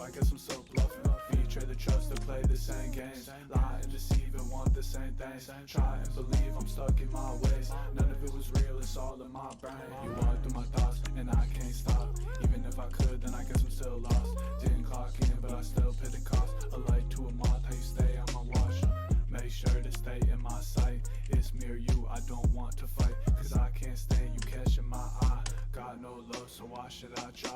I guess I'm still bluffing. Betray the trust to play the same games. Lie and deceive and want the same things. Try and believe I'm stuck in my ways. None of it was real, it's all in my brain. You walk through my thoughts and I can't stop. Even if I could, then I guess I'm still lost. Didn't clock in, but I still pay the cost. A light to a moth, how you stay on my watch. Make sure to stay in my sight. It's me or you, I don't want to fight. Cause I can't stand you catching my eye. Got no love, so why should I try?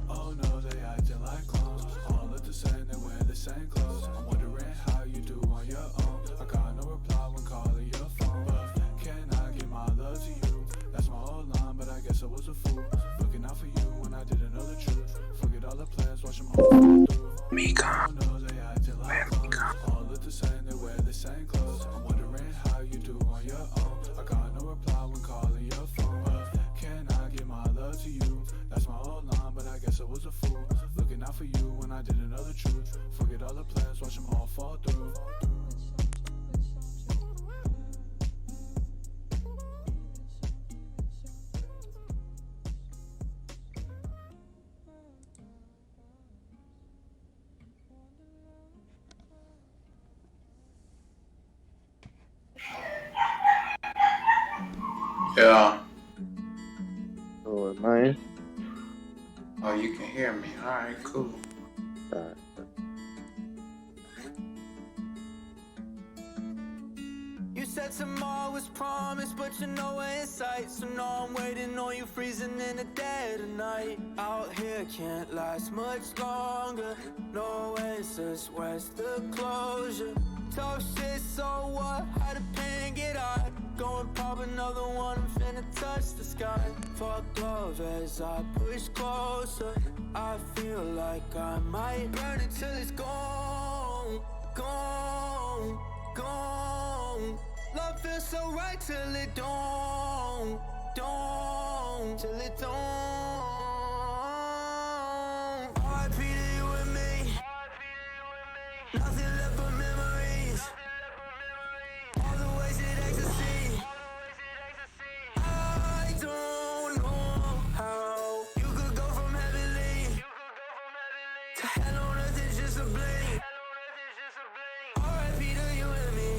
Oh no, they acting like clones. All look the same, they wear the same clothes. I'm wondering how you do on your own. I got no reply when calling your phone. But can I give my love to you? That's my old line, but I guess I was a fool. Looking out for you when I didn't know the truth. Forget all the plans, watch them all fall through. Mika. Oh no, they acting like clones. All look the same, they wear the same clothes. I'm wondering how you do on your own. I got no reply when calling your phone. But can I give my love to you? That's my old line, but I guess I was a fool. Looking out for you when I didn't know the truth. Forget all the plans, watch them all fall through. Yeah. Oh, am I? Oh, you can hear me. Alright, cool. Alright. You said tomorrow was promised, but you're nowhere in sight. So now I'm waiting on you, freezing in the dead of night. Out here can't last much longer. No answers, where's the closure? Tough shit, so what? How the pain get out? Go and pop another one, I'm finna touch the sky. Fuck love as I push closer. I feel like I might burn it till it's gone, gone, gone. Love feels so right till it don't, till it don't. R.I.P. to you and me. Nothing left but memories. All the wasted ecstasy. I don't know how you could go from heavenly to hell on earth is just a blink. R.I.P. to you and me.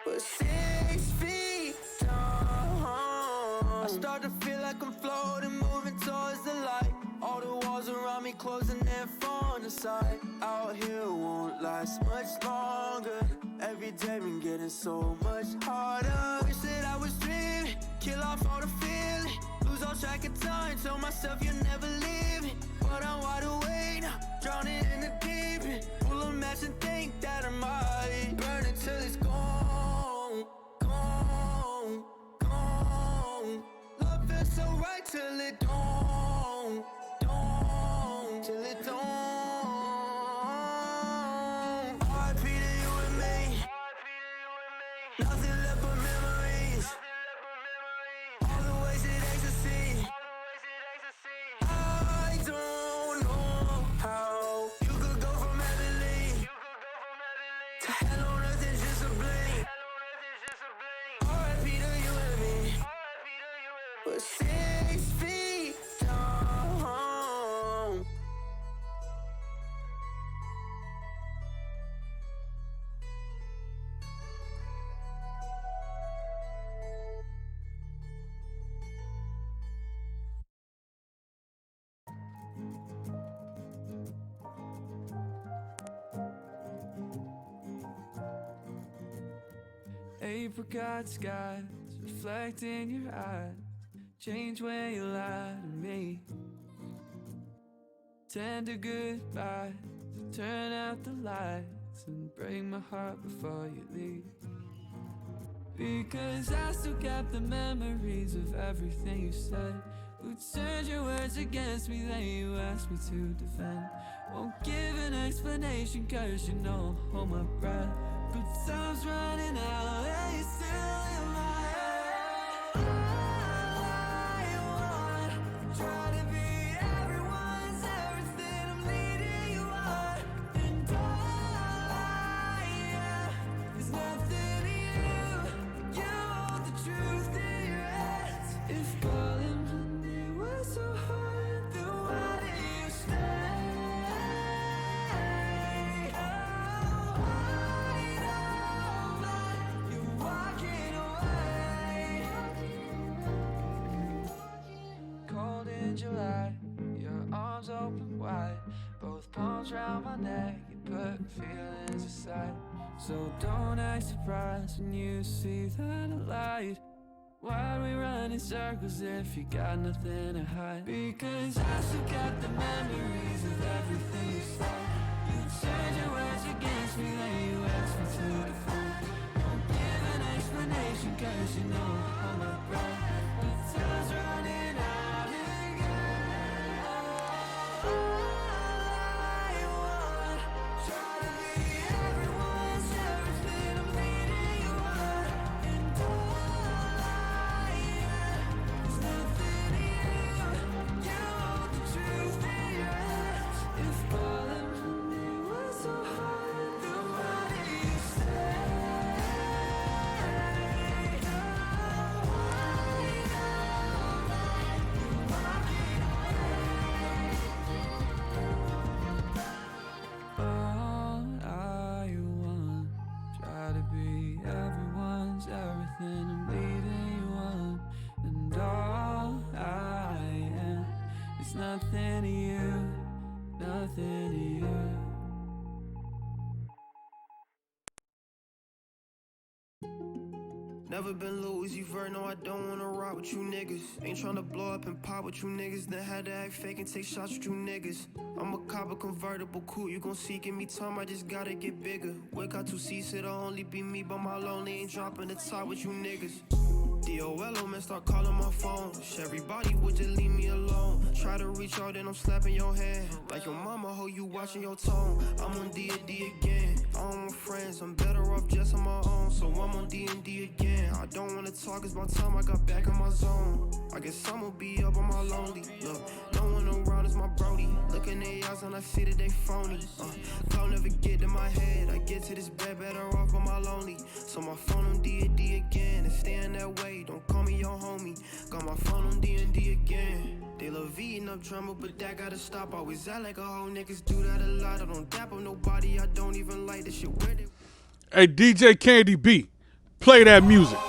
But 6 feet down, I start to feel like I'm floating, moving towards the light. All the walls around me closing in from the side. Out here won't last much longer. Every day been getting so much harder. Wish that I was dreaming, kill off all the feeling. Lose all track of time, tell myself you're never leaving. But I'm wide awake now, drowning in the deep end. Pull a match and think that I might burn it till it's gone, gone, gone. Love feels so right till it don't, till it don't. R.I.P. to you and me. Nothing left but memories. All the wasted ecstasy. I don't know how you could go from heavenly to hell on earth is just a blink. R.I.P. to you and me. But 6 feet down. Apricot skies reflect in your eyes. Change when you lie to me. Tender goodbyes, turn out the lights and break my heart before you leave. Because I still kept the memories of everything you said. Who turned your words against me, then you asked me to defend. Won't give an explanation cause you know I'll hold my breath. But time's running out and you're still in my head. I want, try to be everyone's everything, I'm leading you on. And yeah, there's nothing to you. You hold the truth in your hands. If calling Monday was so hard, then why do you stay? arms open wide, both palms round my neck, you put feelings aside. So don't act surprised when you see that I lied. Why'd we run in circles if you got nothing to hide? Because I still got the memories of everything you said. You turned your words against me, then you asked me to defend. Don't give an explanation, cause you know I hold my breath. But time's running out again. I want, try to be everyone's everything, I'm leading you on. And all I am is nothing to you. You hold the truth in your hands. If falling for me was so hard, then why do you stay? All I want, try to be everyone's everything, I'm leading you on. And all I am is nothing to you, nothing to you. Never been Lil Uzi Vert, no I don't wanna rock with you niggas. Ain't tryna blow up and pop with you niggas, then had to act fake and take shots with you niggas. I'm a cop, a convertible coupe, you gon' see, give me time, I just gotta get bigger. Wake got 2 seats, it'll only be me, but my lonely ain't dropping the top with you niggas. DOLO, man, start calling my phone. Everybody would just leave me alone. Try to reach out, then I'm slapping your hand. Like your mama, ho, you watching your tone. I'm on D&D again. I don't want friends, I'm better off just on my own. So I'm on D&D again. I don't wanna talk, it's about time I got back in my zone. I guess I'ma be up on my lonely. Look, no one around is my brody. Look in their eyes and I see that they phony. Call never get to my head. I get to this bed better off on my lonely. So my phone on D&D again. And staying that way, don't call me your homie. Got my phone on D&D again. They love eating up drama, but that gotta stop. Always act like a hoe, niggas do that a lot. I don't dap on nobody, I don't even like this shit. Where they... Hey, DJ Candy B, play that music.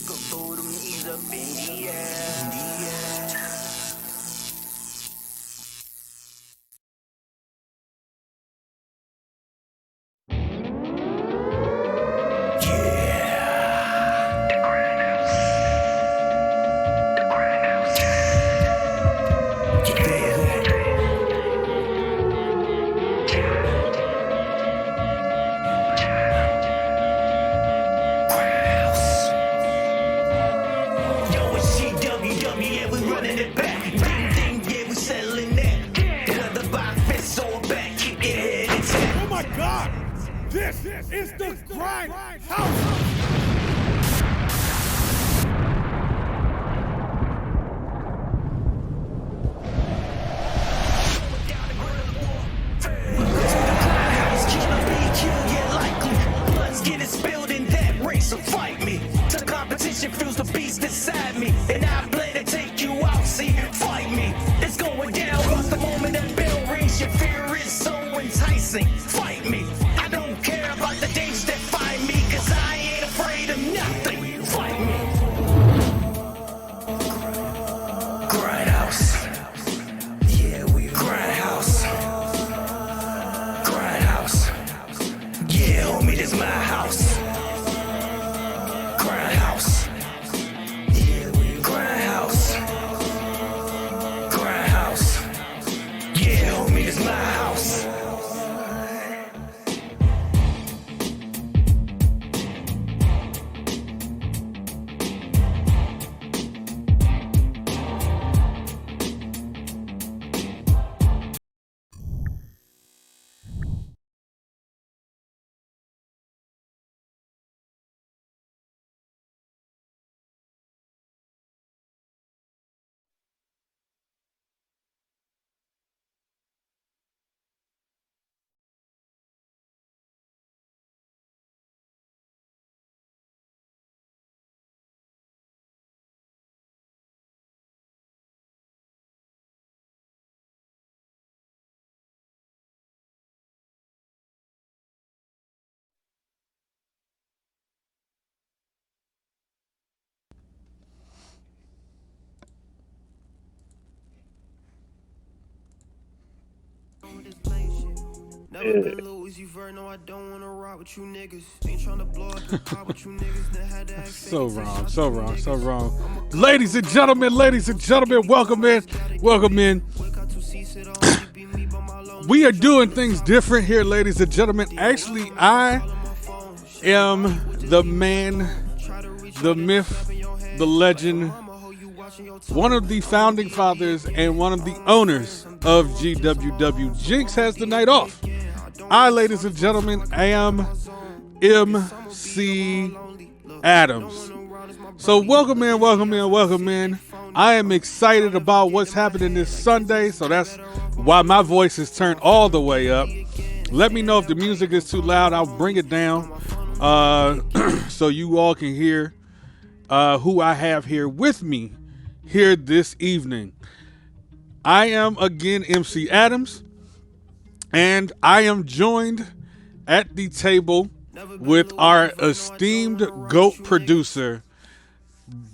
Go throw them knees up in the air. Oh my God! This is the Grind House! So fight me. To the competition fuels the beast inside me. And I plan to take you out, see, fight me. It's going down right the moment that bell rings. Your fear is so enticing. Fight me. I don't care about the days that find me, cause I Never been Louis Vert, no, I don't wanna rock with you niggas. Ain't tryna blow up and pop with you niggas. Then had to act So fake and take wrong, shots so with you wrong, so niggas. wrong. Ladies and gentlemen, welcome in, welcome in. We are doing things different here, ladies and gentlemen. Actually, I am the man, the myth, the legend, one of the founding fathers and one of the owners of GWW. Jinx has the night off. I, ladies and gentlemen, am MC Adams. So welcome in, welcome in, welcome in. I am excited about what's happening this Sunday, so that's why my voice is turned all the way up. Let me know if the music is too loud. I'll bring it down so you all can hear who I have here with me here this evening. I am again MC Adams, and I am joined at the table with our esteemed GOAT producer,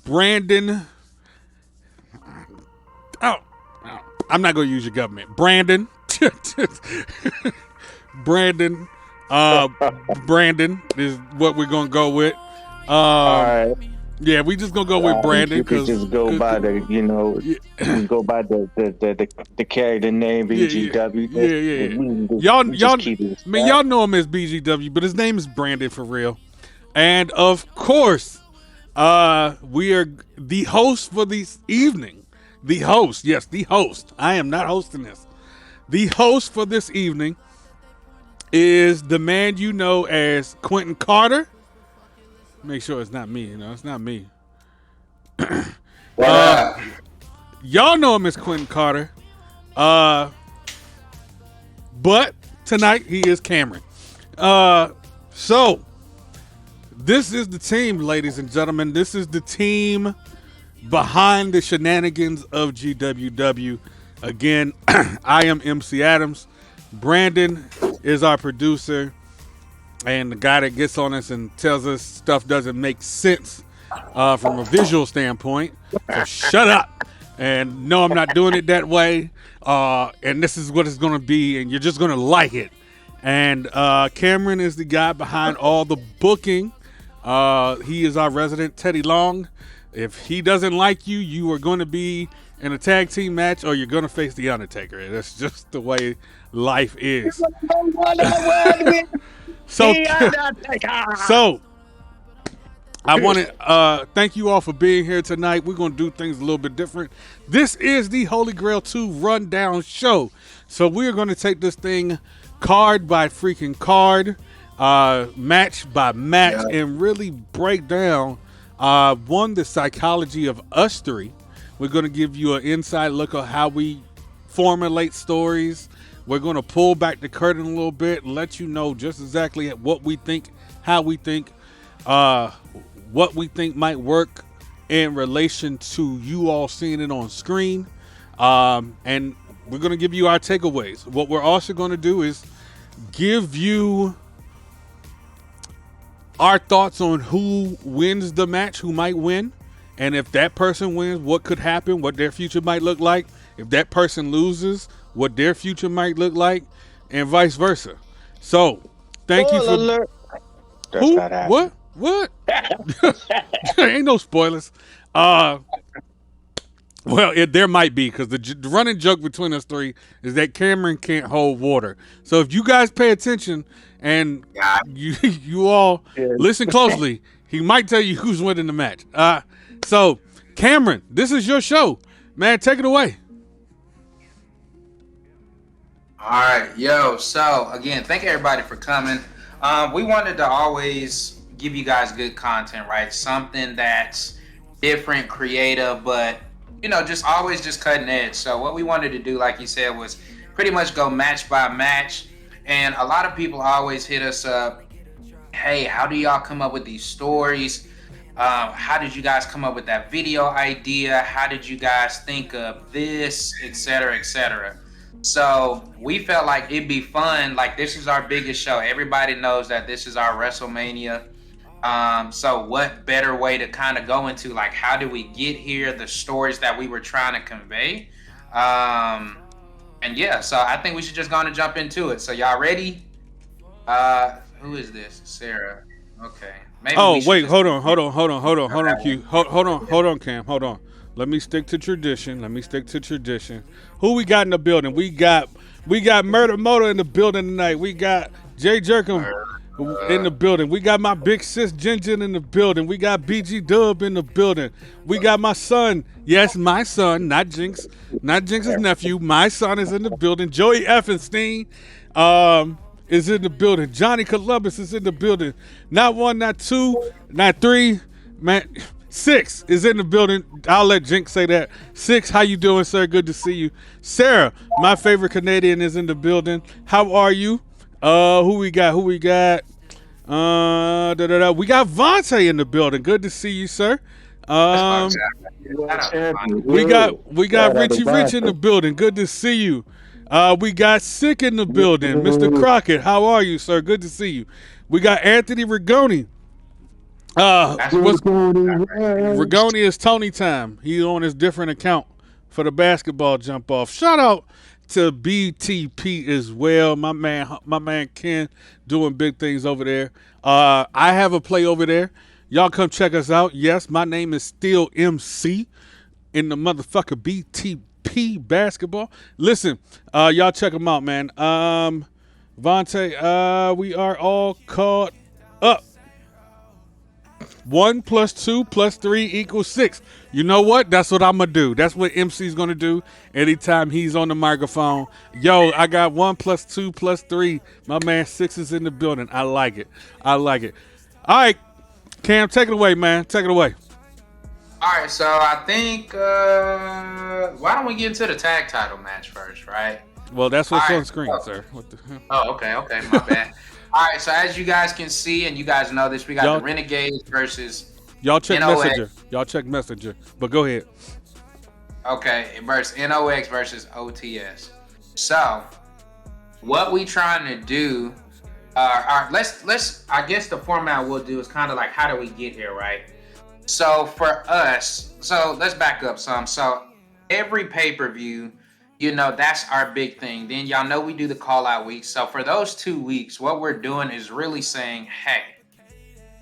Brandon. I'm not going to use your government. Brandon. Brandon is what we're going to go with. All right. Yeah, we just going to go with Brandon. You could just go by the, we go by the character name BGW. Y'all know him as BGW, but his name is Brandon for real. And of course, we are the host for this evening. The host, yes, the host. I am not hosting this. The host for this evening is the man you know as Quentin Carter. Make sure it's not me. It's not me. Y'all know him as Quentin Carter. But tonight he is Cameron. So this is the team, ladies and gentlemen. This is the team behind the shenanigans of GWW. Again, I am MC Adams. Brandon is our producer and the guy that gets on us and tells us stuff doesn't make sense from a visual standpoint. So shut up. And no, I'm not doing it that way. And this is what it's going to be, and you're just going to like it. And Cameron is the guy behind all the booking. He is our resident Teddy Long. If he doesn't like you, you are going to be in a tag team match or you're going to face The Undertaker. That's just the way life is. So I want to thank you all for being here tonight. We're going to do things a little bit different. This is the Holy Grail 2 Rundown Show. So we're going to take this thing card by freaking card, match by match, and really break down the psychology of us three. We're going to give you an inside look at how we formulate stories. We're going to pull back the curtain a little bit and let you know just exactly what we think, how we think, what we think might work in relation to you all seeing it on screen. And we're going to give you our takeaways. What we're also going to do is give you our thoughts on who wins the match, who might win, and if that person wins, what could happen, what their future might look like. If that person loses, what their future might look like, and vice versa. So, thank you for... Alert. That's who? not happening. What? Ain't no spoilers. Well, there might be, because the running joke between us three is that Cameron can't hold water. So if you guys pay attention and you all listen closely, he might tell you who's winning the match. So, Cameron, this is your show. Man, take it away. All right, so again, thank everybody for coming. We wanted to always give you guys good content, right? Something that's different, creative, but just always just cutting edge. So what we wanted to do, like you said, was pretty much go match by match. And a lot of people always hit us up, hey, how do y'all come up with these stories? How did you guys come up with that video idea? How did you guys think of this, et cetera, et cetera? So we felt like it'd be fun. Like, this is our biggest show. Everybody knows that this is our WrestleMania. So what better way to kind of go into, like, how did we get here, the stories that we were trying to convey. And yeah, so I think we should just go on and jump into it. So y'all ready? Who is this? Sarah. Okay. Maybe Oh, we should wait, just hold on, Q. Hold on, Cam. Hold on. Let me stick to tradition. Who we got in the building? We got Murder Moto in the building tonight. We got Jay Jerkum in the building. We got my big sis Jinjin in the building. We got BG Dub in the building. We got my son. Yes, my son, not Jinx, not Jinx's nephew. My son is in the building. Joey Effenstein. Is in the building. Johnny Columbus is in the building. Not one, not two, not three, man. 6 is in the building. I'll let Jinx say that. 6, how you doing, sir? Good to see you. Sarah, my favorite Canadian, is in the building. How are you? Who we got? We got Vontae in the building. Good to see you, sir. We got Richie Rich in the building. Good to see you. We got Sick in the building. Mr. Crockett, how are you, sir? Good to see you. We got Anthony Rigoni. Rigoni is Tony time. He's on his different account for the basketball jump off. Shout out to BTP as well. My man Ken doing big things over there. I have a play over there. Y'all come check us out. Yes, my name is still MC in the motherfucker BTP basketball. Listen, y'all check them out, man. Vontae, we are all caught up. 1 + 2 + 3 = 6. You know what? That's what I'm gonna do. That's what MC's gonna do anytime he's on the microphone. Yo, I got 1 + 2 + 3. My man 6 is in the building. I like it. All right, Cam, take it away, man. Take it away. All right, so I think why don't we get into the tag title match first, right? Well, that's what's on screen, sir. What the hell? Oh, okay, my bad. All right, so as you guys can see, and you guys know this, we got the Renegades versus y'all check NOX. Messenger. But go ahead. Okay, versus NOX versus OTS. So, what we trying to do? Let's. I guess the format we'll do is kind of like, how do we get here, right? So for us, let's back up some. So every pay-per-view, that's our big thing. Then y'all know we do the call-out weeks. So for those 2 weeks, what we're doing is really saying, hey,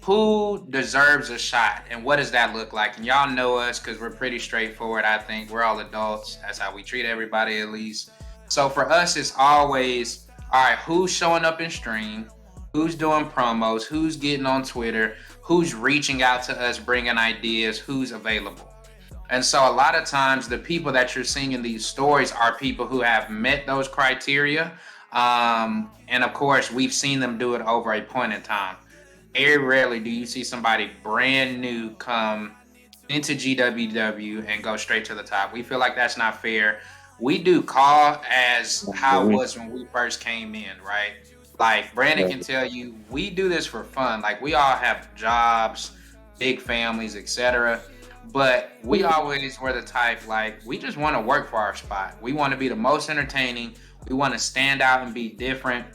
who deserves a shot? And what does that look like? And y'all know us because we're pretty straightforward, I think. We're all adults. That's how we treat everybody, at least. So for us, it's always, all right, who's showing up in stream? Who's doing promos? Who's getting on Twitter? Who's reaching out to us, bringing ideas? Who's available? And so a lot of times the people that you're seeing in these stories are people who have met those criteria. And of course, we've seen them do it over a point in time. Very rarely do you see somebody brand new come into GWW and go straight to the top. We feel like that's not fair. We do call as how it was when we first came in, right? Like Brandon can tell you, we do this for fun. Like we all have jobs, big families, etc. But we always were the type, like, we just want to work for our spot. We want to be the most entertaining. We want to stand out and be different.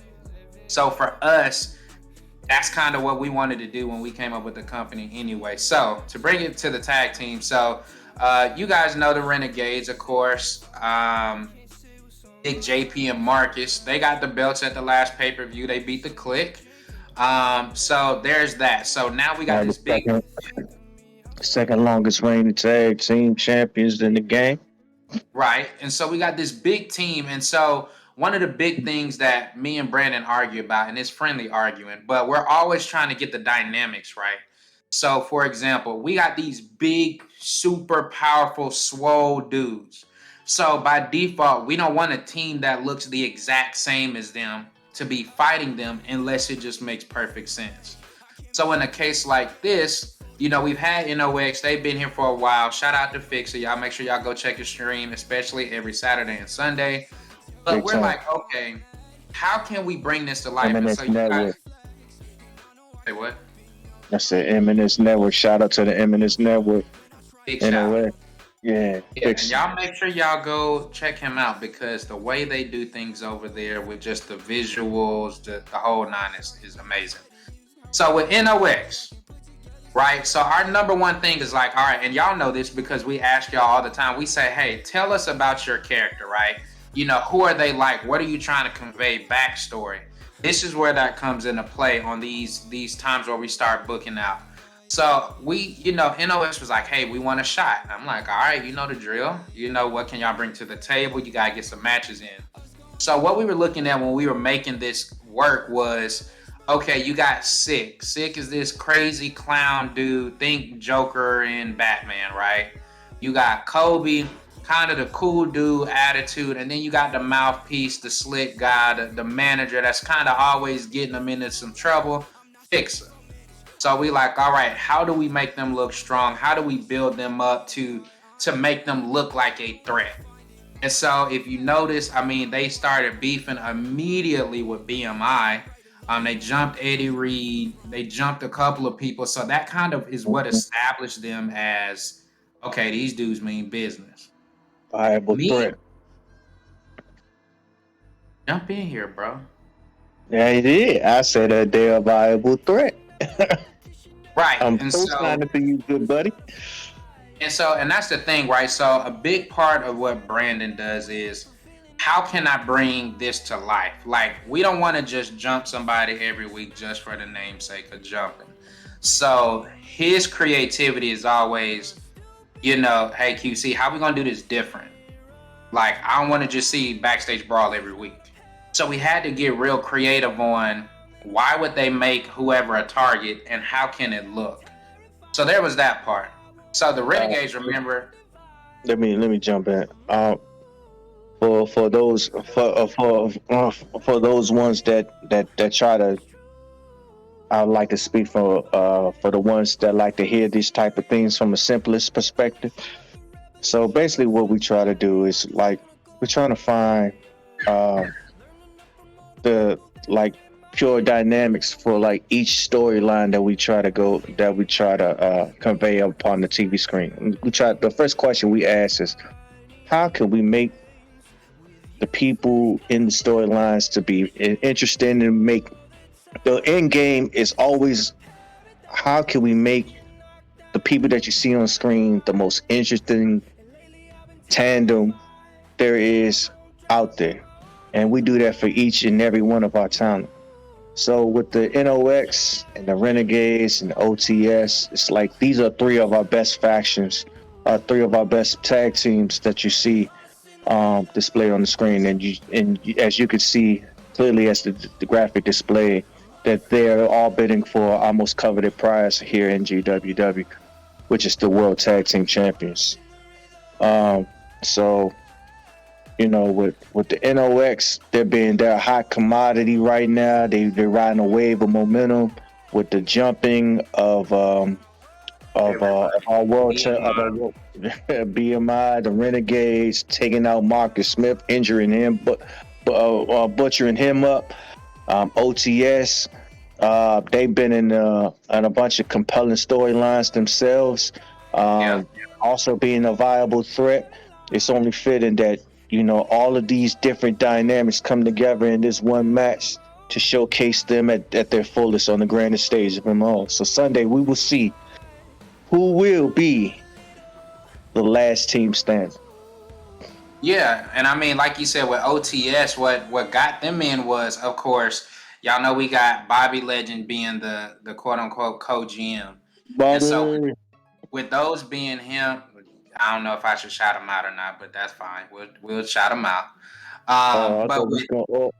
So for us, that's kind of what we wanted to do when we came up with the company anyway. So to bring it to the tag team. So you guys know the Renegades, of course. Big JP and Marcus. They got the belts at the last pay-per-view. They beat the Click. So there's that. So now we got this big... Second longest reigning tag team champions in the game. Right. And so we got this big team. And so one of the big things that me and Brandon argue about, and it's friendly arguing, but we're always trying to get the dynamics right. So for example, we got these big, super powerful, swole dudes. So by default, we don't want a team that looks the exact same as them to be fighting them unless it just makes perfect sense. So in a case like this, we've had NOX. They've been here for a while. Shout out to Fixer. Y'all make sure y'all go check his stream, especially every Saturday and Sunday. But we're like, okay, how can we bring this to life? And so you guys... Say what? I said Eminence Network. Shout out to the Eminence Network. Big shout out. Yeah. And y'all make sure y'all go check him out because the way they do things over there with just the visuals, the whole nine is amazing. So with NOX, right? So our number one thing is like, all right, and y'all know this because we ask y'all all the time. We say, hey, tell us about your character, right? who are they like? What are you trying to convey backstory? This is where that comes into play on these times where we start booking out. So we, NOS was like, hey, we want a shot. And I'm like, all right, you know the drill. What can y'all bring to the table? You got to get some matches in. So what we were looking at when we were making this work was, okay, you got Sick. Sick is this crazy clown dude. Think Joker and Batman, right? You got Kobe, kind of the cool dude attitude, and then you got the mouthpiece, the slick guy, the manager that's kind of always getting them into some trouble, Fixer. So we like, all right, how do we make them look strong? How do we build them up to make them look like a threat? And so if you notice, they started beefing immediately with BMI. They jumped Eddie Reed. They jumped a couple of people. So that kind of is what established them as, okay, these dudes mean business. Viable threat. Jump in here, bro. Yeah, he did. I said that they're a viable threat. Right. I'm co-signing for you, good buddy. And that's the thing, right? So a big part of what Brandon does is, how can I bring this to life? Like, we don't want to just jump somebody every week just for the namesake of jumping. So his creativity is always, hey, QC, how we going to do this different? Like, I don't want to just see backstage brawl every week. So we had to get real creative on why would they make whoever a target and how can it look? So there was that part. So the Renegades, remember? Let me jump in. For those ones that try to, I would like to speak for the ones that like to hear these type of things from a simplest perspective. So basically, what we try to do is like we're trying to find the like pure dynamics for like each storyline that we try to convey upon the TV screen. The first question we ask is, how can we make the people in the storylines to be interested and make the end game is always, how can we make the people that you see on screen the most interesting tandem there is out there, and we do that for each and every one of our talent. So with the NOX and the Renegades and the OTS, it's like these are three of our best factions, three of our best tag teams that you see displayed on the screen, and as you can see clearly as the graphic display, that they're all bidding for our most coveted prize here in GWW, which is the World Tag Team Champions. So, with the NOX, they're a hot commodity right now. They're riding a wave of momentum with the jumping of our world BMI, the Renegades taking out Marcus Smith, injuring him, but butchering him up. OTS, they've been in a bunch of compelling storylines themselves. Also being a viable threat. It's only fitting that all of these different dynamics come together in this one match to showcase them at their fullest on the grandest stage of them all. So Sunday we will see who will be the last team standing. Yeah, and like you said with OTS, what got them in was, of course, y'all know we got Bobby Legend being the quote unquote co-GM. And so with those being him, I don't know if I should shout him out or not, but that's fine. We'll shout him out. But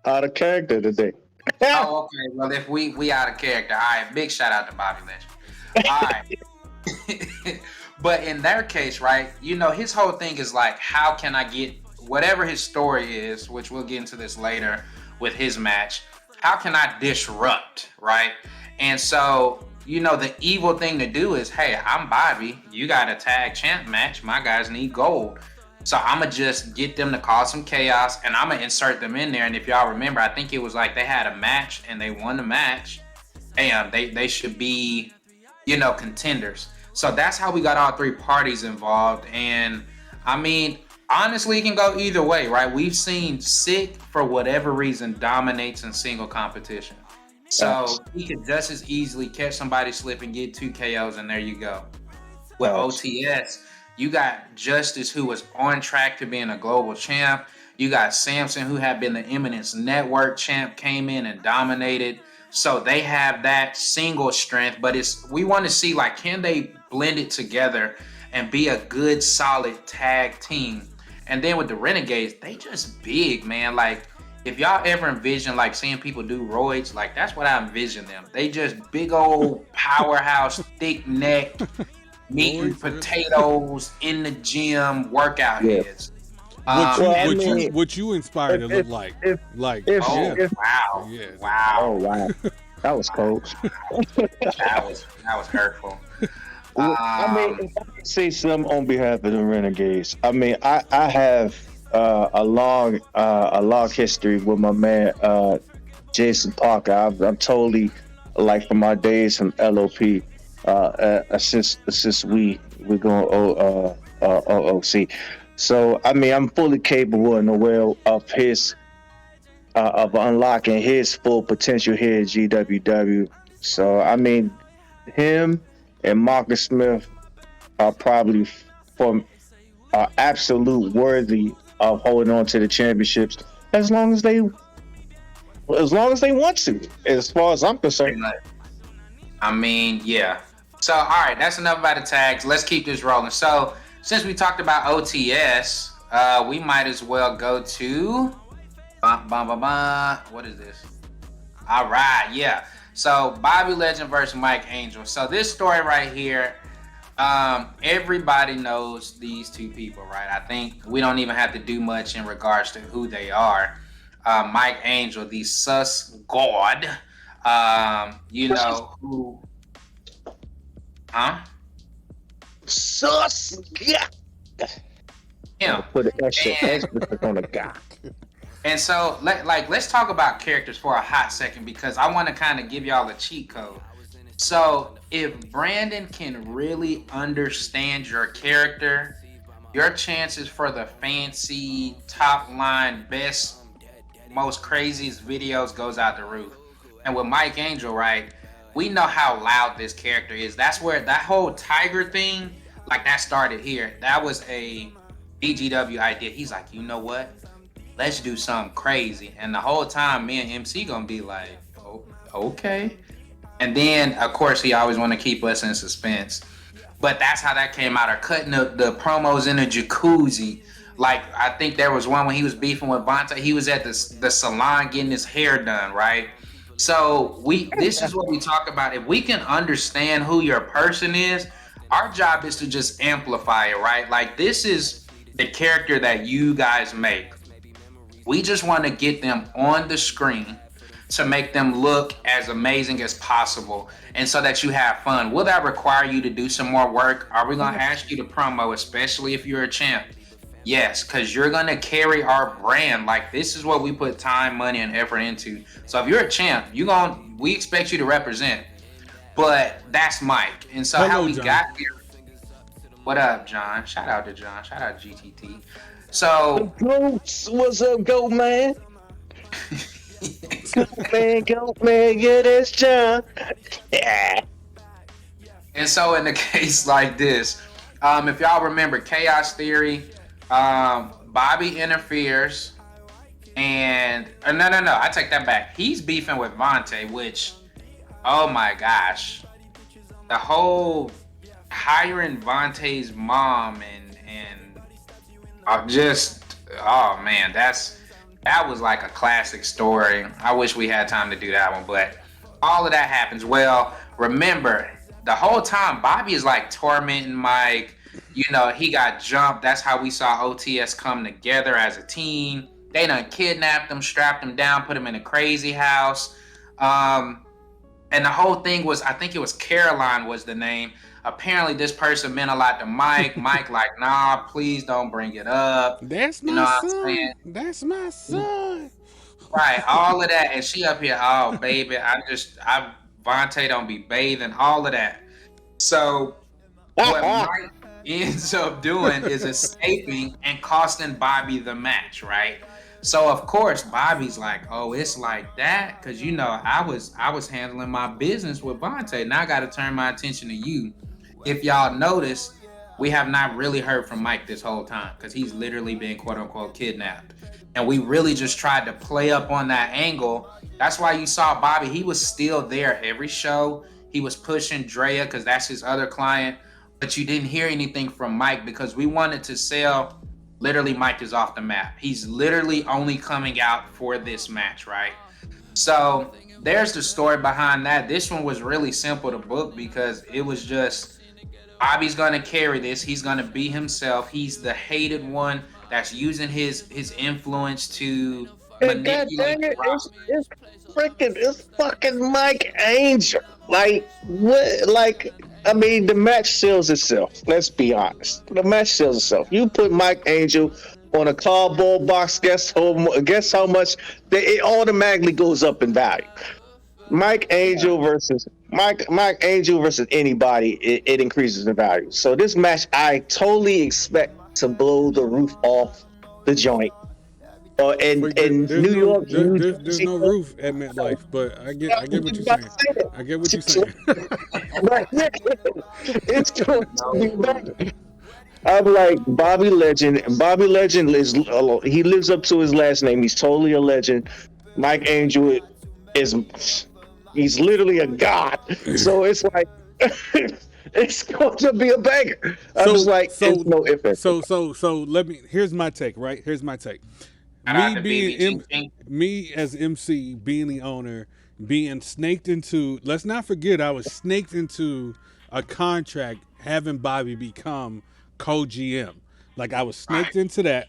out of character today. Oh, okay. Well, if we out of character, all right. Big shout out to Bobby Legend. All right. But in their case, right, his whole thing is like, how can I get whatever his story is, which we'll get into this later with his match, how can I disrupt, right? And so, the evil thing to do is, hey, I'm Bobby. You got a tag champ match. My guys need gold. So I'm going to just get them to cause some chaos, and I'm going to insert them in there. And if y'all remember, I think it was like they had a match and they won the match. And they should be, contenders. So that's how we got all three parties involved. And honestly, it can go either way, right? We've seen Sick, for whatever reason, dominates in single competition. So he could just as easily catch somebody slip and get 2 KOs, and there you go. With OTS, you got Justice, who was on track to being a global champ. You got Samson, who had been the Eminence Network champ, came in and dominated. So they have that single strength, but we want to see like, can they blend it together and be a good solid tag team? And then with the Renegades, they just big, man. Like, if y'all ever envision like seeing people do roids, like that's what I envision them. They just big old powerhouse, thick neck, meat and potatoes in the gym workout heads. What you inspired to look like? if- Like, if- Oh if- wow, yeah. wow, Oh wow, that was cold. that was hurtful. I mean, if I could say something on behalf of the Renegades, I mean, I have a long history with my man Jason Parker. I'm totally like from my days from LOP. Since we're going OOC. So I mean, I'm fully capable and aware of his of unlocking his full potential here at GWW. So I mean, him and Marcus Smith are probably are absolute worthy of holding on to the championships as long as they want to. As far as I'm concerned. I mean, yeah. So, all right, that's enough about the tags. Let's keep this rolling. So, since we talked about OTS, we might as well go to what is this? All right, yeah. So, Bobby Legend versus Mike Angel. So, this story right here, everybody knows these two people, right? I think we don't even have to do much in regards to who they are. Mike Angel, the sus god, you know who? Huh? Sus. Him. Put an extra on the guy. And so, let's talk about characters for a hot second, because I want to kind of give y'all a cheat code. So, if Brandon can really understand your character, your chances for the fancy, top line, best, most craziest videos goes out the roof. And with Mike Angel, right, we know how loud this character is. That's where that whole tiger thing, like, that started here. That was a BGW idea. He's like, you know what? Let's do something crazy. And the whole time, me and MC gonna be like, oh, okay. And then, of course, he always want to keep us in suspense. But that's how that came out. Or cutting the promos in a jacuzzi. Like, I think there was one when he was beefing with Vontae. He was at the salon getting his hair done, right? So this is what we talk about. If we can understand who your person is, our job is to just amplify it, right? Like, this is the character that you guys make. We just want to get them on the screen to make them look as amazing as possible, and so that you have fun. Will that require you to do some more work? Are we going to ask you to promo, especially if you're a champ? Yes, because you're going to carry our brand. Like, this is what we put time, money, and effort into. So if you're a champ, we expect you to represent. But that's Mike. And so how we got here. What up, John? Shout out to John. Shout out to GTT. So, What's up, Goat Man? Goat Man, yeah, that's John. Yeah. And so in the case like this, if y'all remember Chaos Theory, Bobby interferes, and no, I take that back. He's beefing with Vontae, which, oh my gosh, the whole hiring Vontae's mom and oh man, that was like a classic story. I wish we had time to do that one, but all of that happens. Well, remember, the whole time Bobby is like tormenting Mike. You know, he got jumped. That's how we saw OTS come together as a team. They done kidnapped him, strapped him down, put him in a crazy house. And the whole thing was, I think it was Caroline was the name. Apparently this person meant a lot to Mike. Mike like, nah, please don't bring it up. That's my son. That's my son. Right, all of that. And she up here, oh, baby, Vontae don't be bathing, all of that. So what Mike ends up doing is escaping and costing Bobby the match, right? So of course Bobby's like, oh, it's like that, because you know I was handling my business with Vontae. Now I got to turn my attention to you. If y'all notice, we have not really heard from Mike this whole time because he's literally been quote unquote kidnapped. And we really just tried to play up on that angle. That's why you saw Bobby. He was still there every show. He was pushing Drea because that's his other client. But you didn't hear anything from Mike because we wanted to sell. Literally, Mike is off the map. He's literally only coming out for this match, right? So there's the story behind that. This one was really simple to book because it was just Bobby's gonna carry this. He's gonna be himself. He's the hated one that's using his influence to And God manipulate. dang it, it's fucking Mike Angel. Like what? Like I mean, the match sells itself. Let's be honest. The match sells itself. You put Mike Angel on a cardboard box. Guess how much it automatically goes up in value. Mike Angel versus Mike Angel versus anybody, it increases in value. So this match, I totally expect to blow the roof off the joint. In New York, there's no roof at MetLife, but I get what you're saying. I get what you're saying. It's going to be bad. I'm like Bobby Legend. Bobby Legend he lives up to his last name. He's totally a legend. Mike Angel he's literally a god. So it's like it's going to be a banger. I'm just like, it's no ifs. So let me. Here's my take. Right. Here's my take. Me as MC, being the owner, being snaked into. Let's not forget, I was snaked into a contract having Bobby become co-GM. Like I was snaked into that,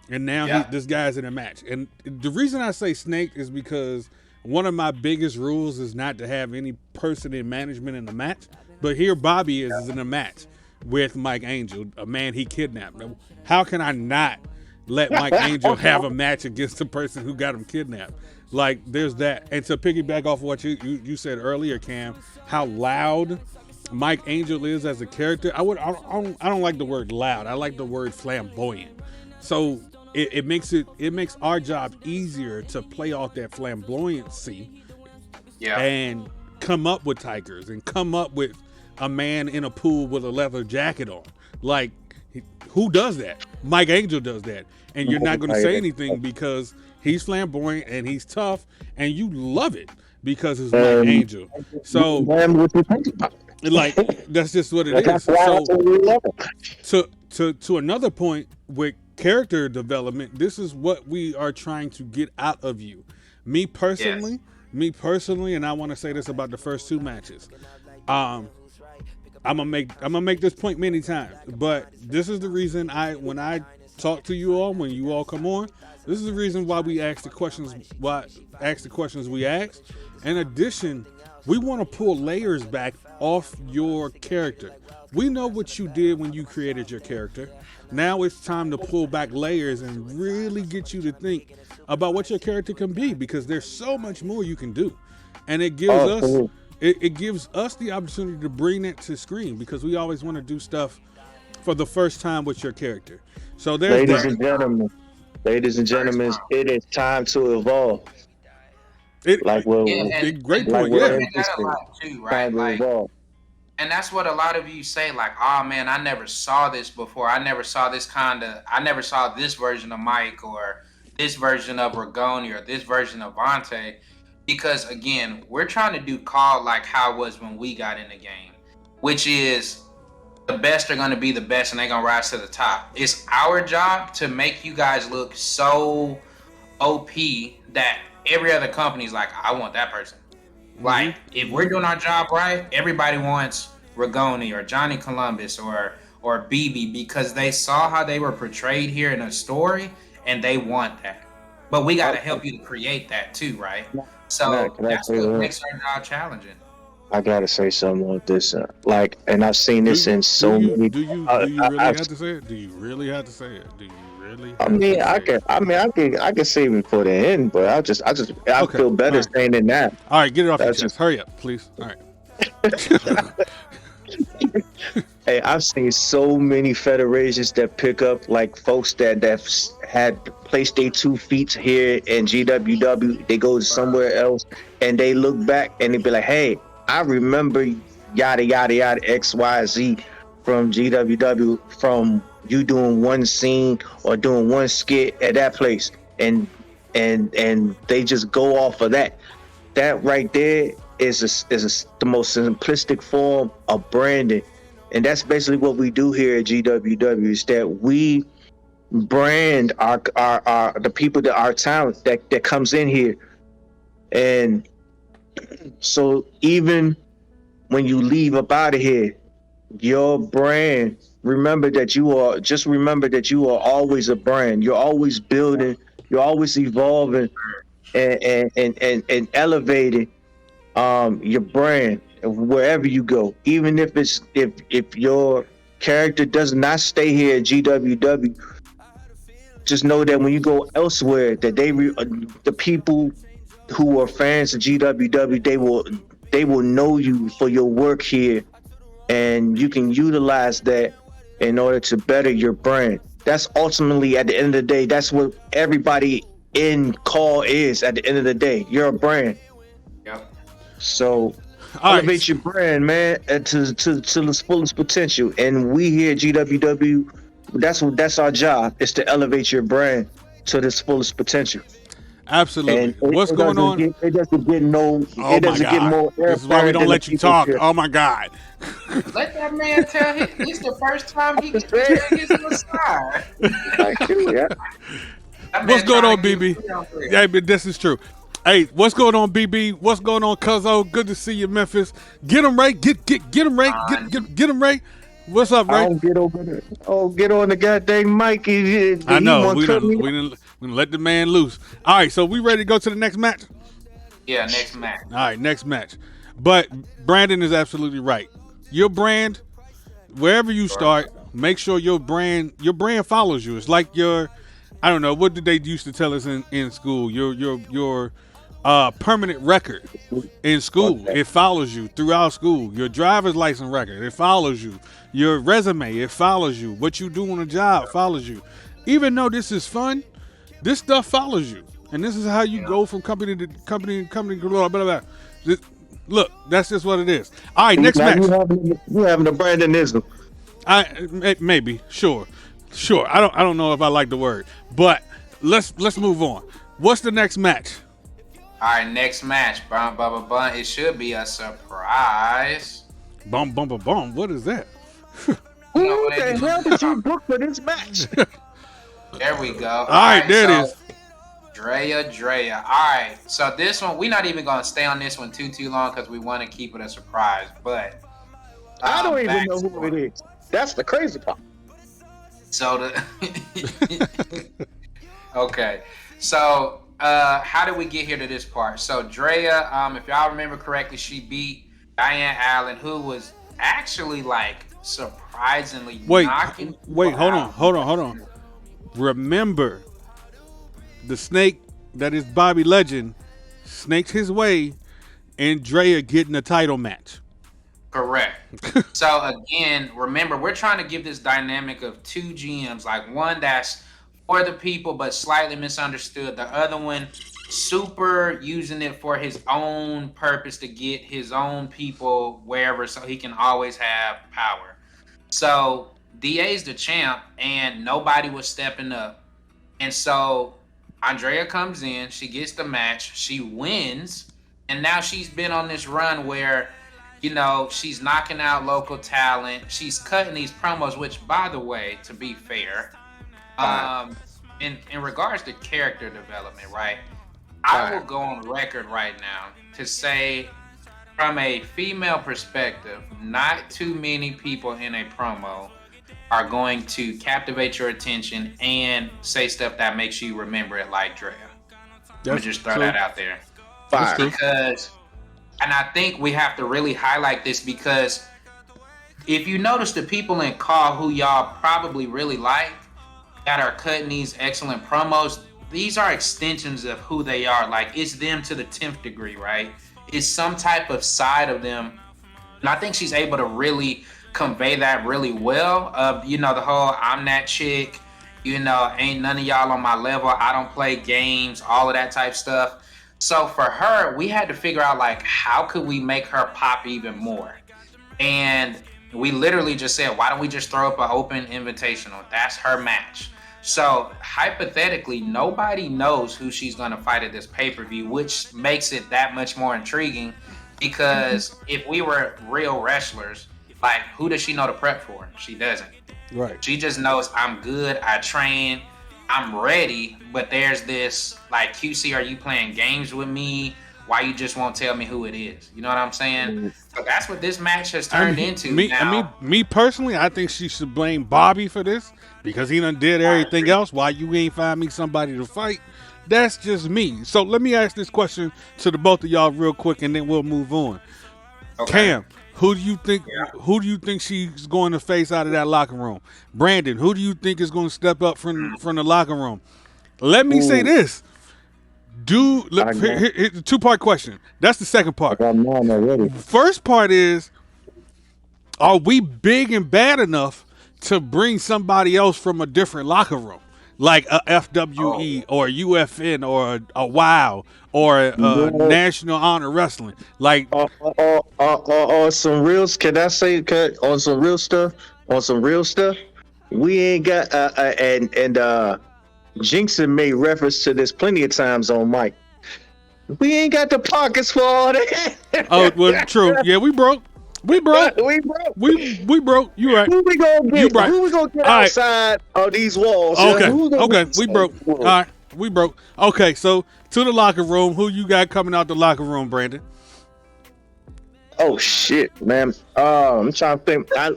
and now this guy's in a match. And the reason I say snaked is because one of my biggest rules is not to have any person in management in the match. But here Bobby is in a match with Mike Angel, a man he kidnapped. How can I not let Mike Angel have a match against the person who got him kidnapped? Like, there's that. And to piggyback off what you said earlier, Cam, how loud Mike Angel is as a character. I don't like the word loud. I like the word flamboyant. So it makes our job easier to play off that flamboyancy, and come up with tigers and come up with a man in a pool with a leather jacket on. Like, who does that? Mike Angel does that. And you're not going to say anything because he's flamboyant and he's tough and you love it because it's Mike Angel. So, like, that's just what it is. So, to another point with character development, this is what we are trying to get out of you. Me personally, and I want to say this about the first two matches. I'm gonna make this point many times, but this is the reason when I talk to you all, when you all come on, this is the reason why we ask the questions we ask. In addition, we want to pull layers back off your character. We know what you did when you created your character. Now it's time to pull back layers and really get you to think about what your character can be, because there's so much more you can do, and it gives it gives us the opportunity to bring that to screen, because we always want to do stuff for the first time with your character. So there's ladies and gentlemen, it is time to evolve. Great point, too, right? Like, and that's what a lot of you say, like, oh man, I never saw this before. I never saw this version of Mike, or this version of Ragoni, or this version of Vontae. Because again, we're trying to do call like how it was when we got in the game, which is the best are going to be the best and they're going to rise to the top. It's our job to make you guys look so OP that every other company's like, I want that person. Mm-hmm. Like, if we're doing our job right, everybody wants Ragoni or Johnny Columbus or BB, because they saw how they were portrayed here in a story and they want that. But we got to help you to create that too, right? So that's what makes our job challenging. I gotta say something with this, and I've seen this in so many. Do you really have to say it? Do you really have to say it? Do you really? I can save it for the end, but I feel better saying than that. All right, get it off your chest. Hurry up, please. All right. Hey, I've seen so many federations that pick up like folks that had placed their 2 feet here in GWW. They go somewhere else and they look back and they be like, "Hey, I remember yada yada yada XYZ from GWW from you doing one scene or doing one skit at that place, and and they just go off of that. That right there the most simplistic form of branding, and that's basically what we do here at GWW. Is that we brand our the people that our talent that comes in here, and so even when you leave up out of here, your brand, remember that you are always a brand. You're always building, you're always evolving and elevating your brand wherever you go. Even if your character does not stay here at GWW, just know that when you go elsewhere, that the people who are fans of GWW, they will know you for your work here, and you can utilize that in order to better your brand. That's ultimately, at the end of the day, that's what everybody in call is. At the end of the day, you're a brand. Yep. So All elevate right. your brand, man, to its fullest potential. And we here at GWW, that's our job, is to elevate your brand to its fullest potential. Absolutely. And What's going on? it Oh my doesn't get God. more This is why we airfare don't than the let you people talk. here. Oh my God. Let that man tell his. This the first time he Just can saying. tell his little side. Like, shoot, yeah. That What's man going trying on, to get BB? free out there. Yeah, but this is true. Hey, what's going on, BB? What's going on, Cuzzo? Good to see you, Memphis. Get him, Ray. Get him, Ray. Get him, Ray. What's up, I Ray? don't get over there. Oh, get on the goddamn mic. I He know want to cut me. we done let the man loose. All right, so we ready to go to the next match? Yeah, next match. All right, next match. But Brandon is absolutely right. Your brand, wherever you start, make sure your brand follows you. It's like your, I don't know, what did they used to tell us in school? Your permanent record in school. Okay. It follows you throughout school. Your driver's license record, it follows you. Your resume, it follows you. What you do on a job follows you. Even though this is fun, this stuff follows you. And this is how you go from company to company, blah, blah, blah. Look, that's just what it is. All right, next Now match. you having a Brandonism. Maybe, sure. I don't know if I like the word, but let's move on. What's the next match? All right, next match. Bum, bum, bum, bum. It should be a surprise. Bum bum bum bum. What is that? Who the hell did you book for this match? There we go. All right, there it is. Drea. All right, so this one, we're not even going to stay on this one too long because we want to keep it a surprise. But I don't even know who it is. That's the crazy part. So okay, so how did we get here to this part? So Drea, if y'all remember correctly, she beat Diane Allen, who was actually like surprisingly knocking. Hold on. Remember, the snake that is Bobby Legend snaked his way, and Drea getting a title match. Correct. So again, remember, we're trying to give this dynamic of two GMs, like one that's for the people but slightly misunderstood, the other one super using it for his own purpose to get his own people wherever so he can always have power. So DA's the champ and nobody was stepping up. And so Andrea comes in, she gets the match, she wins, and now she's been on this run where, you know, she's knocking out local talent. She's cutting these promos, which, by the way, to be fair, in regards to character development, right? I will go on record right now to say, from a female perspective, not too many people in a promo are going to captivate your attention and say stuff that makes you remember it like Drea. Let me just throw that out there. Fire. Because, and I think we have to really highlight this because if you notice the people in Call who y'all probably really like that are cutting these excellent promos, these are extensions of who they are. Like, it's them to the 10th degree, right? It's some type of side of them. And I think she's able to really convey that really well. You know, the whole I'm that chick, you know, ain't none of y'all on my level, I don't play games, all of that type stuff. So for her, we had to figure out, like, how could we make her pop even more? And We literally just said, why don't we just throw up an open invitational? That's her match. So hypothetically, nobody knows who she's going to fight at this pay-per-view, which makes it that much more intriguing. Because if we were real wrestlers, like, who does she know to prep for? She doesn't. Right. She just knows I'm good, I train, I'm ready. But there's this, like, QC, are you playing games with me? Why you just won't tell me who it is? You know what I'm saying? So that's what this match has turned into. Me personally, I think she should blame Bobby for this because he done did everything else. Why you ain't find me somebody to fight? That's just me. So let me ask this question to the both of y'all real quick, and then we'll move on. Okay. Cam, who do you think? Yeah. Who do you think she's going to face out of that locker room? Brandon, who do you think is going to step up from the locker room? Let me say this. Here's a two-part question. That's the second part. First part is, are we big and bad enough to bring somebody else from a different locker room, like a FWE or a UFN or a WOW or a National Honor Wrestling? Like, on some real, can I say, on some real stuff? On some real stuff, we ain't got Jinxon made reference to this plenty of times on mic. We ain't got the pockets for all that. Oh, well, true. Yeah, we broke. We broke. We broke. You right. Who we gonna get? Right. Who we gonna get outside of these walls? Okay. Okay. We broke. All right. We broke. Okay. So to the locker room. Who you got coming out the locker room, Brandon? Oh shit, man. I'm trying to think. I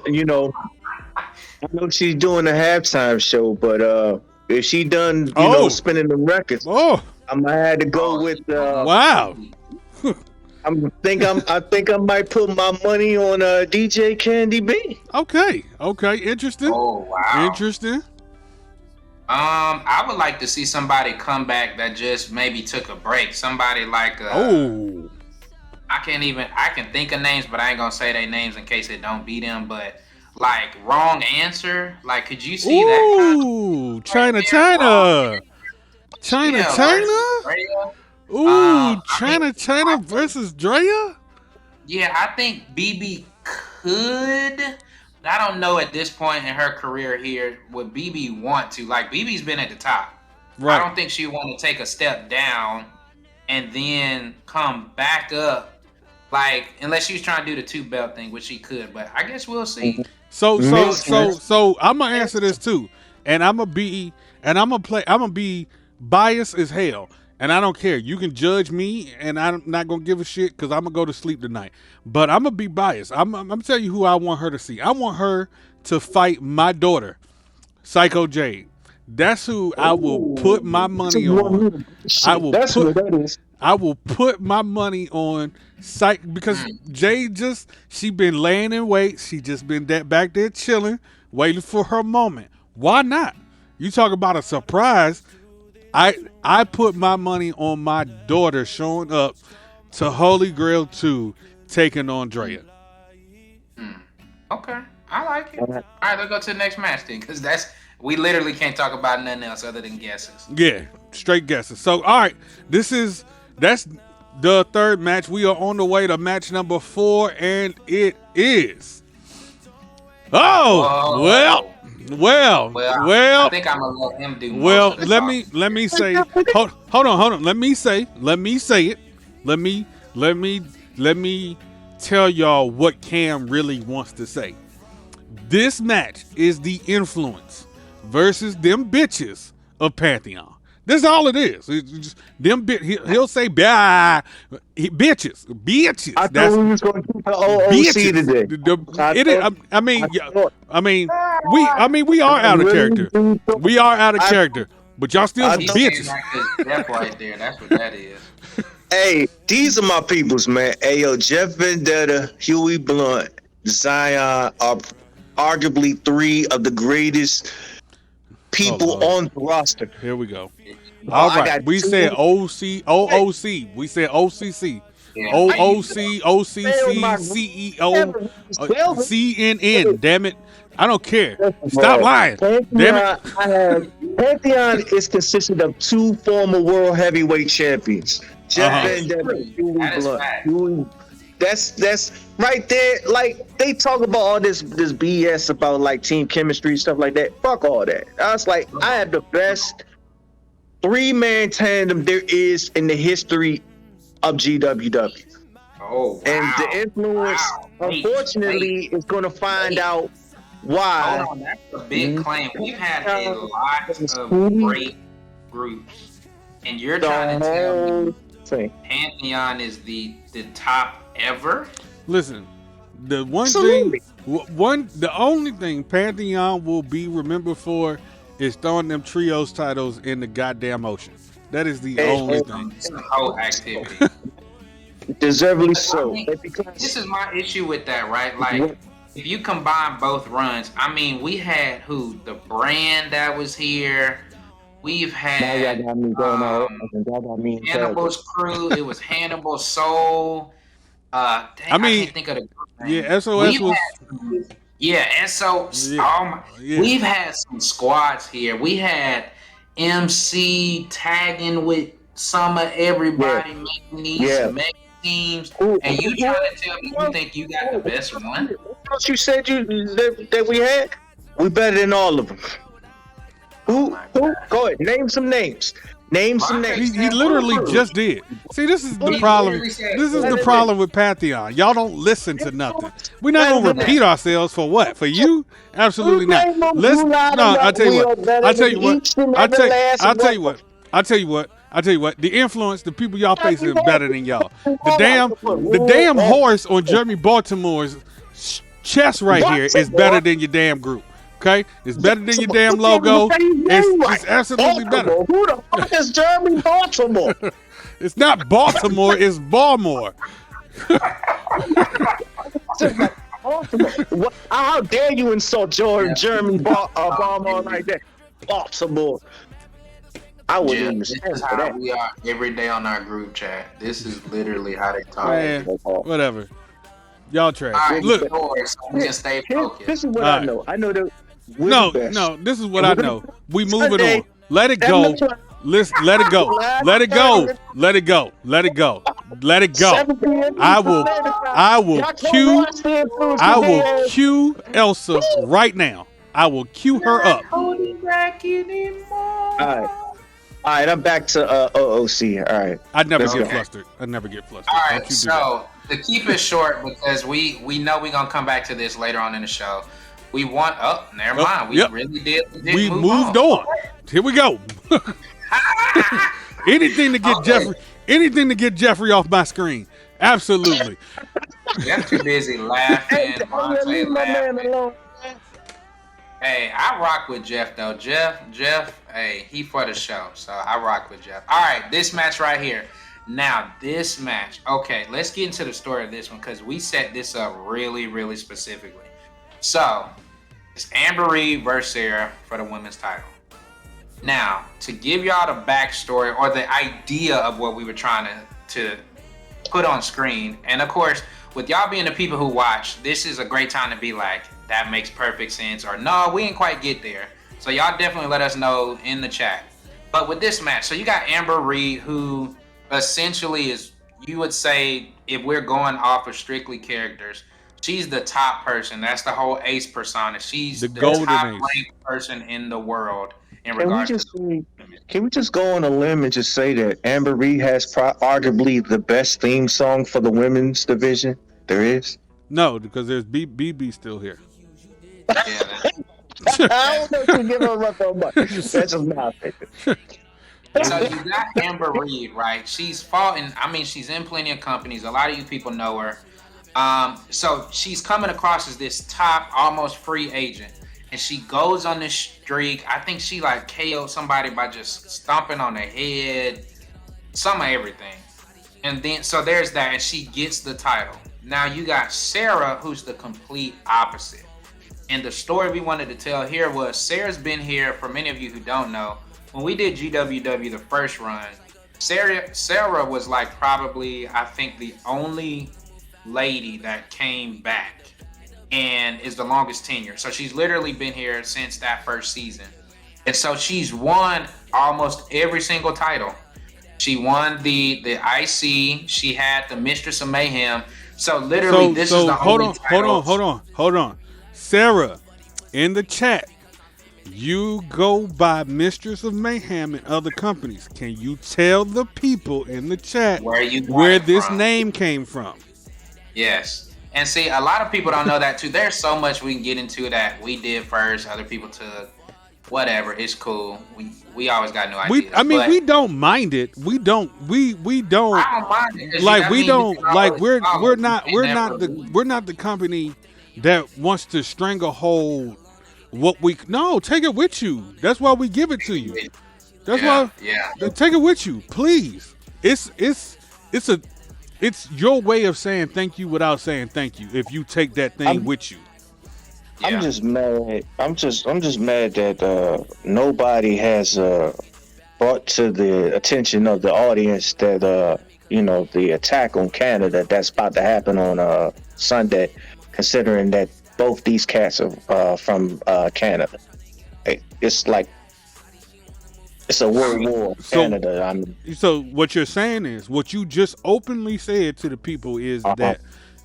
know she's doing a halftime show, but if she done, spinning the records, I'm gonna have to go with. Wow. I think I might put my money on DJ Candy B. Okay. Interesting. Oh wow. Interesting. I would like to see somebody come back that just maybe took a break. Somebody like I can think of names, but I ain't gonna say their names in case it don't beat them. But like Wrong Answer, like could you see that? Ooh, China. Ooh, China versus Drea? Yeah, I think BB could. I don't know at this point in her career here would BB want to. Like, BB's been at the top. Right. I don't think she want to take a step down and then come back up. Like, unless she's trying to do the 2-belt thing, which she could. But I guess we'll see. So I'm gonna answer this too, and I'm gonna be biased as hell. And I don't care. You can judge me, and I'm not going to give a shit because I'm going to go to sleep tonight. But I'm going to be biased. I'm going to tell you who I want her to see. I want her to fight my daughter, Psycho Jade. That's who I will put my money on. I will put my money on because Jade she been laying in wait. She just been back there chilling, waiting for her moment. Why not? You talk about a surprise. I put my money on my daughter showing up to Holy Grail 2 taking on Drea. Okay, I like it. All right, let's go to the next match then, because we literally can't talk about nothing else other than guesses. Yeah, straight guesses. So, all right, that's the third match. We are on the way to match number 4, and it is. Well. I think I'm gonna let him do. Well, let me say. Hold on. Let me say it. Let me tell y'all what Cam really wants to say. This match is the Influence versus them bitches of Pantheon. That's all it is. It's just them he'll say bitches. I thought we was going to keep the OOC today. We are out of character. We are out of character. But y'all still some bitches. That's right there. That's what that is. Hey, these are my peoples, man. Hey, yo, Jeff Vendetta, Huey Blunt, Zion are arguably 3 of the greatest people on the roster. Here we go. All right. We said OOC. We said OCC. OOC, OCC, CEO, CNN. Damn it. I don't care. Stop lying. Damn it. Pantheon is consisted of 2 former world heavyweight champions. Jeff Vendetta, Huey Blunt. That's right there, like they talk about all this BS about like team chemistry stuff like that. Fuck all that. I was like, I have the best 3-man tandem there is in the history of GWW. Oh, wow. And the influence, Wow. unfortunately, is going to find out why. Hold on, that's a big claim. We've had a lot of great groups, and you're trying to tell me thing. Pantheon is the top ever? Listen, the one Absolutely. thing, the only thing Pantheon will be remembered for is throwing them trios titles in the goddamn ocean. That is the only thing. It's a whole activity. Deservedly so. I mean, this is my issue with that, right? Like, if you combine both runs, I mean, we had the Brand that was here. We've had Hannibal's crew. It was Hannibal Soul. I can't think of the group name. Yeah, SOS was. SOS. We've had some squads here. We had MC tagging with some of everybody, making these mega teams. And you trying to tell me you think you got the best one? What you said that we had? We better than all of them. Who? Go ahead. Name some names. Name some names. He literally just did. See, this is the problem. This is the problem with Pantheon. Y'all don't listen to nothing. We're not gonna repeat ourselves for what? For you? Absolutely not. I tell you what. The influence, the people y'all facing is better than y'all. The damn horse on Jeremy Baltimore's chest right here is better than your damn group. Okay, it's better than your damn logo. It's absolutely better. Who the fuck is Jeremy Baltimore? It's not Baltimore. It's Baltimore. How dare you insult Jeremy Baltimore like that? Baltimore. I wouldn't understand this is how we are every day on our group chat. This is literally how they talk. Man, whatever. Y'all trash. Right, look, we can stay focused. This is what I know. I know that. No, this is what I know. We moving on. Let it go. Let it go. Let it go. Let it go. Let it go. Let it go. I will cue Elsa right now. I will cue her up. All right, I'm back to OOC. All right. I never get flustered. All right, so to keep it short, because we know we're gonna come back to this later on in the show. We want never mind. We really did. We moved on. Here we go. Anything to get Jeffrey. Anything to get Jeffrey off my screen. Absolutely. I'm too busy laughing. Hey, I rock with Jeff though. Jeff, hey, he for the show. So I rock with Jeff. All right, this match right here. Now, this match. Okay, let's get into the story of this one because we set this up really, really specifically. So, it's Amber Reed versus Sarah for the women's title. Now, to give y'all the backstory or the idea of what we were trying to put on screen, and of course, with y'all being the people who watch, this is a great time to be like, that makes perfect sense, or no, we ain't quite get there. So y'all definitely let us know in the chat. But with this match, so you got Amber Reed, who essentially is, you would say, if we're going off of strictly characters, she's the top person. That's the whole ace persona. She's the top ranked person in the world in regards to. Can we just go on a limb and just say that Amber Reed has arguably the best theme song for the women's division there is? No, because there's BB still here. Yeah, I don't know if you give her a run so much. That's just my opinion. So you got Amber Reed, right? She's fought in, she's in plenty of companies. A lot of you people know her. So she's coming across as this top, almost free agent. And she goes on this streak. I think she KO'd somebody by just stomping on their head. Some of everything. And then, so there's that. And she gets the title. Now you got Sarah, who's the complete opposite. And the story we wanted to tell here was Sarah's been here, for many of you who don't know, when we did GWW the first run, Sarah was probably, I think, the only lady that came back and is the longest tenure. So she's literally been here since that first season. And so she's won almost every single title. She won the IC. She had the Mistress of Mayhem. So literally, this is the hold only hold on. Sarah, in the chat, you go by Mistress of Mayhem and other companies. Can you tell the people in the chat Where you got where it this from. name came from? Yes. And see, a lot of people don't know that too. There's so much we can get into that we did first, other people took. Whatever, it's cool. We always got new ideas. We don't mind it. We don't. I don't mind it. 'Cause Like I we mean, don't. you can Like always we're follow. we're You not can we're never not the leave. we're not the company that wants to stranglehold what we. No, take it with you. That's why we give it to you. That's why. Yeah. Take it with you, please. It's your way of saying thank you without saying thank you. If you take that thing with you. I'm just mad. I'm just mad that nobody has brought to the attention of the audience that the attack on Canada that's about to happen on Sunday, considering that both these cats are from Canada. It's like it's a world war. Canada. I mean, so what you're saying is what you just openly said to the people is that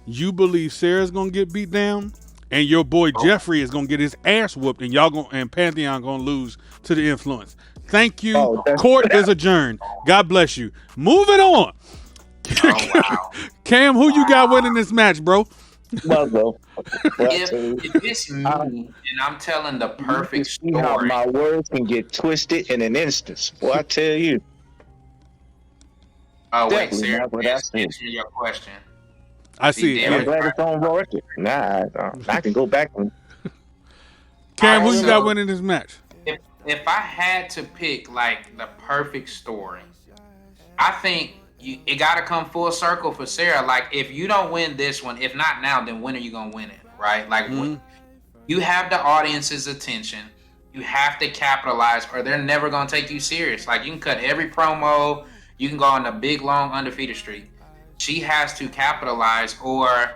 you believe Sarah's gonna get beat down. And your boy Jeffrey is gonna get his ass whooped, and and Pantheon gonna lose to the Influence. Thank you. Court is adjourned. God bless you. Moving on. Wow. Cam, who you got winning this match, bro? If it's me and I'm telling the perfect story, how my words can get twisted in an instance. Well, I tell you. Oh wait, Sarah, answer your question. I see. I'm glad it's on record. Nah, I can go back. Cam, who you got winning this match? If I had to pick like the perfect story, I think it got to come full circle for Sarah. Like if you don't win this one, if not now, then when are you gonna win it? Right? Like when you have the audience's attention, you have to capitalize, or they're never gonna take you serious. Like you can cut every promo, you can go on a big long undefeated streak. She has to capitalize, or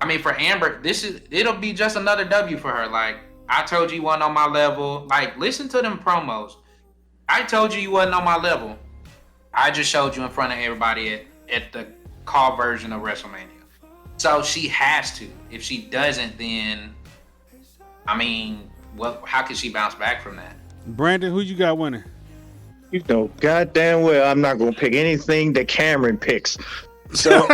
I mean, for Amber, it'll be just another W for her. Like I told you, you wasn't on my level. Like listen to them promos. I told you wasn't on my level. I just showed you in front of everybody at the call version of WrestleMania. So she has to. If she doesn't, then I mean, how can she bounce back from that? Brandon, who you got winning? You know, goddamn well, I'm not gonna pick anything that Cameron picks. So,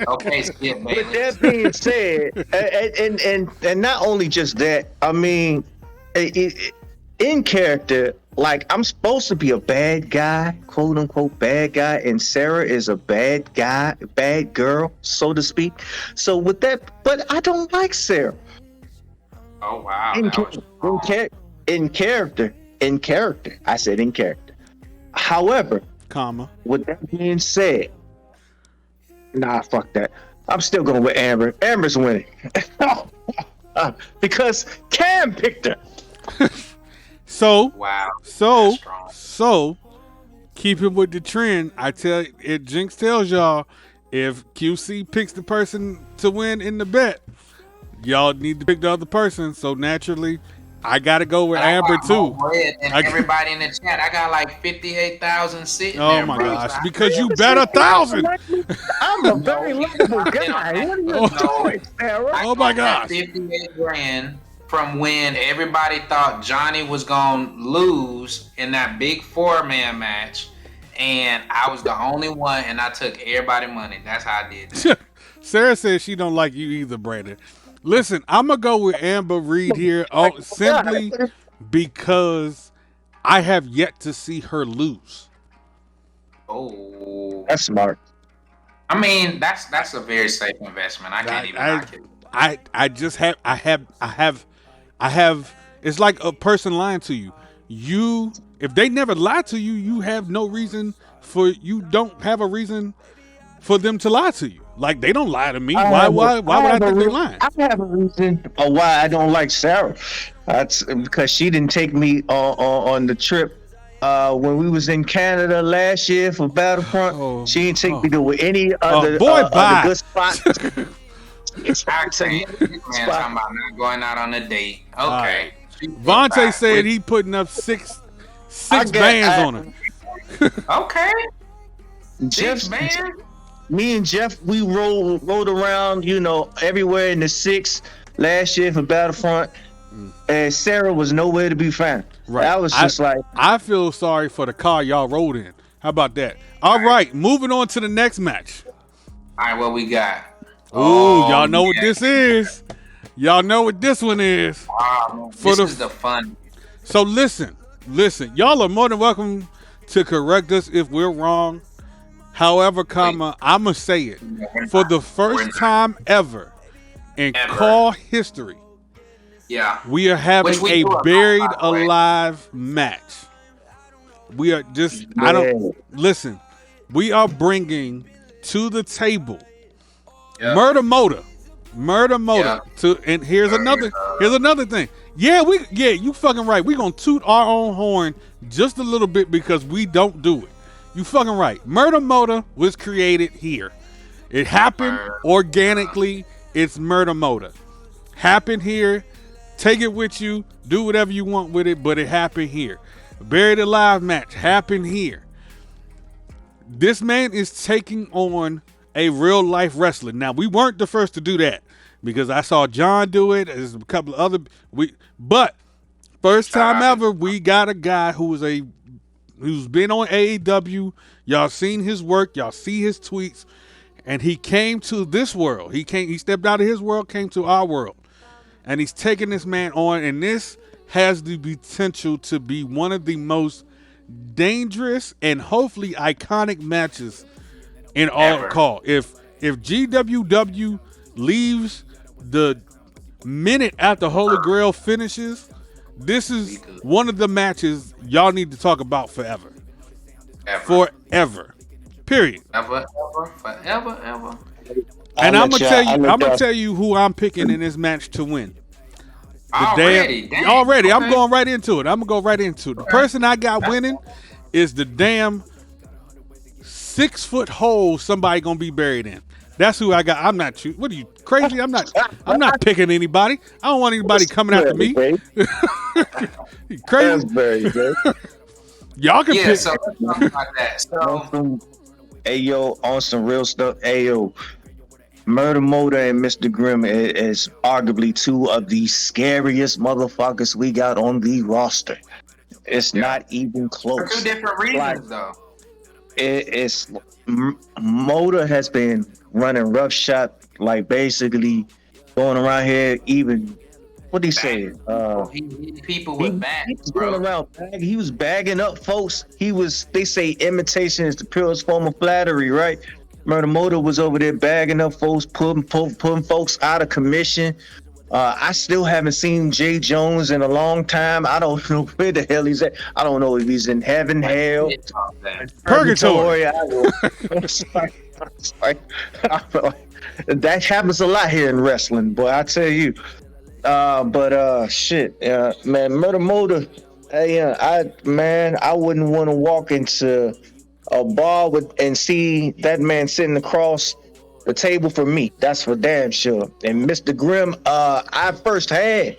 okay, skip, Bailey. With that being said, and not only just that, I mean, in character, like I'm supposed to be a bad guy, quote unquote bad guy, and Sarah is a bad guy, bad girl, so to speak. So with that, but I don't like Sarah. Oh wow! In character, I said in character. However, with that being said. Nah, fuck that. I'm still going with Amber. Amber's winning. Because Cam picked her. So, wow. So, keeping with the trend, Jinx tells y'all, if QC picks the person to win in the bet, y'all need to pick the other person. So naturally, I gotta go with Amber too. And everybody in the chat, I got like 58,000 sitting there. Oh my gosh! Because you bet 1,000. I'm a very lovable guy. What are you doing, Sarah? Oh my gosh! 58 grand from when everybody thought Johnny was gonna lose in that big 4-man match, and I was the only one, and I took everybody's money. That's how I did that. Sarah says she don't like you either, Brandon. Listen, I'm going to go with Amber Reed here simply because I have yet to see her lose. Oh. That's smart. I mean, that's a very safe investment. I can't even knock it. I just have, I have, it's like a person lying to you. If they never lie to you, you have no reason you don't have a reason for them to lie to you. Like they don't lie to me. Why would I think they're lying? I have a reason why I don't like Sarah. That's because she didn't take me on the trip when we was in Canada last year for Battlefront. She didn't take me to any other good spots. I can't. Man, talking about not going out on a date. Okay. Vontae said he putting up six bands on her. Okay. 6 bands. Me and Jeff, we rolled around, everywhere in the six last year for Battlefront, and Sarah was nowhere to be found. Right. I was just like, I feel sorry for the car y'all rode in. How about that? All right, moving on to the next match. All right, what we got? Ooh, Oh, y'all know what yeah. this is. Y'all know what this one is. This is the fun. So listen. Y'all are more than welcome to correct us if we're wrong. However, I'ma say it. For the first time ever in call history, we are having a buried alive match. We are just listen. We are bringing to the table Murder Motor. To, and here's another thing. Yeah, you fucking right. We gonna toot our own horn just a little bit because we don't do it. You fucking right. Murder Motor was created here. It happened organically. It's Murder Motor. Happened here. Take it with you. Do whatever you want with it, but it happened here. Buried Alive match happened here. This man is taking on a real life wrestler. Now, we weren't the first to do that because I saw John do it. There's a couple of other but first time ever, we got a guy who's been on AEW. Y'all seen his work, y'all see his tweets, and he came to this world. He stepped out of his world, came to our world. And he's taking this man on, and this has the potential to be one of the most dangerous and hopefully iconic matches in all call. If GWW leaves the minute after Holy Grail finishes, this is one of the matches y'all need to talk about forever. Forever. Period. Forever. And I'm gonna tell you who I'm picking in this match to win. Already. Okay. I'm going right into it. The person I got winning is the damn 6-foot hole somebody gonna be buried in. That's who I got. I'm not you. What are you crazy? I'm not picking anybody. I don't want anybody coming after me. You crazy? Y'all can pick. So let's talk about that. So, on some real stuff. Murder Motor and Mr. Grimm is arguably two of the scariest motherfuckers we got on the roster. It's not even close. For two different reasons, though. Motor has been running roughshod, like basically going around here. Even what he said, people with bags, bro. Going around, he was bagging up folks. They say imitation is the purest form of flattery, right? Murder Motor was over there bagging up folks, putting folks out of commission. I still haven't seen Jay Jones in a long time. I don't know where the hell he's at. I don't know if he's in heaven, hell, purgatory. I'm sorry. That happens a lot here in wrestling, boy. I tell you. Shit, man, Murder Motor. I wouldn't want to walk into a bar and see that man sitting across the table from me. That's for damn sure. And Mr. Grimm, I firsthand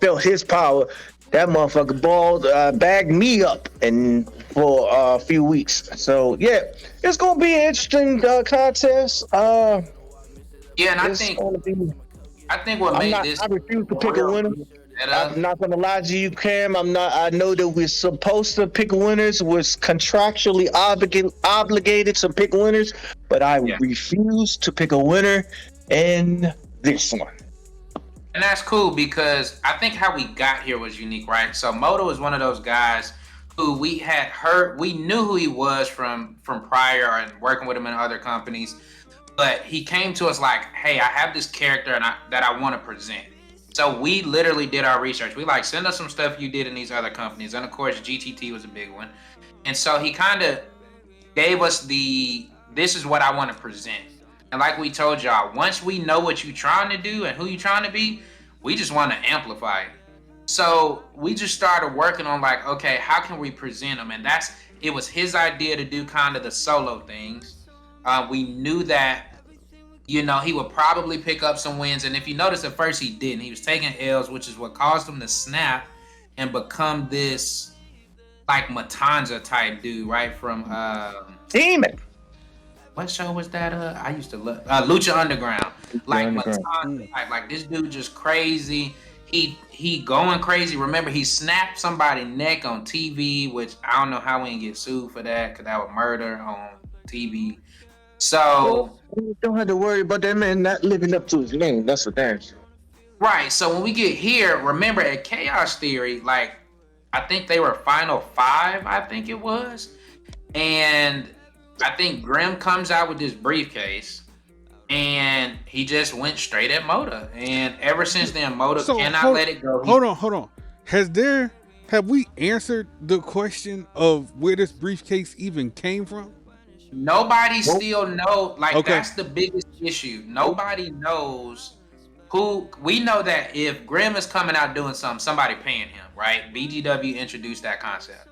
felt his power. That motherfucker bagged me up and for a few weeks. So yeah, it's gonna be an interesting contest. And I think what made this. I refuse to pick a winner. I'm not gonna lie to you, Cam. I know that we're supposed to pick winners. We're contractually obligated to pick winners, but I refuse to pick a winner in this one. And that's cool because I think how we got here was unique, right? So Moto is one of those guys who we had heard, we knew who he was from prior and working with him in other companies, but he came to us like, hey, I have this character that I want to present. So we literally did our research. We send us some stuff you did in these other companies. And of course, GTT was a big one. And so he kind of gave us this is what I want to present. And like we told y'all, once we know what you're trying to do and who you're trying to be, we just want to amplify it. So we just started working on okay, how can we present them? And it was his idea to do kind of the solo things. We knew that he would probably pick up some wins. And if you notice, at first he didn't. He was taking L's, which is what caused him to snap and become this Matanza type dude, right? From Demon. what show was that? I used to love Lucha Underground. Like Underground. Matan, like this dude just crazy. He going crazy. Remember, he snapped somebody's neck on TV, which I don't know how we didn't get sued for that because that was murder on TV. So You don't have to worry about that man not living up to his name. That's the thing. right. So when we get here, remember at Chaos Theory, like I think they were Final Five. I think it was, and I think Grim comes out with this briefcase. And he just went straight at Moda. And ever since then, Moda cannot let it go. Hold on. Have we answered the question of where this briefcase even came from? Nobody still knows. Like, that's the biggest issue. Nobody knows who. We know that if Grim is coming out doing something, somebody paying him, right? BGW introduced that concept.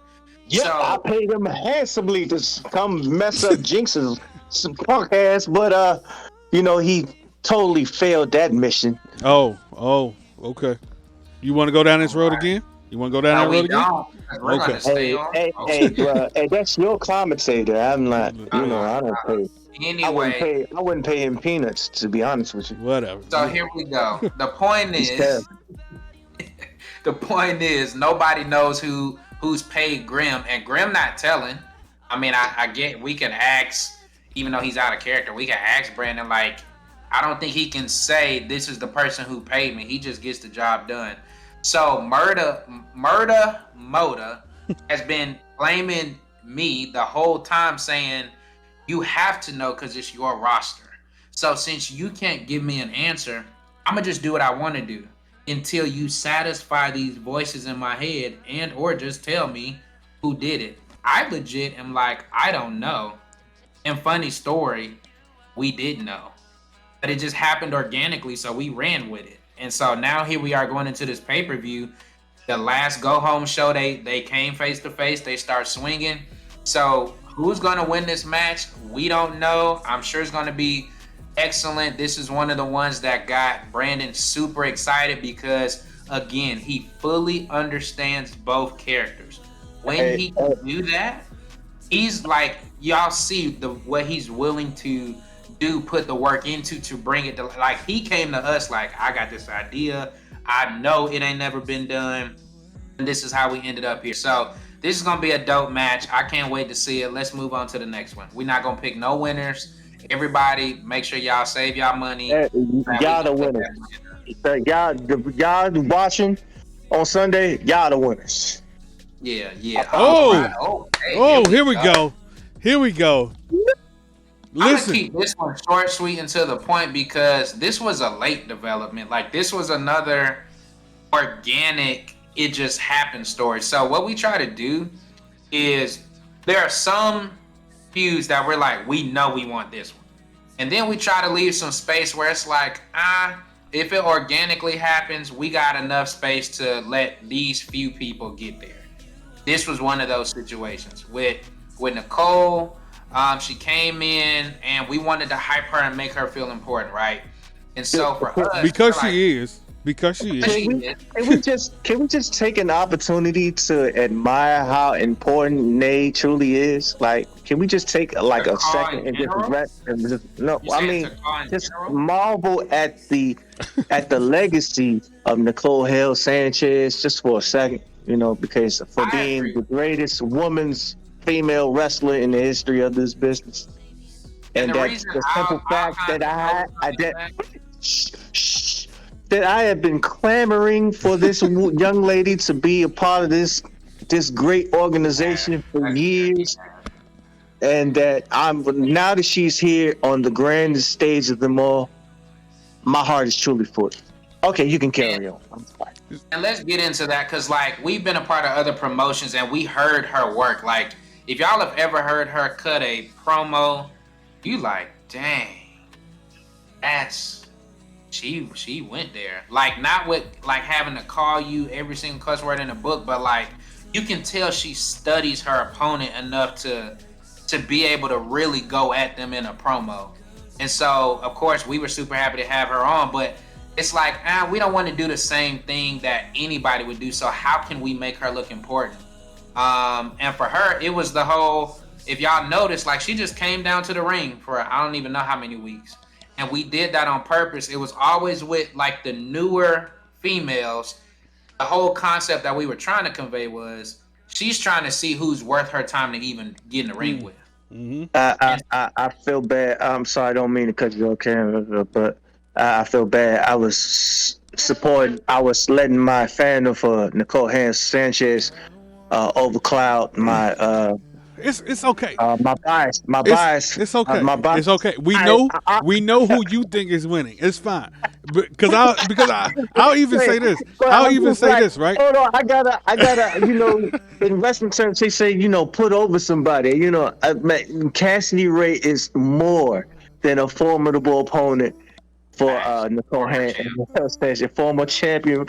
Yeah, So, I paid him handsomely to come mess up Jinx's some punk ass, but he totally failed that mission. Oh, okay. You want to go down this road again? You want to go down that road again? We're gonna stay on. Hey, bro, hey, that's your commentator. I'm not, I don't pay. Anyway, I wouldn't pay him peanuts, to be honest with you. Whatever. So here we go. The point is, nobody knows who's paid Grim, and Grim not telling. I mean, I get we can ask, even though he's out of character, we can ask Brandon. Like, I don't think he can say this is the person who paid me. He just gets the job done. So Moda has been blaming me the whole time, saying you have to know because it's your roster. So since you can't give me an answer, I'm gonna just do what I want to do until you satisfy these voices in my head and or just tell me who did it. I legit am like, I don't know. And funny story, we did know. But it just happened organically, so we ran with it. And so now here we are going into this pay-per-view. The last go-home show, they came face-to-face. They start swinging. So who's going to win this match? We don't know. I'm sure it's going to be excellent. This is one of the ones that got Brandon super excited because, again, he fully understands both characters. When he can do that, he's like, y'all see what he's willing to do, put the work into to bring it to, like, he came to us like, I got this idea, I know it ain't never been done, and this is how we ended up here. So this is gonna be a dope match. I can't wait to see it. Let's move on to the next one. We're not gonna pick no winners. Everybody make sure y'all save y'all money. Y'all the winners. Y'all watching on Sunday, y'all the winners. Yeah. Here we go. I'm Listen, gonna keep this one short, sweet, and to the point because this was a late development. Like, this was another organic, it just happened story. So what we try to do is there are some feuds that we're like, we know we want this one. And then we try to leave some space where it's like, if it organically happens, we got enough space to let these few people get there. This was one of those situations with Nicole. She came in and we wanted to hype her and make her feel important, right? And so for us, because she is. Can we just take an opportunity to admire how important Nay truly is? Like, can we just take a second and just marvel at the legacy of Nicole Hale Sanchez just for a second, because for being the greatest woman's female wrestler in the history of this business, and that's the simple fact that that I have been clamoring for this young lady to be a part of this great organization for years, and that now that she's here on the grandest stage of them all, my heart is truly full. Okay, you can carry on. I'm fine. And let's get into that because, like, we've been a part of other promotions and we heard her work. Like, if y'all have ever heard her cut a promo, you like, dang, she went there. Like, not with like having to call you every single cuss word in the book, but like you can tell she studies her opponent enough to be able to really go at them in a promo. And so, of course, we were super happy to have her on, but it's like, we don't want to do the same thing that anybody would do. So how can we make her look important? And for her, it was the whole, if y'all notice, like she just came down to the ring for I don't even know how many weeks, and we did that on purpose. It was always with like the newer females. The whole concept that we were trying to convey was she's trying to see who's worth her time to even get in the ring with. I feel bad. I'm sorry, I don't mean to cut you off, Cam, but I feel bad. I was supporting. I was letting my fandom for Nicole Sanchez overcloud my It's okay. my bias. It's okay. My bias. It's okay. We know who you think is winning. It's fine. I'll even say this. I'll even say this, right? Hold on, I gotta, in wrestling terms, they say, put over somebody. Cassidy Ray is more than a formidable opponent for Nicole Sanchez, former champion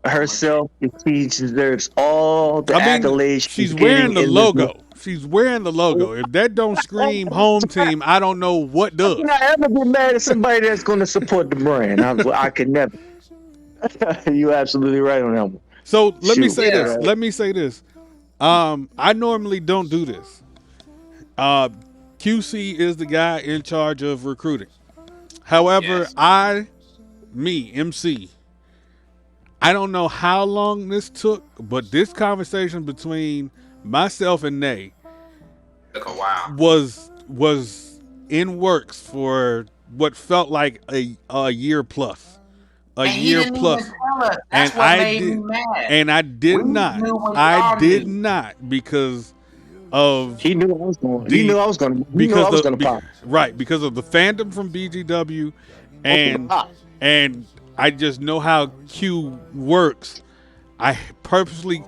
herself. She deserves all the accolades. She's wearing the logo. She's wearing the logo. If that don't scream home team, I don't know what does. I can ever be mad at somebody that's going to support the brand. I could never. You absolutely right on that one. So let me say this. Let me say this. I normally don't do this. QC is the guy in charge of recruiting. However, MC, I don't know how long this took, but this conversation between myself and Nay Took a while. was in works for what felt like a year plus. That's And what made me mad. And I did not because of he knew I was going. He knew I was going. He knew I was going to pop. Right, because of the fandom from BGW, and I just know how Q works. I purposely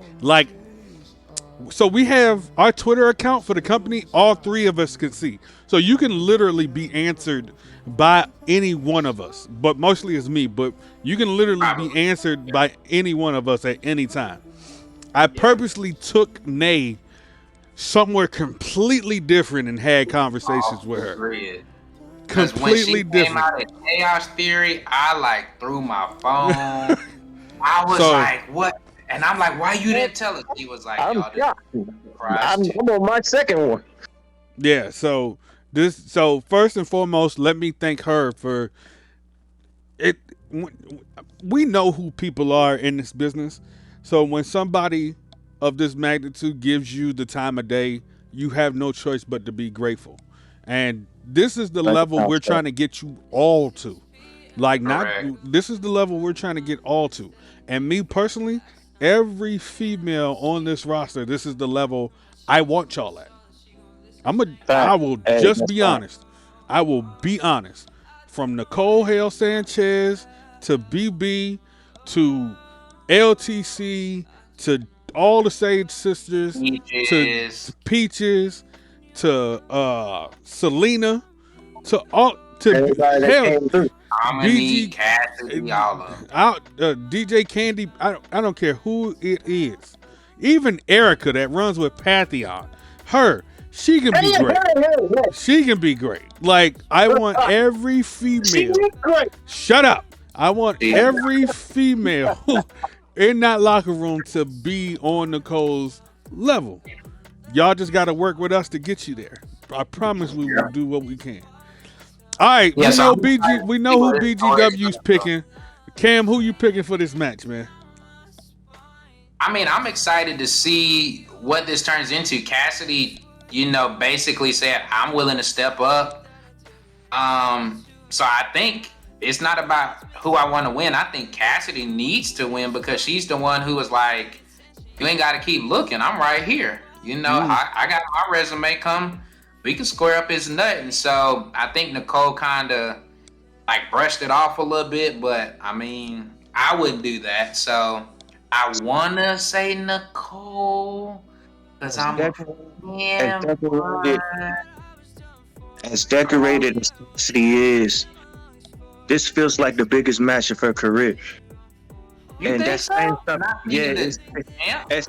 so we have our Twitter account for the company. All three of us can see, so you can literally be answered by any one of us, but mostly it's me. But you can literally be answered by any one of us at any time. I purposely took Nay somewhere completely different and had conversations with her. Completely different. Came out of Chaos Theory, I threw my phone. I was like, "What?" And I'm like, "Why you didn't tell us?" He was like, I'm on my second one. Yeah. So first and foremost, let me thank her for it. We know who people are in this business, so when somebody of this magnitude gives you the time of day, you have no choice but to be grateful. And this is the level we're trying to get you all to. This is the level we're trying to get all to. And me personally, every female on this roster, this is the level I want y'all at. I will just be honest. I will be honest. From Nicole Hale Sanchez to BB to LTC to all the Sage Sisters to Peaches to Selena to all to BG Cassidy, all of them. DJ Candy. I don't care who it is. Even Erica that runs with Pantheon. She can be great. She can be great. I want every female. Shut up. I want every female in that locker room to be on Nicole's level. Y'all just got to work with us to get you there. I promise we will do what we can. All right, we know who BGW's picking. Cam, who you picking for this match, man? I mean, I'm excited to see what this turns into. Cassidy, basically said, I'm willing to step up. So I think it's not about who I want to win. I think Cassidy needs to win because she's the one who was like, you ain't got to keep looking. I'm right here. I got my resume come. We can square up his nut. And so I think Nicole kind of brushed it off a little bit, but I mean, I wouldn't do that. So I want to say Nicole because I'm as decorated as she is, this feels like the biggest match of her career. You and think that's so? It's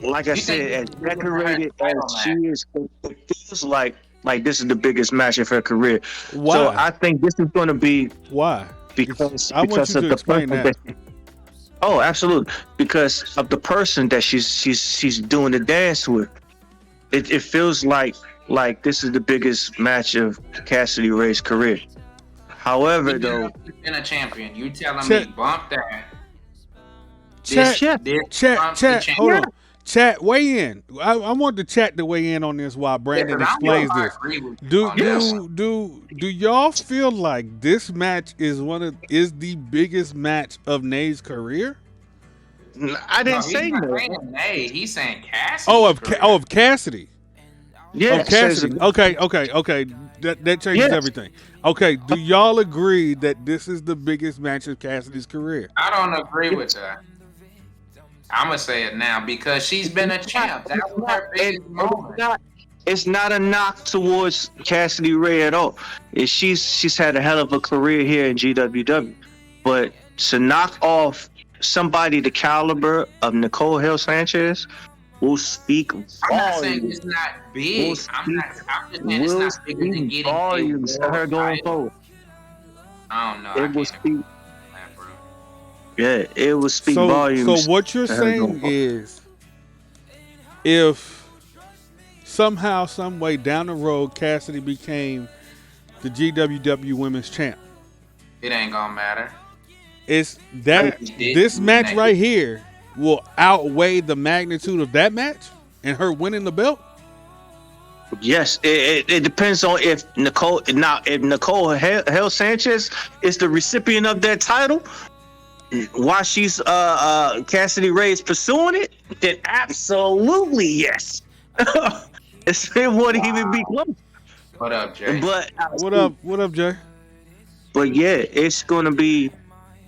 like I said, as decorated as she is, it feels like this is the biggest match of her career. Why? So I think this is going to be why because of the person that. Oh, absolutely! Because of the person that she's doing the dance with, it feels like like this is the biggest match of Cassidy Ray's career. However, though, She's been a champion. You telling Chat- me bump that? Chat, This chat, bumps the chat. Hold champion. on. Chat, weigh in. I want the chat to weigh in on this while Brandon Yeah, 'cause I don't know explains if I this. agree with you Do on this do y'all feel like this match is is the biggest match of Nay's career? I didn't No, say he's not no. saying Nay. He's saying Cassidy. Oh, of Cassidy. Yeah, Of Cassidy. Okay. That changes Yes. everything. Okay, do y'all agree that this is the biggest match of Cassidy's career? I don't agree with that. I'm gonna say it now because she's been a champ. That was her biggest moment. It's not a knock towards Cassidy Ray at all. She's had a hell of a career here in GWW, but to knock off somebody the caliber of Nicole Hill Sanchez will speak I'm not saying volumes. it's not big. Will I'm just saying Will it's not bigger than speak getting volumes to her going forward. I don't know. I It will can't speak. agree with that, bro. Yeah, it will speak So volumes. what you're to her going saying forward. is, if somehow, some way down the road, Cassidy became the GWW Women's Champ, It ain't gonna matter. it's that this match right here will outweigh the magnitude of that match and her winning the belt. Yes, it depends on if Nicole Hell Sanchez is the recipient of that title while she's Cassidy Ray is pursuing it, then absolutely yes. It wouldn't even be close. What up, Jay? But What up, Jay? But yeah, it's gonna be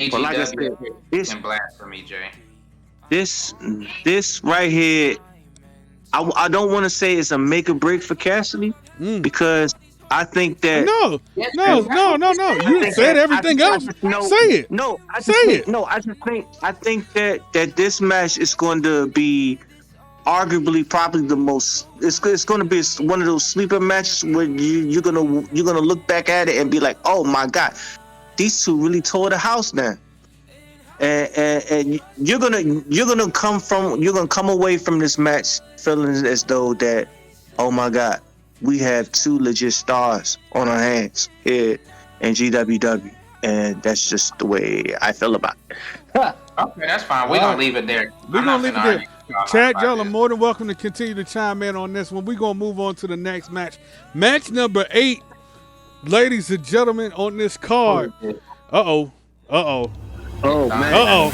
AGW like I said, and blasphemy, Jay. this right here. I don't want to say it's a make or break for Cassidy because I think that No. You said everything else. Say it. No, I just Say think, it. No, I think that this match is going to be arguably probably the most. It's going to be one of those sleeper matches where you're gonna look back at it and be like, oh my god, these two really tore the house down. And you're gonna come away from this match feeling as though that, oh my god, we have two legit stars on our hands here in GWW, and that's just the way I feel about it. Okay, that's fine. We're gonna leave it there. We're I'm gonna not leave it gonna there. argue with y'all Chad, about y'all are this. more than welcome to continue to chime in on this one. We're gonna move on to the next match. Match number 8, ladies and gentlemen, on this card. Oh man.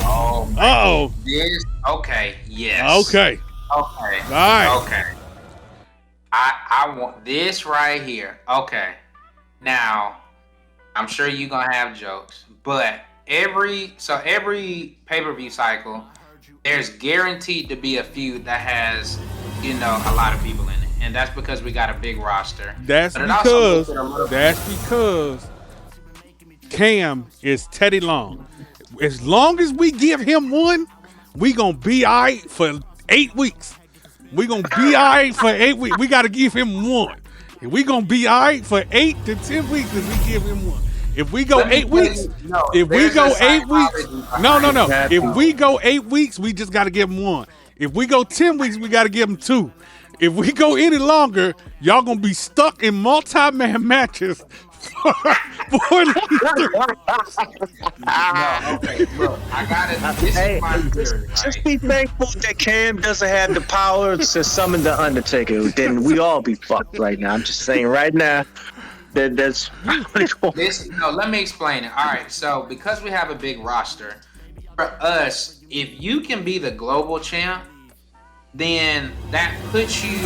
This okay, yes. Okay. Okay. All right. Okay. I want this right here. Okay. Now, I'm sure you're gonna have jokes, but every pay-per-view cycle, there's guaranteed to be a feud that has, a lot of people in it. And that's because we got a big roster. That's But it also makes it a little- because Cam is Teddy Long. As long as we give him one, we gonna be all right for 8 weeks. We gonna be all right for 8 weeks. We gotta give him one. And we gonna be all right for 8 to 10 weeks if we give him one. If we go Let me 8 tell weeks, you, no, if we there's go a 8 weeks, psychology no. behind it. If we go 8 weeks, we just gotta give him one. If we go 10 weeks, we gotta give him 2. If we go any longer, y'all gonna be stuck in multi-man matches for No, okay, look, I gotta. This Hey, is my theory, just right? be thankful that Cam doesn't have the power to summon the Undertaker. Then we all be fucked right now. I'm just saying right now that's Let me explain it. All right, so because we have a big roster, for us, if you can be the global champ, then that puts you,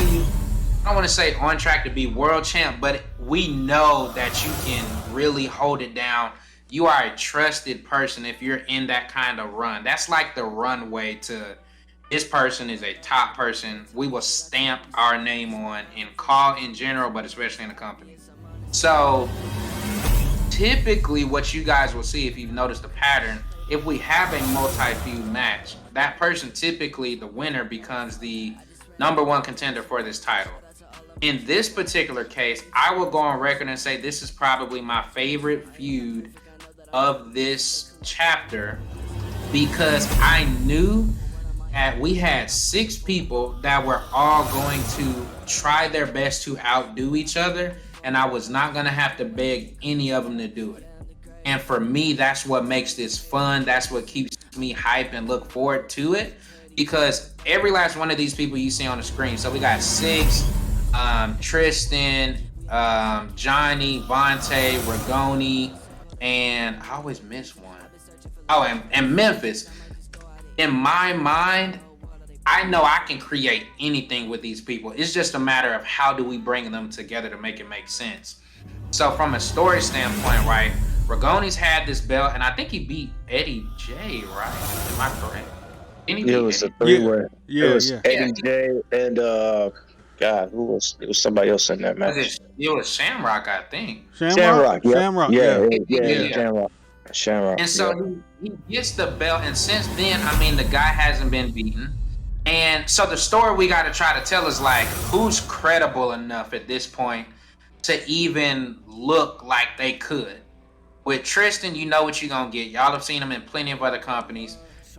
I don't want to say on track to be world champ, but we know that you can really hold it down. You are a trusted person if you're in that kind of run. That's like the runway to this person is a top person. We will stamp our name on and call in general, but especially in the company. So typically what you guys will see, if you've noticed the pattern, if we have a multi-feud match, that person, typically the winner, becomes the number one contender for this title. In this particular case, I will go on record and say this is probably my favorite feud of this chapter because I knew at we had 6 people that were all going to try their best to outdo each other, and I was not gonna have to beg any of them to do it. And for me, that's what makes this fun. That's what keeps me hype and look forward to it. Because every last one of these people you see on the screen. So we got Six, Tristan, Johnny, Vontae, Ragoni, and I always miss one. Oh, and Memphis. In my mind, I know I can create anything with these people. It's just a matter of how do we bring them together to make it make sense. So from a story standpoint, right, Ragoni's had this belt, and I think he beat Eddie J, right? Am I correct? Didn't he It beat was a Eddie? three-way. Yeah, It was yeah. Eddie J and God, who was? It was somebody else in that match. It was Shamrock, I think. Shamrock. Yep. Shamrock. Yeah, Yeah. yeah, Yeah. Shamrock. Shamrock. And so Yeah. he gets the belt, and since then, I mean, the guy hasn't been beaten. And so the story we got to try to tell is like, who's credible enough at this point to even look like they could? With Tristan, you know what you're gonna get. Y'all have seen him in plenty of other companies.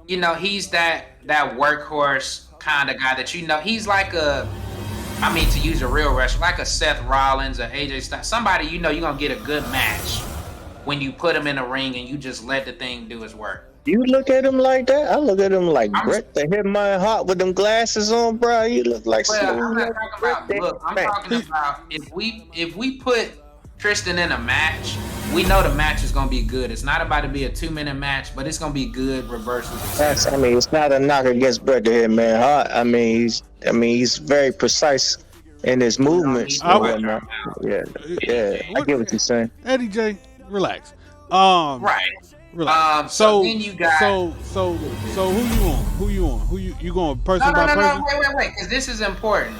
You know, he's that workhorse kind of guy that you know. He's like to use a real wrestler, like a Seth Rollins or AJ Styles. Somebody you know you're gonna get a good match when you put him in a ring and you just let the thing do its work. You look at him like that? I look at him like Brett that hit my heart with them glasses on, bro. You look like Well, I'm smooth not like talking Brett about there. look. I'm Man. talking about if we put Tristan in a match, we know the match is gonna be good. It's not about to be a 2-minute match, but it's gonna be good reversals. That's, I mean, it's not a knock against Brett the Hitman Hart. I mean, he's very precise in his movements and whatnot. Yeah, I get what you're saying. Eddie J, relax. Right. Relax. So then you got so who you on? Who you going person by person? No, wait, because this is important.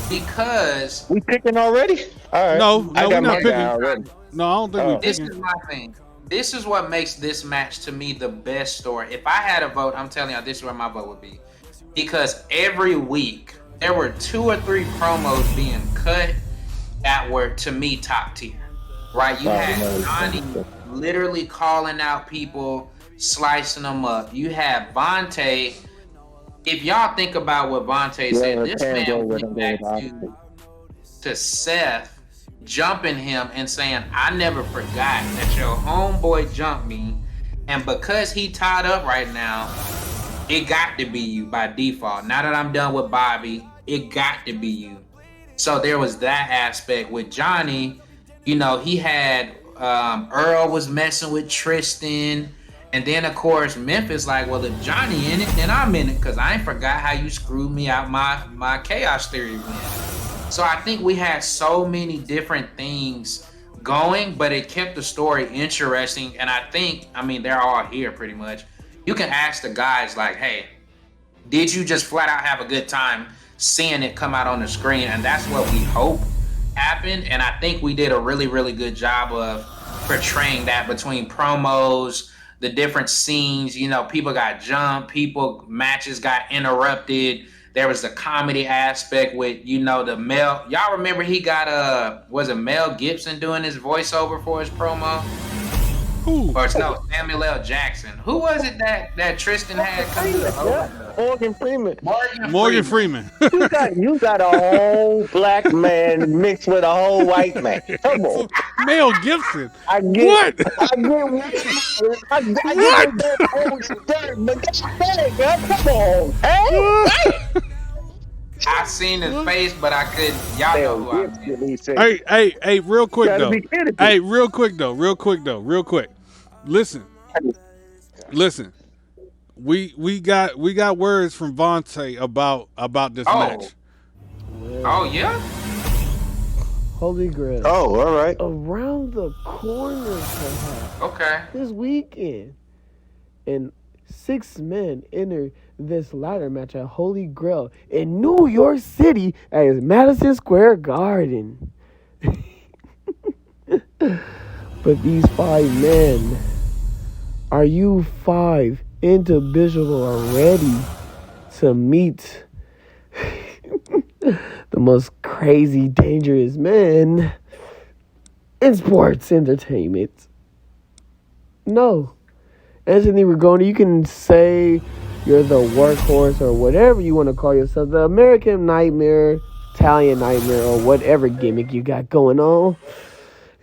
Because We picking already? All right. No, I we're got not my picking. guy already. No, I don't think we're this picking. is my thing. This is what makes this match to me the best story. If I had a vote, I'm telling you, this is where my vote would be. Because every week there were 2 or 3 promos being cut that were to me top tier. Right? You had Johnny literally calling out people, slicing them up. You had Vontae. If y'all think about what Vontae said, this man went back to Seth, jumping him and saying, I never forgot that your homeboy jumped me, and because he tied up right now, it got to be you by default. Now that I'm done with Bobby, it got to be you. So there was that aspect with Johnny. You know, he had Earl was messing with Tristan, and then of course Memphis like, well, if Johnny in it, then I'm in it, because I ain't forgot how you screwed me out my Chaos Theory win. So I think we had so many different things going, but it kept the story interesting. And I think, I mean, they're all here pretty much. You can ask the guys like, hey, did you just flat out have a good time seeing it come out on the screen? And that's what we hope happened. And I think we did a really, really good job of portraying that between promos, the different scenes. You know, people got jumped, matches got interrupted. There was the comedy aspect with, you know, the Mel. Y'all remember he got was it Mel Gibson doing his voiceover for his promo? Who? Or no, Samuel L. Jackson. Who was it that Tristan had come to the Morgan Freeman. Morgan Freeman. You got a whole black man mixed with a whole white man. Come on. Mel Gibson. I get What? I get that whole story, but that's big, man. Come on. Hey? I seen his face, but I couldn't. Y'all know who I mean. Hey, real quick Gotta though. be kidding me. Hey, real quick. Listen. We got words from Vontae about this match. Oh yeah? Holy Grail. Oh, all right. Around the corner, perhaps. Okay. This weekend. And 6 men enter this ladder match at Holy Grail in New York City at Madison Square Garden. But these 5 men, are you 5 individuals are ready to meet the most crazy, dangerous men in sports entertainment? No. Anthony Rigoni, you can say You're the workhorse or whatever you want to call yourself, the American Nightmare, Italian Nightmare, or whatever gimmick you got going on.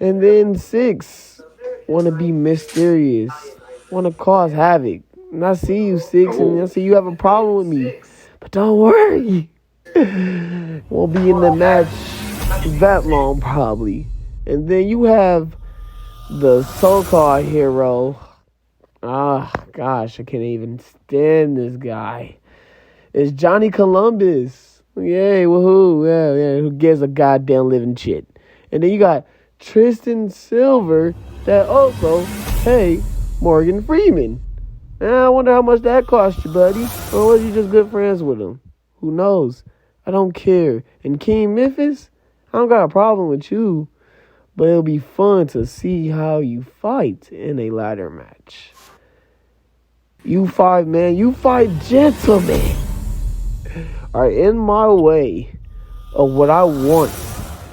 And then 6, want to be mysterious, want to cause havoc. And I see you, 6, and I see you have a problem with me. But don't worry. Won't be in the match that long, probably. And then you have the so-called hero. Ah, gosh, I can't even stand this guy. It's Johnny Columbus. Yay, woohoo. Yeah, who gives a goddamn living shit. And then you got Tristan Silver that also, hey, Morgan Freeman. I wonder how much that cost you, buddy. Or was you just good friends with him? Who knows? I don't care. And King Memphis, I don't got a problem with you. But it'll be fun to see how you fight in a ladder match. You fight, man. You fight gentlemen. Are in my way of what I want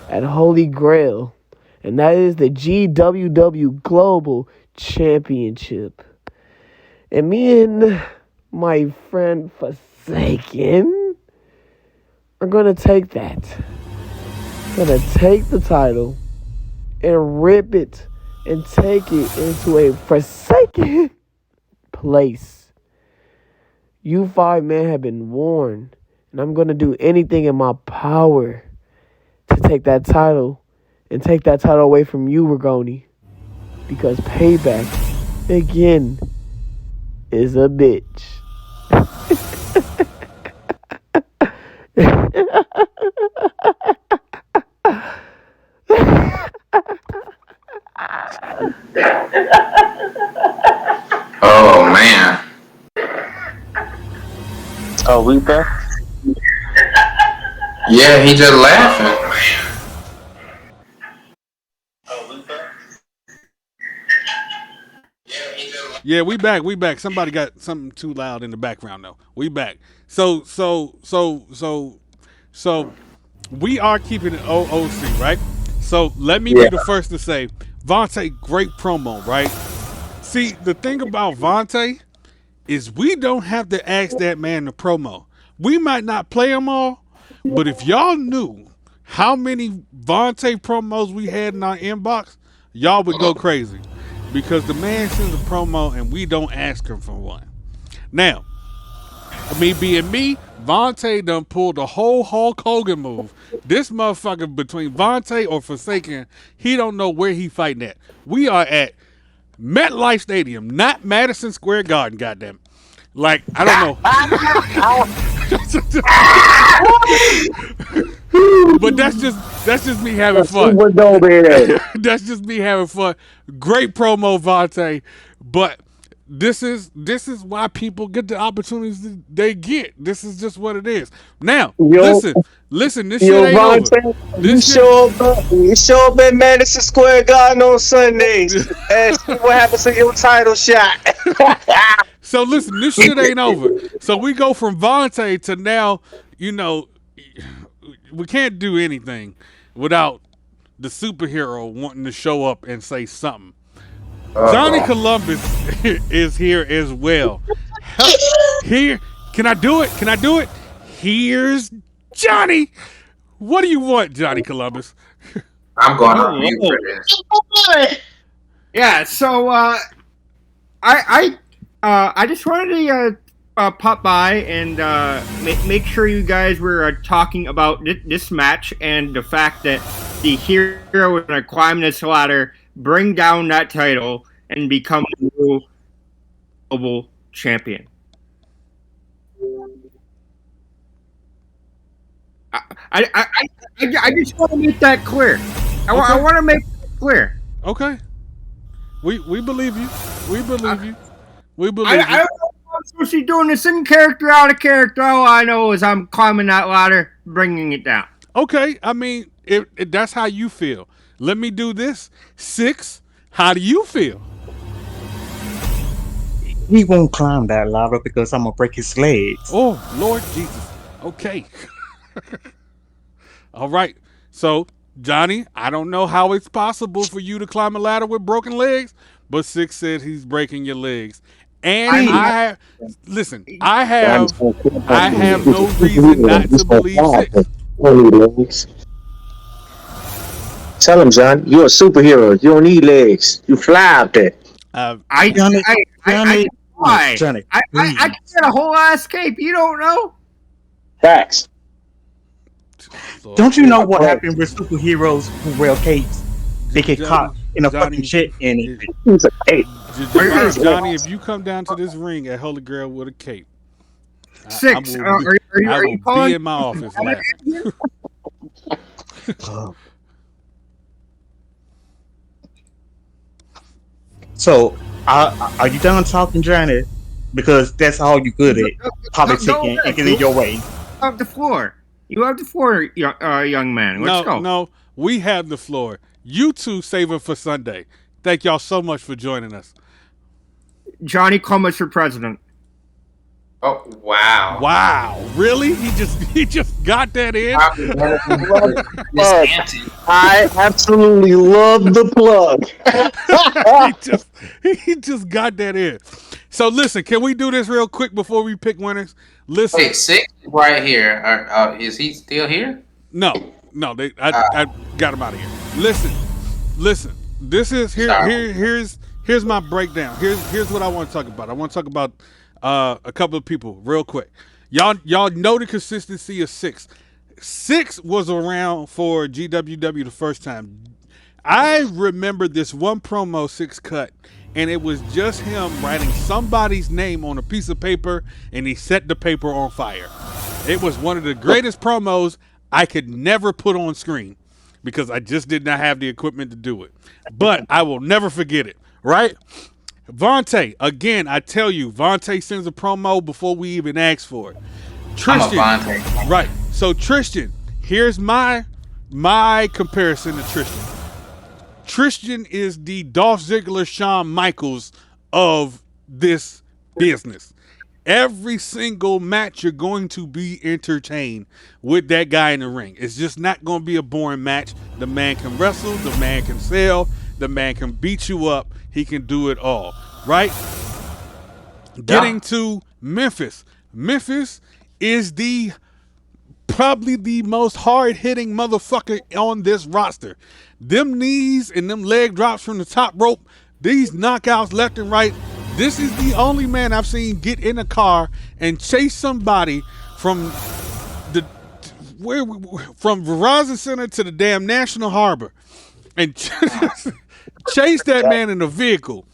at Holy Grail. And that is the GWW Global Championship. And me and my friend Forsaken are going to take that. Going to take the title and rip it and take it into a Forsaken place. You 5 men have been warned. And I'm going to do anything in my power to take that title and take that title away from you, Rigoni. Because payback, again, is a bitch. Oh man. Oh, we back? Yeah, he just laughing. Yeah, we back. We back. Somebody got something too loud in the background though. We back. So we are keeping it OOC, right? So let me be the first to say, Vontae, great promo, right? See, the thing about Vontae is we don't have to ask that man to promo. We might not play them all, but if y'all knew how many Vontae promos we had in our inbox, y'all would go crazy. Because the man sends a promo and we don't ask him for one. Now, me being me, Vontae done pulled the whole Hulk Hogan move. This motherfucker between Vontae or Forsaken, he don't know where he fighting at. We are at MetLife Stadium, not Madison Square Garden, goddamn. Like, I don't know. But that's just me having fun. That's just me having fun. Great promo, Vontae. But this is why people get the opportunities that they get. This is just what it is. Now, listen. This shit ain't over. You show up at Madison Square Garden on Sundays and see what happens to your title shot. So listen, this shit ain't over. So we go from Vontae to now, we can't do anything without the superhero wanting to show up and say something. Johnny Columbus is here as well. Here, can I do it? Can I do it? Here's Johnny. What do you want, Johnny Columbus? I'm going on mute for this. Yeah, so I just wanted to pop by and make sure you guys were talking about this match and the fact that the hero was going to climb this ladder, bring down that title, and become the new global champion. I just want to make that clear. I want to make it clear. Okay. We believe you. We believe you. We believe I you. don't know if I'm supposed to be doing this in character, out of character. All I know is I'm climbing that ladder, bringing it down. Okay. I mean, if that's how you feel. Let me do this. 6, how do you feel? He won't climb that ladder because I'm gonna break his legs. Oh, Lord Jesus. Okay. All right. So, Johnny, I don't know how it's possible for you to climb a ladder with broken legs, but 6 said he's breaking your legs. And I'm listen, I Johnny's have gonna kill I him. have He's a no reason superhero. not He's to gonna believe fly. 6. Only legs. Tell him, John, you're a superhero. You don't need legs. You fly out there. Uh, I Johnny, I Johnny, can fly. Johnny, I can please. get a whole ass cape. You don't know. Facts. Lord. Don't you know what Right. happened with superheroes who wear capes? They get caught in a fucking shit and J- He's a ape. Johnny, if you come down to this ring at Holy Grail with a cape, I Six. will Are, be, are you I are will you be calling? in my office laughing. uh, so are you done talking, Johnny? Because that's all you good at, Go politicking and ahead. getting your way. You have the floor. You have the floor, young man. Let's go. No, we have the floor. You two save it for Sunday. Thank y'all so much for joining us. Johnny Cummings for president. Oh wow. Wow, really? He just got that in. Probably better than this Plug. anti. I absolutely love the plug. he just got that in. So listen, can we do this real quick before we pick winners? Listen, Wait, 6 is right here. Is he still here? no, I got him out of here. Listen. This is Sorry. here's my breakdown. Here's what I want to talk about. I want to talk about a couple of people real quick. Y'all know the consistency of 6. 6 was around for GWW the first time. I remember this one promo 6 cut, and it was just him writing somebody's name on a piece of paper, and he set the paper on fire. It was one of the greatest promos I could never put on screen because I just did not have the equipment to do it. But I will never forget it, right? Vontae, again, I tell you, Vontae sends a promo before we even ask for it. Tristan, I'm a Vontae. right? So Tristan, here's my comparison to Tristan. Tristan is the Dolph Ziggler, Shawn Michaels of this business. Every single match you're going to be entertained with that guy in the ring. It's just not going to be a boring match. The man can wrestle, the man can sell, the man can beat you up. He can do it all, right? Getting to Memphis. Memphis is probably the most hard-hitting motherfucker on this roster. Them knees and them leg drops from the top rope, these knockouts left and right. This is the only man I've seen get in a car and chase somebody from from Verizon Center to the damn National Harbor and chase that man in a vehicle.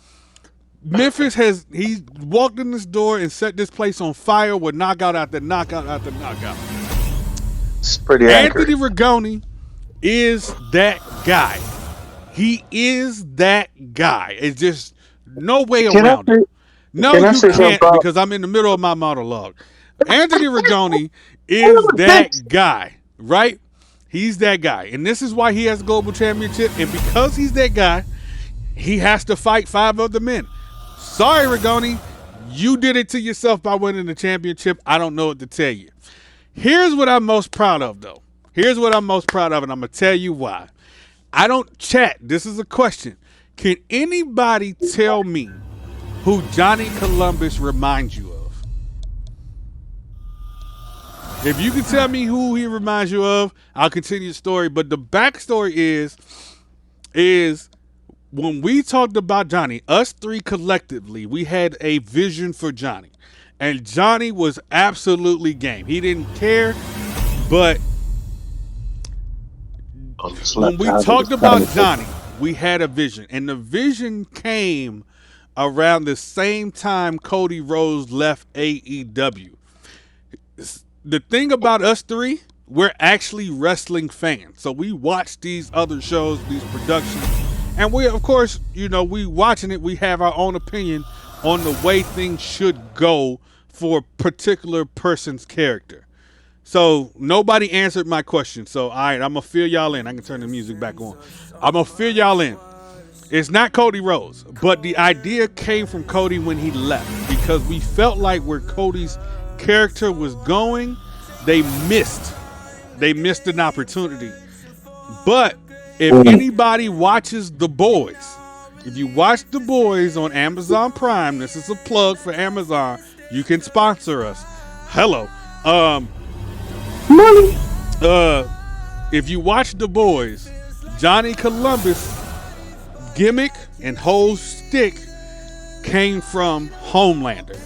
Memphis he walked in this door and set this place on fire with knockout after knockout after knockout. It's pretty Anthony accurate. Rigoni is that guy. He is that guy. It's just no way Can I around say, it. No, can I you say something can't about because I'm in the middle of my monologue. Anthony Rigoni is that guy, right? He's that guy. And this is why he has a global championship. And because he's that guy, he has to fight 5 other men. Sorry, Rigoni. You did it to yourself by winning the championship. I don't know what to tell you. Here's what I'm most proud of, though. Here's what I'm most proud of, and I'm going to tell you why. I don't chat. This is a question. Can anybody tell me who Johnny Columbus reminds you of? If you can tell me who he reminds you of, I'll continue the story. But the backstory is when we talked about Johnny, us 3 collectively, we had a vision for Johnny. And Johnny was absolutely game. He didn't care, but when we talked about Johnny, we had a vision. And the vision came around the same time Cody Rhodes left AEW. The thing about us 3, we're actually wrestling fans. So we watch these other shows, these productions, and we, of course, we watching it, we have our own opinion on the way things should go for a particular person's character. So nobody answered my question. So, all right, I'm going to fill y'all in. I can turn the music back on. I'm going to fill y'all in. It's not Cody Rhodes, but the idea came from Cody when he left because we felt like where Cody's character was going, they missed an opportunity. But if anybody watches The Boys, If you watch The Boys on Amazon Prime, this is a plug for Amazon. You can sponsor us. Hello. Money. If you watch The Boys, Johnny Columbus gimmick and whole stick came from Homelander.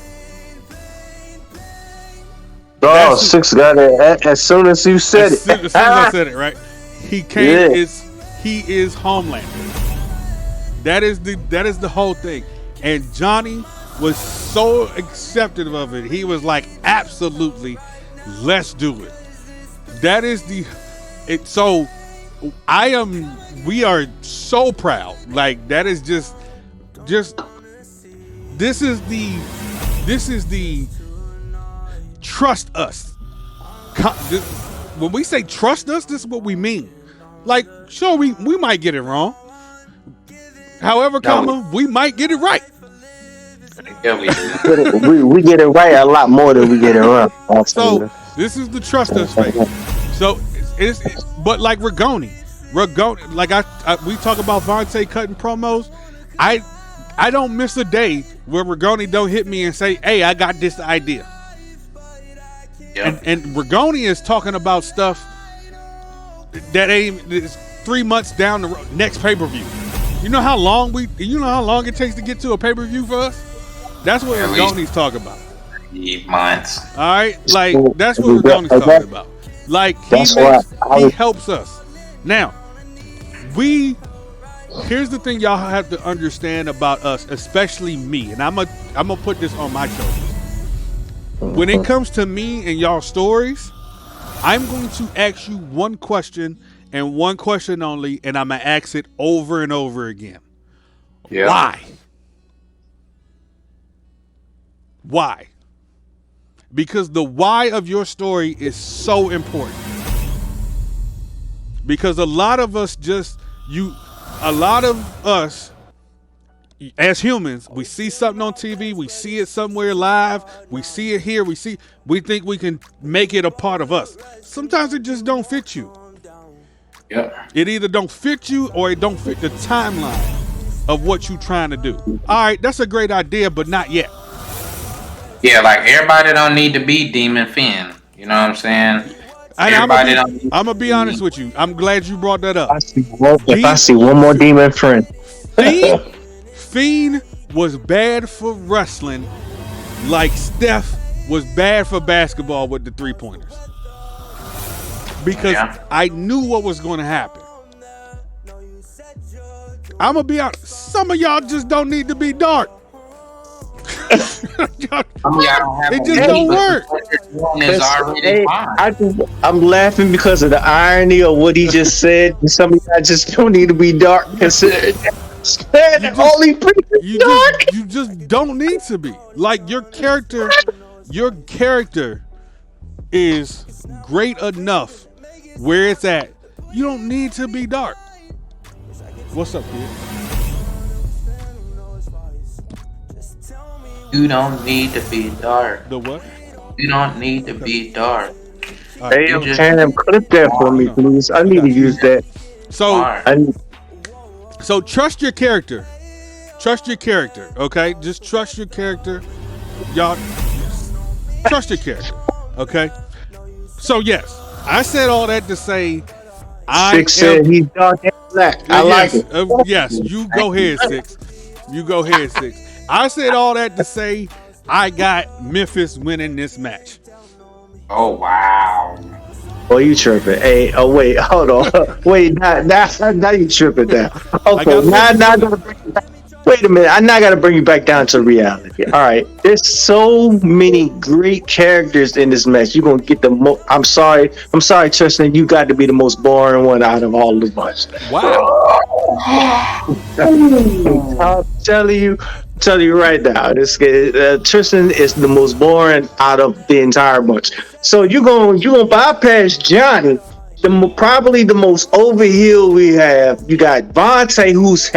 Oh, That's- Six got it as soon as you said As it. soon as I said it, right? He came. He is Homelander. That is the whole thing. And Johnny was so accepting of it. He was like, absolutely, let's do it. That is so we are so proud. Like, that is just this is the trust us. When we say trust us, this is what we mean. Like, sure, we might get it wrong. However, we might get it right. Yeah, we do. we get it right a lot more than we get it wrong. So this is the trust us phase. So it's but like Rigoni, like we talk about Vontae cutting promos. I don't miss a day where Rigoni don't hit me and say, "Hey, I got this idea." Yeah. And Rigoni is talking about stuff that is 3 months down the road, next pay-per-view. You know how long it takes to get to a pay-per-view for us? That's what Rigoni's talking about. 3 months. All right, like that's what Rigoni's talking about. Like he helps us. Now, here's the thing y'all have to understand about us, especially me, and I'm gonna put this on my shoulders. When it comes to me and y'all stories, I'm going to ask you one question and one question only, and I'm gonna ask it over and over again. Yeah. Why? Why? Because the why of your story is so important. Because a lot of us as humans, we see something on TV, we see it somewhere live, we see it here, we think we can make it a part of us. Sometimes it just don't fit you. Yep. It either don't fit you or it don't fit the timeline of what you're trying to do. All right, that's a great idea, but not yet. Yeah, like everybody don't need to be Demon Finn. You know what I'm saying? I'm gonna be honest with you. I'm glad you brought that up. If I see one more demon friend. Fiend was bad for wrestling like Steph was bad for basketball with the 3-pointers. Because I knew what was going to happen. I'm going to be honest. Some of y'all just don't need to be dark. It just don't work. I'm laughing because of the irony of what he just said. Some of y'all just don't need to be dark. You just don't need to be. Like, your character is great enough where it's at. You don't need to be dark. What's up, kid? You don't need to be dark. The what? You don't need to be dark. Hey, Cam, clip that for me, please. I need to use that. So trust your character. Trust your character, okay? Just trust your character. Y'all, trust your character, okay? So, yes, I said all that to say Six said he's dark and black. I like it. Yes, you go ahead, Six. You go ahead, Six. I said all that to say I got Memphis winning this match. Oh, wow. Oh, you tripping. Hey, oh, wait, hold on. Wait, now you tripping now. Okay, now wait a minute. I now got to bring you back down to reality. All right. There's so many great characters in this match. You're going to get the most. I'm sorry, Tristan. You got to be the most boring one out of all the bunch. Wow. I'm telling you right now, Tristan is the most boring out of the entire bunch. So you're gonna bypass Johnny, probably the most overhealed we have. You got Vontae, who's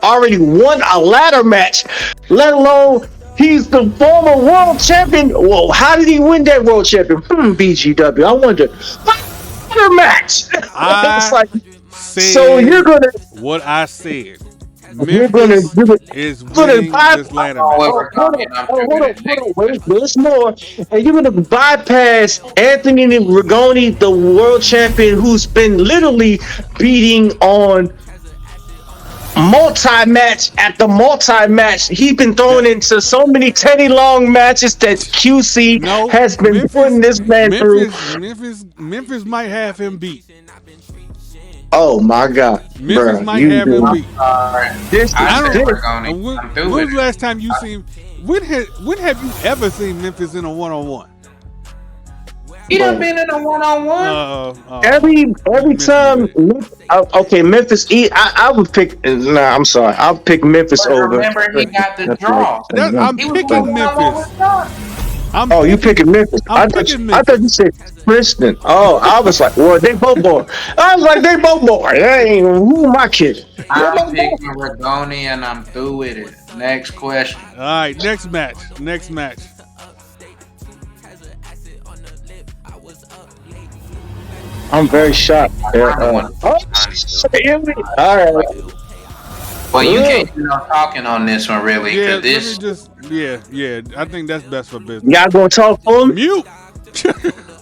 already won a ladder match, let alone he's the former world champion. Whoa, how did he win that world champion? BGW. I wonder. Ladder match. Said so you're gonna what I said. Memphis is you're gonna winning bypass. this ladder Oh, match. we're going. I'm Hold doing on, it hold next. on, wait, there's more. And you're gonna bypass Anthony Rigoni, the world champion, who's been literally beating on multi-match after multi-match. He's been thrown That into so many Teddy Long matches that QC no has been putting this man through. Memphis might have him beat. Oh my God, Memphis bro, might you have him do beat. Sorry. this. I I said don't. we're going. I'm When through was it. the last time you seen? When have you ever seen Memphis in a one-on-one? He done Bro. been in a one-on-one. Every Missing the time, bait. okay, Memphis. I would pick. Nah, I'm sorry. I'll pick Memphis But over. remember, he got the That's right. draw. I'm He was in a picking one-on-one Memphis. with John. Oh, you picking Memphis? I'm picking I thought you Memphis. said Princeton. Oh, I was like, well, they both bored. I was like, they both bored. Who am I kidding? They I'm both bored. picking Rigoni, and I'm through with it. Next question. All right, next match. Next match. I'm very shocked. I don't want Oh, here we. All right. Well, you Yeah. can't do no talking on this one, really, Yeah, because let me this. just. Yeah. I think that's best for business. Y'all gonna talk for me? Mute.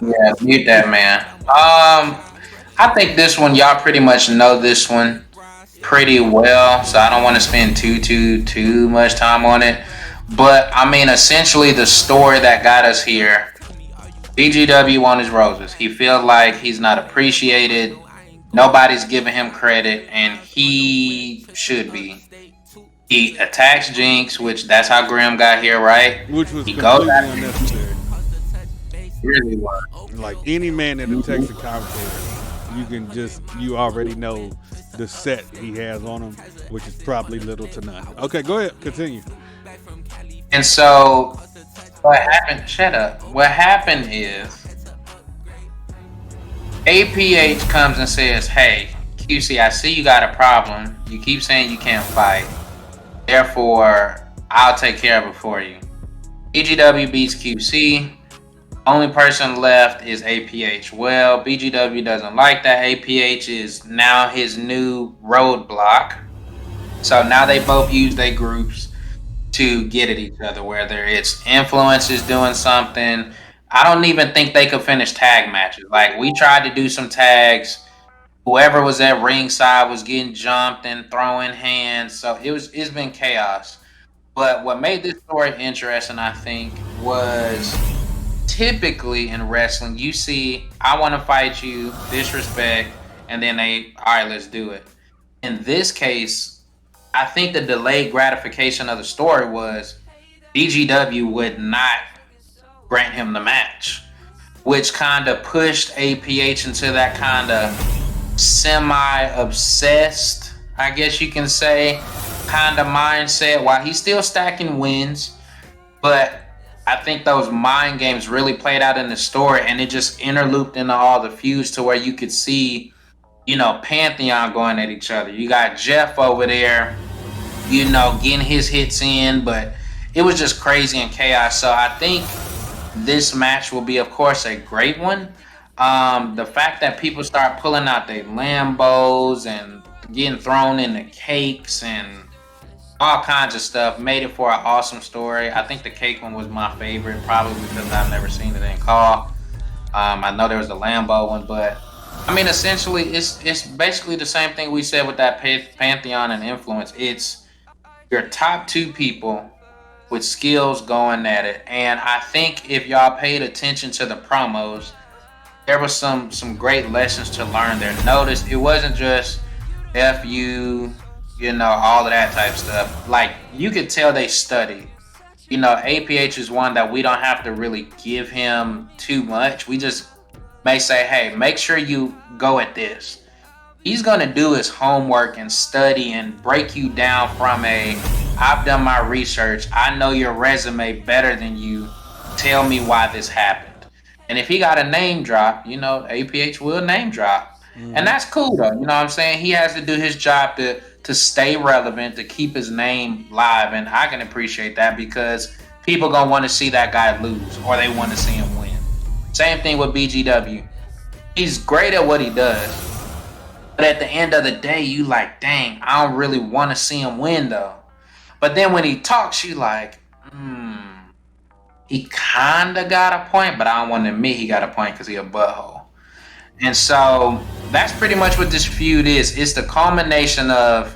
Yeah, mute that man. I think this one y'all pretty much know this one pretty well, so I don't want to spend too much time on it. But I mean, essentially, the story that got us here. BGW on his roses. He feels like he's not appreciated. Nobody's giving him credit, and he should be. He attacks Jinx, which that's how Graham got here, right? Which was He goes completely after unnecessary. really was. Like any man that attacks a commentator, you already know the set he has on him, which is probably little to none. Okay, go ahead, continue. And so what happened? Shut up. What happened is APH comes and says, "Hey, QC, I see you got a problem. You keep saying you can't fight. Therefore, I'll take care of it for you." BGW beats QC. Only person left is APH. Well, BGW doesn't like that. APH is now his new roadblock. So now they both use their groups to get at each other, whether it's influencers doing something. I don't even think they could finish tag matches. Like, we tried to do some tags. Whoever was at ringside was getting jumped and throwing hands. So it's been chaos. But what made this story interesting, I think, was typically in wrestling, you see, I want to fight you, disrespect, and then all right, let's do it. In this case, I think the delayed gratification of the story was BGW would not grant him the match, which kind of pushed APH into that kind of semi-obsessed, I guess you can say, kind of mindset while he's still stacking wins. But I think those mind games really played out in the story, and it just interlooped into all the feuds to where you could see, Pantheon going at each other. You got Jeff over there, getting his hits in, but it was just crazy and chaos. So I think this match will be, of course, a great one. The fact that people start pulling out their Lambos and getting thrown in the cakes and all kinds of stuff made it for an awesome story. I think the cake one was my favorite, probably because I've never seen it in Call. I know there was the Lambo one, but I mean, essentially, it's basically the same thing we said with that Pantheon and Influence. It's your top two people with skills going at it. And I think if y'all paid attention to the promos, there was some great lessons to learn there. Notice it wasn't just F you, all of that type stuff. Like, you could tell they studied. APH is one that we don't have to really give him too much. We just may say, hey, make sure you go at this. He's going to do his homework and study and break you down from I've done my research. I know your resume better than you. Tell me why this happened. And if he got a name drop, APH will name drop. And that's cool, though. You know what I'm saying? He has to do his job to stay relevant, to keep his name live. And I can appreciate that because people going to want to see that guy lose or they want to see him win. Same thing with BGW. He's great at what he does. But at the end of the day, you like, dang, I don't really want to see him win though. But then when he talks, you like, he kind of got a point, but I don't want to admit he got a point because he a butthole. And so that's pretty much what this feud is. It's the culmination of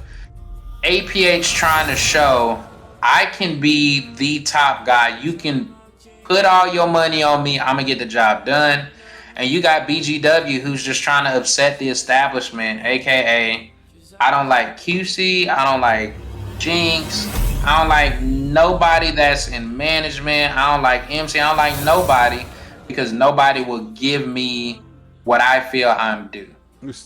APH trying to show I can be the top guy. You can put all your money on me. I'm going to get the job done. And you got BGW who's just trying to upset the establishment, aka I don't like QC, I don't like Jinx, I don't like nobody that's in management, I don't like MC, I don't like nobody because nobody will give me what I feel I'm due.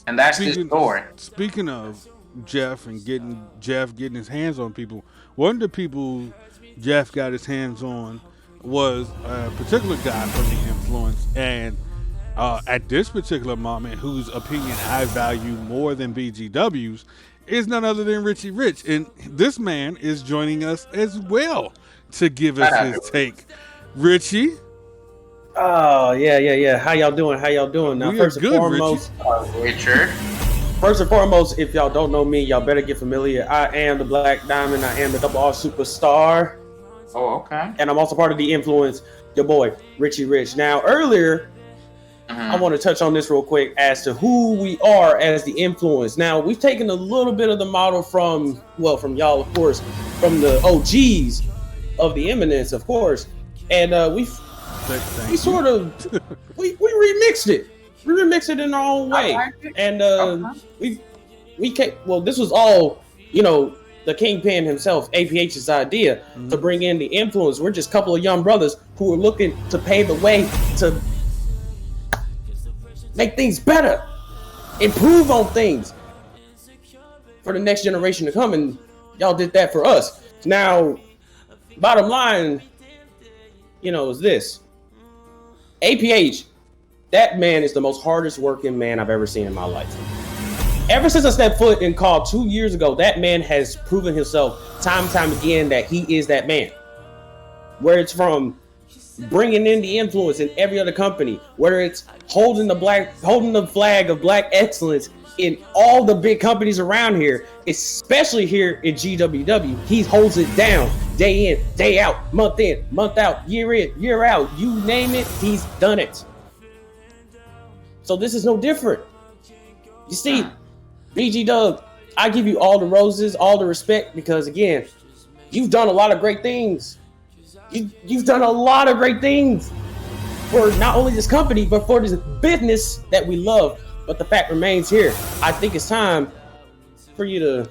And that's the story. Speaking of Jeff and getting his hands on people, one of the people Jeff got his hands on was a particular guy from the Influence, and at this particular moment, whose opinion I value more than BGW's, is none other than Richie Rich. And this man is joining us as well to give us his take. Richie? Oh, yeah. How y'all doing? Now, first and foremost, Richard. First and foremost, if y'all don't know me, y'all better get familiar. I am the Black Diamond. I am the Double R Superstar. Oh, okay. And I'm also part of the Influence, your boy, Richie Rich. Now, earlier, I want to touch on this real quick as to who we are as the Influence. Now, we've taken a little bit of the model from y'all, of course, from the OGs of the Eminence, of course. And we remixed it. We remixed it in our own way. And this was all, the Kingpin himself, APH's idea to bring in the Influence. We're just a couple of young brothers who are looking to pave the way to make things better, improve on things for the next generation to come, and y'all did that for us. Now, bottom line, is this. APH, that man is the most hardest working man I've ever seen in my life. Ever since I stepped foot in Call 2 years ago, that man has proven himself time and time again that he is that man. Where it's from bringing in the Influence in every other company, whether it's holding the flag of black excellence in all the big companies around here, especially here in GWW, he holds it down day in, day out, month in, month out, year in, year out. You name it, he's done it. So this is no different. You see, BG Doug, I give you all the roses, all the respect, because again, you've done a lot of great things. You've done a lot of great things for not only this company, but for this business that we love. But the fact remains here. I think it's time for you to,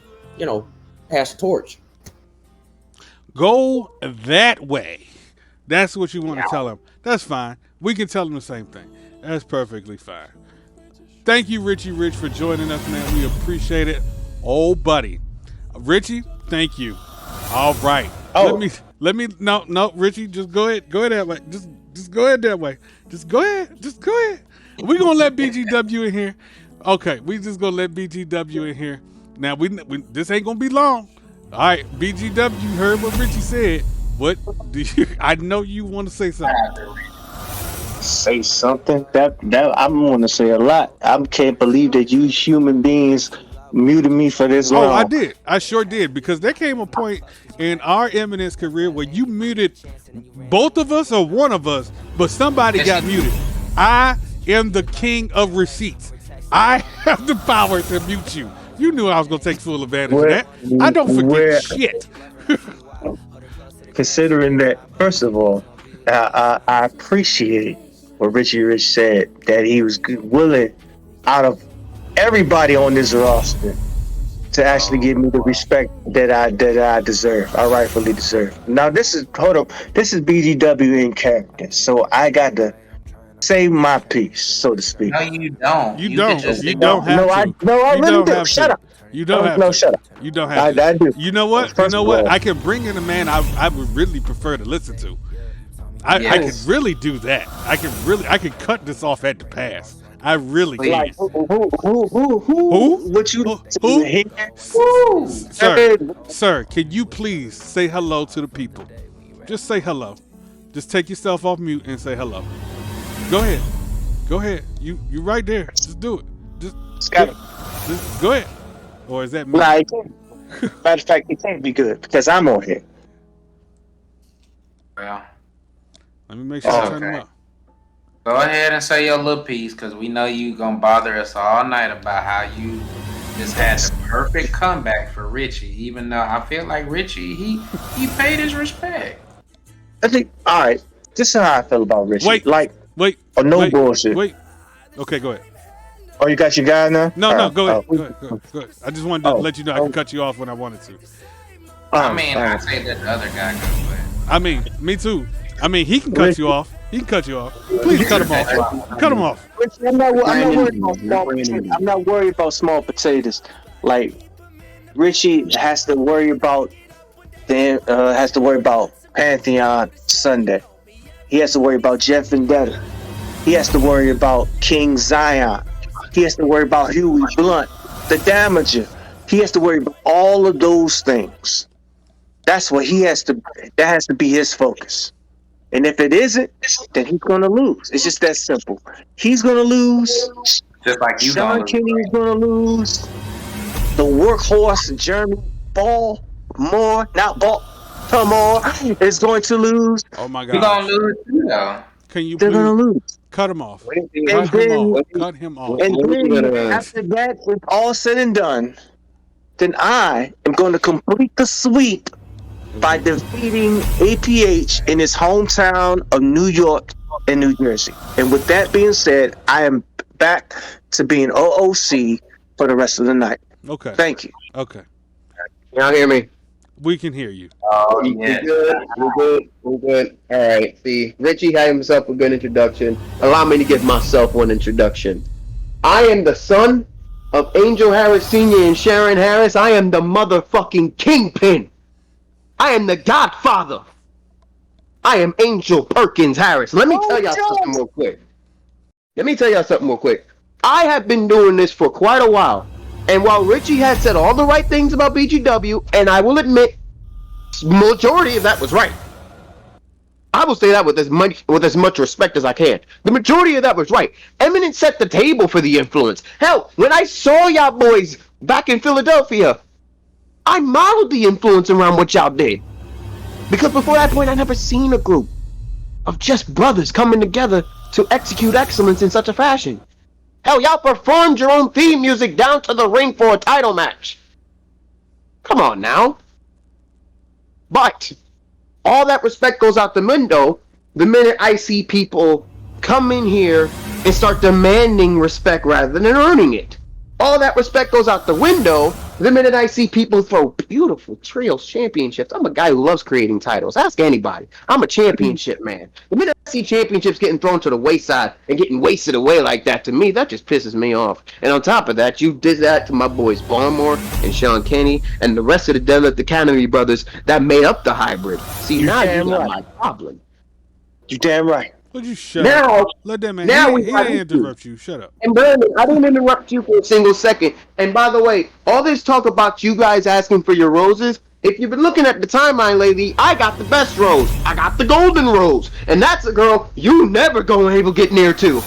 pass the torch. Go that way. That's what you want to tell him. That's fine. We can tell him the same thing. That's perfectly fine. Thank you, Richie Rich, for joining us, man. We appreciate it. Oh, buddy. Richie, thank you. All right. Let me no, Richie, just go ahead that way. Just go ahead that way. Just go ahead. We're gonna let BGW in here. Okay, we just gonna let BGW in here. Now we this ain't gonna be long. All right, BGW, you heard what Richie said. What do you? I know you want to say something. Say something that I'm going to say a lot. I can't believe that you human beings muted me for this long. Oh, I did. I sure did, because there came a point in our Eminence career where you muted both of us or one of us, but somebody got muted. I am the king of receipts. I have the power to mute you. You knew I was going to take full advantage of that. I don't forget shit. Considering that, first of all, I appreciate what Richie Rich said, that he was willing, out of everybody on this roster, to actually give me the respect that I deserve. I rightfully deserve. Now this is BGW in character, so I got to say my piece, so to speak. No, you don't. You don't have to. I really do. Shut up. You don't have to. Shut up. You don't have to. I do. You know what? I can bring in a man I would really prefer to listen to. I can really do that. I can cut this off at the pass. I really can. Like, who? What you? Who? Sir, can you please say hello to the people? Just say hello. Just take yourself off mute and say hello. Go ahead. You right there. Just do it. Just Scott. Go ahead. Or is that me? Nah, it can't. Matter of fact, it can't be good because I'm on here. Well, Let me make sure I turn them okay. up. Go ahead and say your little piece, because we know you gonna bother us all night about how you just had the perfect comeback for Richie. Even though I feel like Richie, he paid his respect. I think. All right. This is how I feel about Richie. Wait. Like, Wait. oh, no wait, bullshit. Wait. Okay, go ahead. Oh, you got your guy now? No, go ahead. Go ahead. I just wanted to let you know I can cut you off when I wanted to. I mean, I say that the other guy can play. I mean, me too. I mean, he can cut you off. He can cut you off. Please cut him off. Cut him off. I'm not worried about small potatoes. I'm not worried about small potatoes. Like, Richie has to worry about Pantheon Sunday. He has to worry about Jeff Vendetta. He has to worry about King Zion. He has to worry about Huey Blunt, the Damager. He has to worry about all of those things. That's what he has to. That has to be his focus. And if it isn't, then he's gonna lose. It's just that simple. He's gonna lose. Just like you Sean Kenny is gonna lose. The workhorse Jeremy Baltimore is going to lose. Oh my You God. gonna lose too, though. Can you They're gonna please lose. cut him off? And then, Cut him off. and then after that is all said and done, then I am going to complete the sweep by defeating APH in his hometown of New York and New Jersey. And with that being said, I am back to being OOC for the rest of the night. Okay. Thank you. Okay. Y'all hear me? We can hear you. Oh, We good. We're good. All right. See, Richie had himself a good introduction. Allow me to give myself one introduction. I am the son of Angel Harris Sr. and Sharon Harris. I am the motherfucking kingpin. I am the godfather. I am Angel Perkins Harris. Let me tell y'all something real quick. I have been doing this for quite a while. And while Richie had said all the right things about BGW, and I will admit, majority of that was right. I will say that with as much respect as I can. The majority of that was right. Eminent set the table for the influence. Hell, when I saw y'all boys back in Philadelphia, I modeled the influence around what y'all did. Because before that point, I never seen a group of just brothers coming together to execute excellence in such a fashion. Hell, y'all performed your own theme music down to the ring for a title match. Come on now. But all that respect goes out the window the minute I see people come in here and start demanding respect rather than earning it. All that respect goes out the window the minute I see people throw beautiful trios championships. I'm a guy who loves creating titles. Ask anybody. I'm a championship man. The minute I see championships getting thrown to the wayside and getting wasted away like that, to me, that just pisses me off. And on top of that, you did that to my boys Barmore and Sean Kenny and the rest of the Deadlift Academy brothers that made up the hybrid. See, now you got my problem. You damn right. Would you shut Now, up? Let that man. now He we got didn't interrupt you. Shut up. And Brandon, I didn't interrupt you for a single second. And by the way, all this talk about you guys asking for your roses, if you've been looking at the timeline lately, I got the best rose. I got the golden rose. And that's a girl you never gonna able to get near to.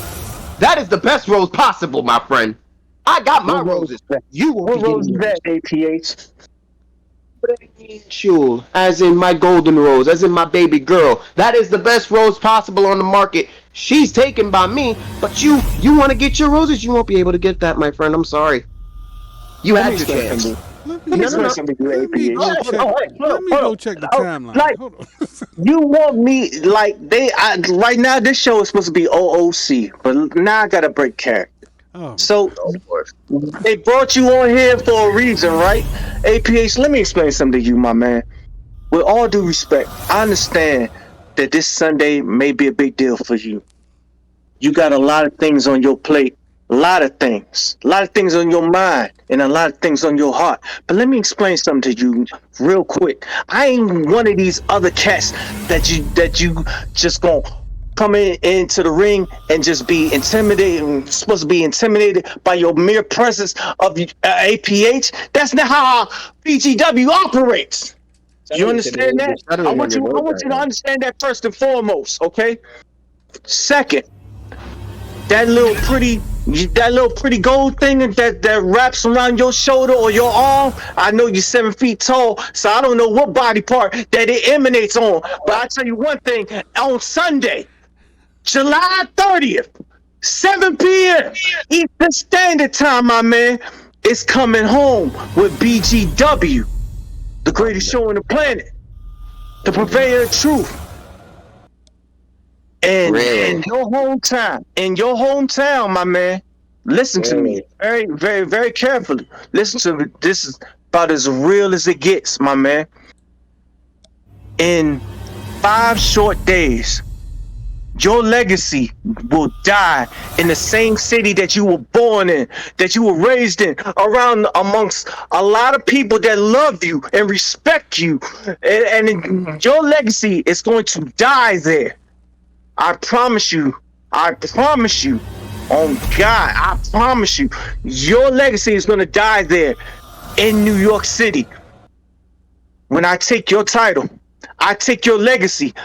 That is the best rose possible, my friend. I got my roses. You won't What be rose is getting that, APH? Jewel, as in my golden rose, as in my baby girl. That is the best rose possible on the market. She's taken by me, but you want to get your roses, you won't be able to get that, my friend. I'm sorry. You had your chance. Let me explain something to you, Let me go APH. check, let me go check the timeline. Like, Hold on. you want me like right now? This show is supposed to be OOC, but now I gotta break character. Oh, So they brought you on here for a reason, right? APH, let me explain something to you, my man. With all due respect, I understand that this Sunday may be a big deal for you. You got a lot of things on your plate, a lot of things on your mind, and a lot of things on your heart. But let me explain something to you real quick. I ain't one of these other cats that you just gonna come into the ring and just be intimidated, supposed to be intimidated by your mere presence of APH. That's not how BGW operates. You understand that? I want you to understand that first and foremost, okay? Second, that little pretty That little pretty gold thing that wraps around your shoulder or your arm. I know you're 7 feet tall, so I don't know what body part that it emanates on. But I tell you one thing: on Sunday, July 30th, 7 p.m. Eastern Standard Time, my man, it's coming home with BGW, the greatest show on the planet, the purveyor of truth. And in your hometown, my man, listen to me very, very, very carefully. Listen to me. This is about as real as it gets, my man. In 5 short days, your legacy will die in the same city that you were born in, that you were raised in, around amongst a lot of people that love you and respect you. And your legacy is going to die there. I promise you. I promise you. Oh God, I promise you. Your legacy is going to die there in New York City. When I take your title, I take your legacy.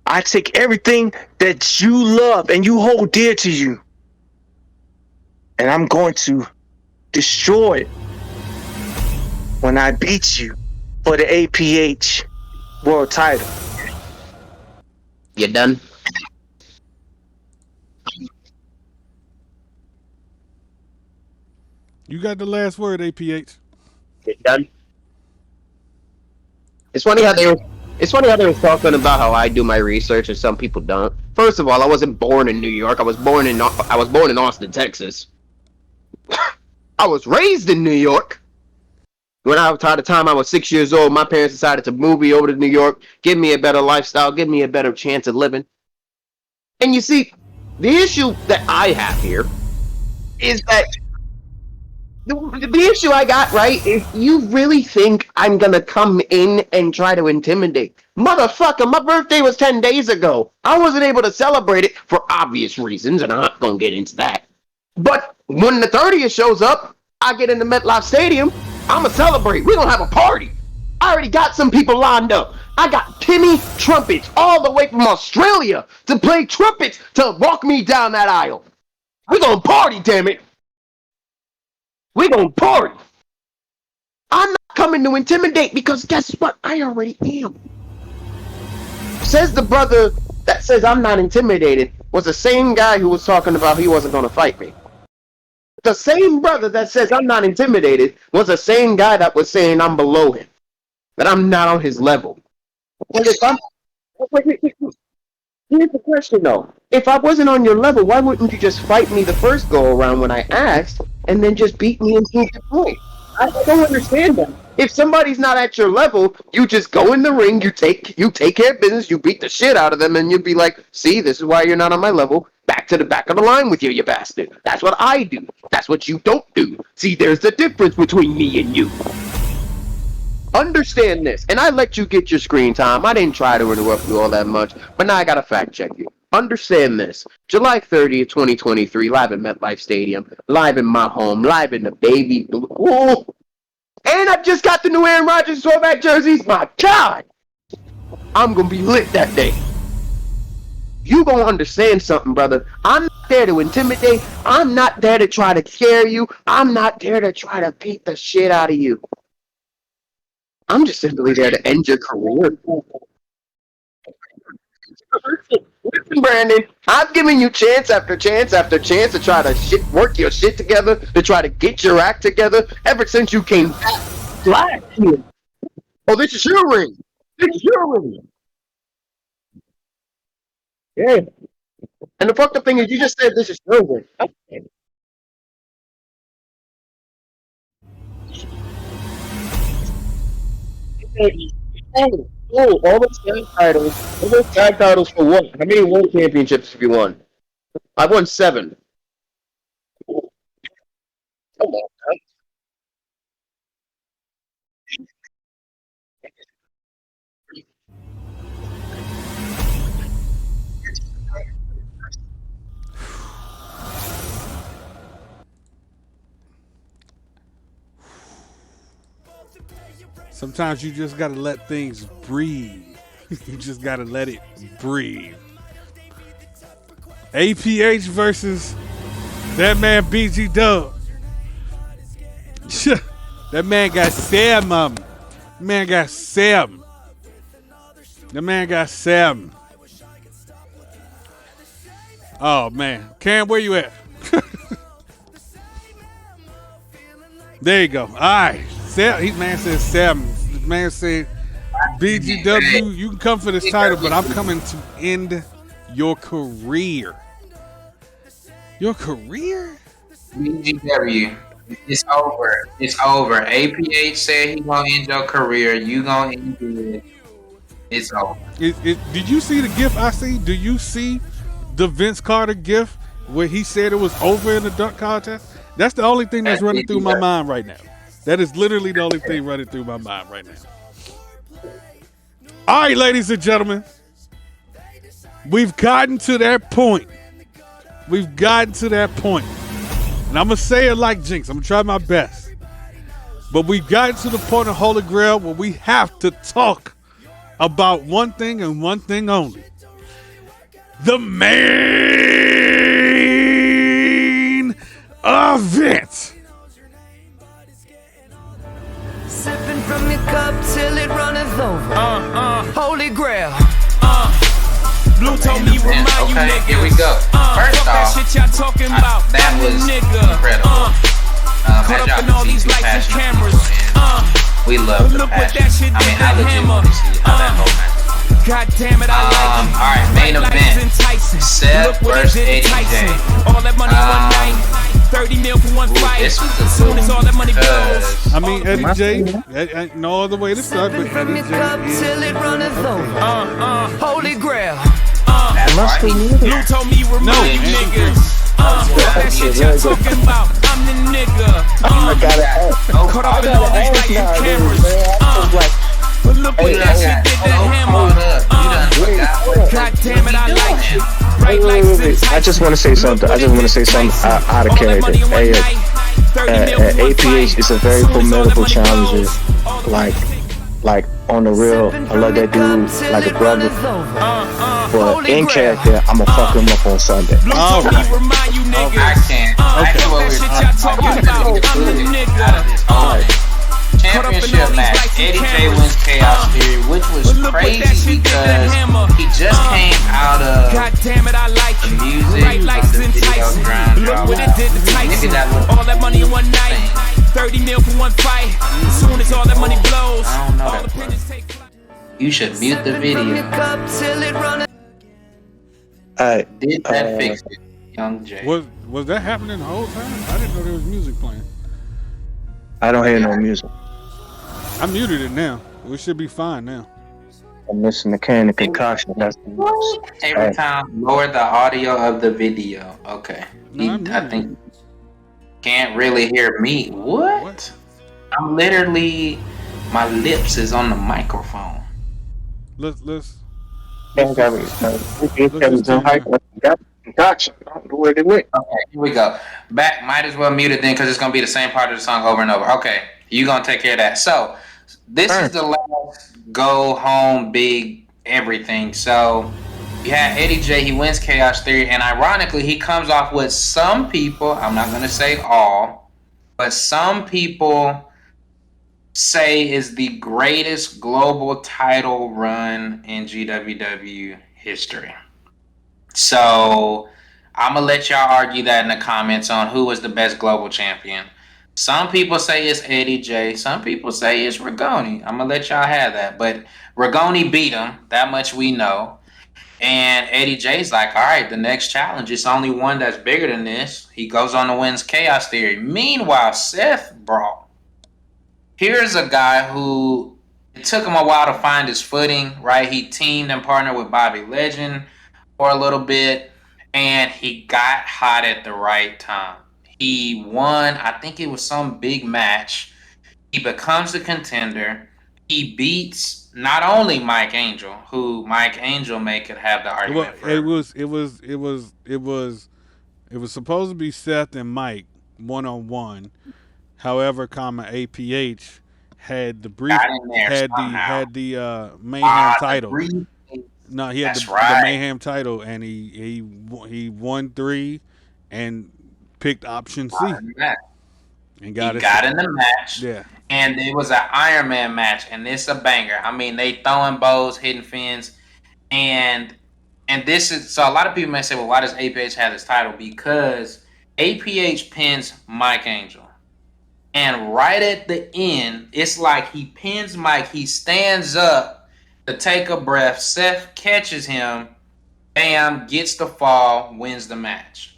I take everything that you love and you hold dear to you. And I'm going to destroy it when I beat you for the APH world title. You done? You got the last word, APH. You done? It's funny how they were talking about how I do my research and some people don't. First of all, I wasn't born in New York. I was born in Austin, Texas. I was raised in New York. By the time I was 6 years old, my parents decided to move me over to New York, give me a better lifestyle, give me a better chance of living. And you see, the issue that I have here is that the issue I got, right, is you really think I'm gonna come in and try to intimidate. Motherfucker, my birthday was 10 days ago. I wasn't able to celebrate it for obvious reasons, and I'm not gonna get into that. But when the 30th shows up, I get into MetLife Stadium, I'ma celebrate. We're gonna have a party. I already got some people lined up. I got Timmy Trumpets all the way from Australia to play trumpets to walk me down that aisle. We're gonna party, damn it. We're gonna party. I'm not coming to intimidate because guess what? I already am. Says the brother that says I'm not intimidated was the same guy who was talking about he wasn't gonna fight me. The same brother that says I'm not intimidated was the same guy that was saying I'm below him, that I'm not on his level. And if I'm, wait. Here's the question though: if I wasn't on your level, why wouldn't you just fight me the first go around when I asked, and then just beat me and prove the point? I don't understand that. If somebody's not at your level, you just go in the ring, you take care of business, you beat the shit out of them, and you'd be like, "See, this is why you're not on my level. Back to the back of the line with you, you bastard." That's what I do. That's what you don't do. See, there's the difference between me and you. Understand this, and I let you get your screen time. I didn't try to interrupt you all that much, but now I gotta fact check you. Understand this. July 30th, 2023, live at MetLife Stadium, live in my home, live in the baby blue. Ooh. And I just got the new Aaron Rodgers throwback jerseys. My God! I'm gonna be lit that day. You gonna understand something, brother. I'm not there to intimidate. I'm not there to try to scare you. I'm not there to try to beat the shit out of you. I'm just simply there to end your career. Listen, Brandon, I've given you chance after chance after chance to try to work your shit together, to try to get your act together ever since you came back last year. Oh, this is your ring. This is your ring. Yeah. And the fucked up thing is you just said this is your ring. Okay. Oh, all those tag titles. All those tag titles for what? How many world championships have you won? I've won 7. Come on, man. Sometimes you just gotta let things breathe. You just gotta let it breathe. APH versus That man BG Dub. That man got seven. Man got seven. The man got seven. Oh man, Cam, where you at? There you go. All right, seven. Man said seven. The man said, BGW, you can come for this title, but I'm coming to end your career. Your career? BGW, it's over. It's over. APH said he gonna end your career. You gonna end it. It's over. Did you see the gif I see? Do you see the Vince Carter gif where he said it was over in the dunk contest? That's the only thing that's running through my mind right now. That is literally the only thing running through my mind right now. All right, ladies and gentlemen, we've gotten to that point. We've gotten to that point. And I'm going to say it like Jinx. I'm going to try my best. But we've gotten to the point of Holy Grail where we have to talk about one thing and one thing only. The main event. Sipping from your cup till it runneth over. Holy Grail. Blue told me remind you niggas. Here we go. First off, that shit y'all talking about. that was incredible. Caught up in all these lights and cameras. We love the passion. I mean, I legit want to see how that whole match. God damn it, I like it. All right, main event. Seth versus Eddie J. All that money one night. 30 mil for one fight. This was As soon as all that money goes. I mean, Eddie J, no other way to start, but From Eddie your cup J till it runneth over. Holy Grail. That's right. Blue told me remind you niggas. That shit y'all talking about. I'm the nigga. Caught up in all these lights and cameras. But look what that shit did to Hammer. God damn it, I like it. Bright lights and I just want to say something. Out of character. Hey, APH is a very formidable challenger. Like on the real, I love that dude like a brother. But in character, I'ma fuck him up on Sunday. All right. I can't. That's what we're talking about. Championship match. Eddie J wins Chaos Theory, which was crazy because he just came out of God damn it, I like the it. music, Bright lights the and video Tyson. ground. Look what it did to Tyson. All that money in one night. 30 mil for one fight. As soon as all that money blows. I don't know All that the part. pinions take flight. You should mute the video. Alright, Did that fix it, Young J? Was that happening the whole time? I didn't know there was music playing. I don't hear no music. I muted it now. We should be fine now. I'm missing the can of concoction. That's Every time, lower the audio of the video. Okay. I think can't really hear me. What? I'm literally, my lips is on the microphone. Let's concoction. I don't know where they went. Okay, here we go. Back, might as well mute it then because it's going to be the same part of the song over and over. Okay, you going to take care of that. So, this is the last go home big everything. So, you have Eddie J, he wins Chaos Theory, and ironically, he comes off with some people, I'm not going to say all, but some people say is the greatest global title run in GWW history. So I'm gonna let y'all argue that in the comments on who was the best global champion. Some people say it's Eddie J. Some people say it's Rigoni. I'm gonna let y'all have that. But Rigoni beat him. That much we know. And Eddie J's like, all right, the next challenge, it's only one that's bigger than this. He goes on to wins Chaos Theory. Meanwhile, Seth brought. Here's a guy who it took him a while to find his footing, right? He teamed and partnered with Bobby Legend for a little bit, and he got hot at the right time. He won, I think it was some big match. He becomes a contender. He beats not only Mike Angel, who Mike Angel could have the argument for. It was supposed to be Seth and Mike 1-on-1. However, APH had the brief had the Mayhem title. No, he had the Mayhem title, and he won 3, and picked option got C in the match. and He got it. got in the match, Yeah. and it was an Iron Man match, and it's a banger. I mean, they throwing bows, hitting fins, and this is so. A lot of people may say, "Well, why does APH have this title?" Because APH pins Mike Angel, and right at the end, it's like he pins Mike. He stands up to take a breath. Seth catches him. Bam, gets the fall, wins the match.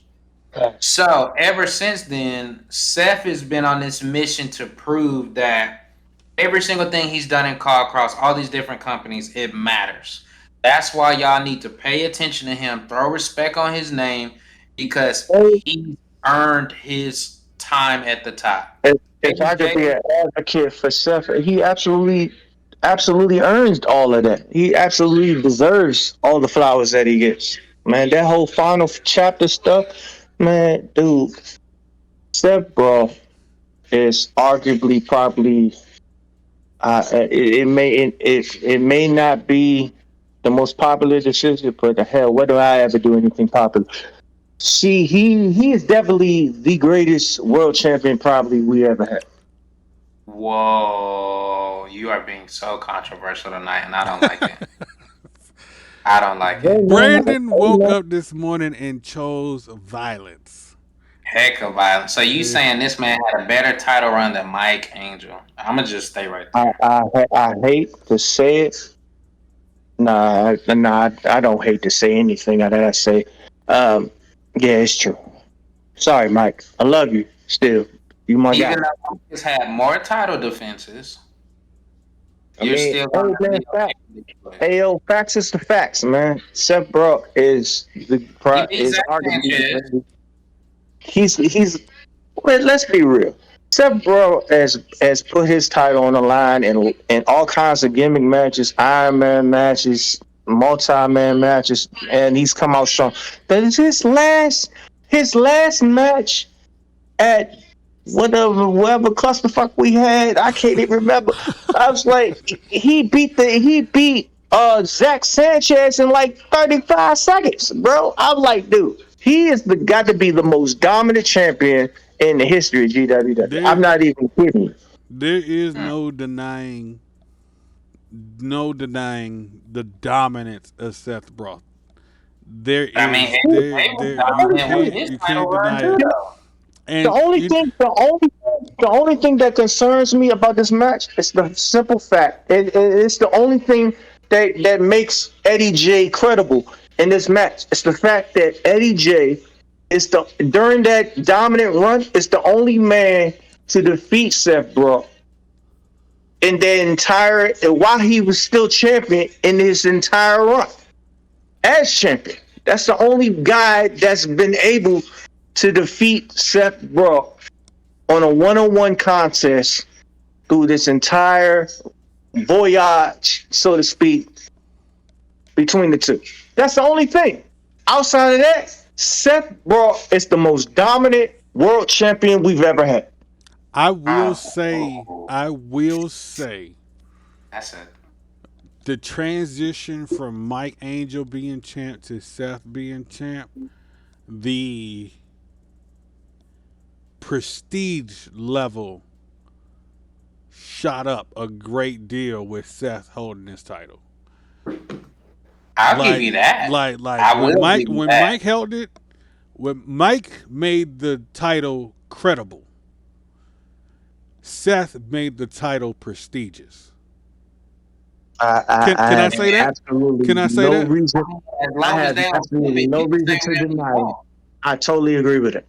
So ever since then, Seth has been on this mission to prove that every single thing he's done in Call Cross, all these different companies, it matters. That's why y'all need to pay attention to him, throw respect on his name, because he earned his time at the top. If I could be an advocate for Seth, he absolutely earns all of that. He absolutely deserves all the flowers that he gets. Man, that whole final chapter stuff, man, dude, Seth, bro, is arguably probably it may not be the most popular decision, but the hell, what do I ever do anything popular? See, he is definitely the greatest world champion probably we ever had. Whoa, you are being so controversial tonight, and I don't like it. I don't like it. Brandon woke up this morning and chose violence. Heck of violence. So you saying this man had a better title run than Mike Angel? I'm gonna just stay right there. I hate to say it. Nah, I don't hate to say anything that I say. Yeah, it's true. Sorry, Mike. I love you still. You my guy. Even though he's had more title defenses, You're still facts is the facts, man. Seth Brock is arguably he's well, let's be real. Seth Brock has put his title on the line in all kinds of gimmick matches, Iron Man matches, multi-man matches, and he's come out strong. But his last match at whatever clusterfuck we had, I can't even remember. I was like, he beat Zach Sanchez in like 35 seconds, bro. I'm like, dude, he is got to be the most dominant champion in the history of GWW. I'm not even kidding. There is no denying the dominance of Seth Brock. There is. I mean, you can't deny it. And the only thing that concerns me about this match is the simple fact. It's the only thing that makes Eddie J credible in this match. It's the fact that Eddie J during that dominant run is the only man to defeat Seth Brock in the entire while he was still champion in his entire run as champion. That's the only guy that's been able to defeat Seth Brock on a one-on-one contest through this entire voyage, so to speak, between the two. That's the only thing. Outside of that, Seth Brock is the most dominant world champion we've ever had. I will say, that's it. The transition from Mike Angel being champ to Seth being champ, the prestige level shot up a great deal with Seth holding his title. I'll give you that. When Mike held it, when Mike made the title credible, Seth made the title prestigious. Can I say that? Absolutely. Can I say that? I have absolutely no reason to deny it. I totally agree with it.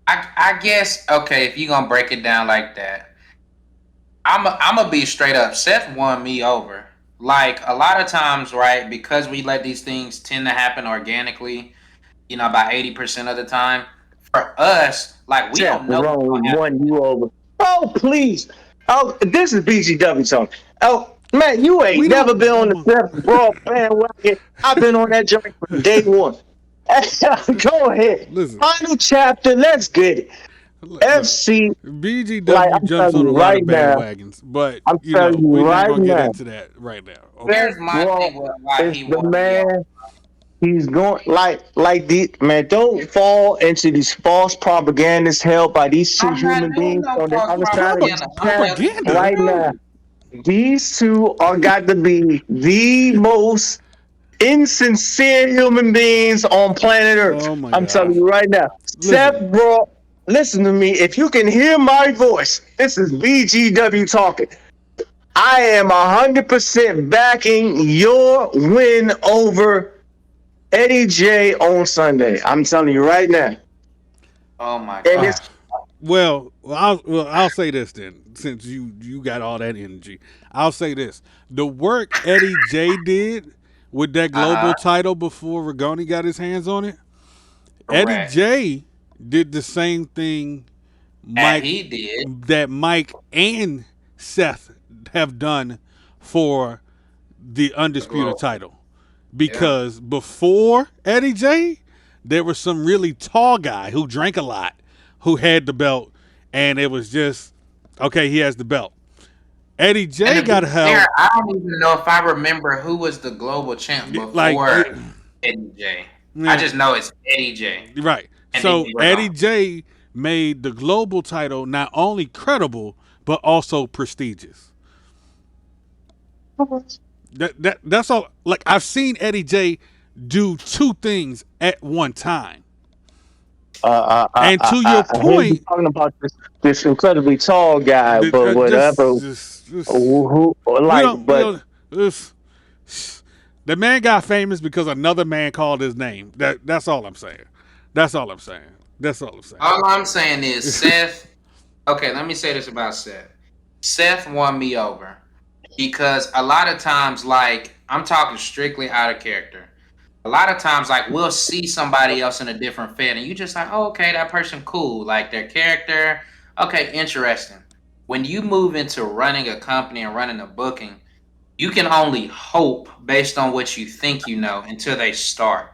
I guess, okay, if you're going to break it down like that, I'm going to be straight up. Seth won me over. Like, a lot of times, right, because we let these things tend to happen organically, about 80% of the time, for us, like, we don't know. Won you over. Oh, please. Oh, this is BGW talking. Oh, man, you ain't never been on the Seth Brock bandwagon. I've been on that joint from day one. Go ahead. Listen. Final chapter. Let's get it. FC. BGW jumps on a lot of bandwagons, but we're not going to get into that right now. Okay? Here's my thing with why he won. He's going like the man. Don't fall into these false propagandas held by these two I'm not human doing beings no on the false other side of Propa- this propaganda. I'm chat telling you the propaganda. right now. truth. These two are got to be the most insincere human beings on planet Earth. Oh my I'm telling gosh. you right now. Listen, Seth, bro, listen to me. If you can hear my voice, this is BGW talking. I am 100% backing your win over Eddie J on Sunday. I'm telling you right now. Oh my And it's gosh. I'll say this then, since you got all that energy. I'll say this: the work Eddie J did with that Uh huh. global title before Rigoni got his hands on it. Eddie Correct. J did the same thing And Mike he did. that Mike and Seth have done for the undisputed Glory. title. Yeah. Because before Eddie J, there was some really tall guy who drank a lot who had the belt, and it was just okay. He has the belt. Eddie And J to be got fair, held I don't even know if I remember who was the global champ like before Eddie J. I yeah, just know it's Eddie J. right. And then So we're Eddie gone. J made the global title not only credible but also prestigious. That's all. Like I've seen Eddie J do two things at one time. And to your I hear you point, talking about this incredibly tall guy, but whatever. just Who we like, don't we but don't. This, the man got famous because another man called his name. That's all I'm saying. That's all I'm saying. That's all I'm saying. All I'm saying is Seth. Okay, let me say this about Seth. Seth won me over because a lot of times, like, I'm talking strictly out of character. A lot of times, like, we'll see somebody else in a different fit, and you just like, oh, okay, that person cool, like their character, okay, interesting. When you move into running a company and running a booking, you can only hope based on what you think you know until they start.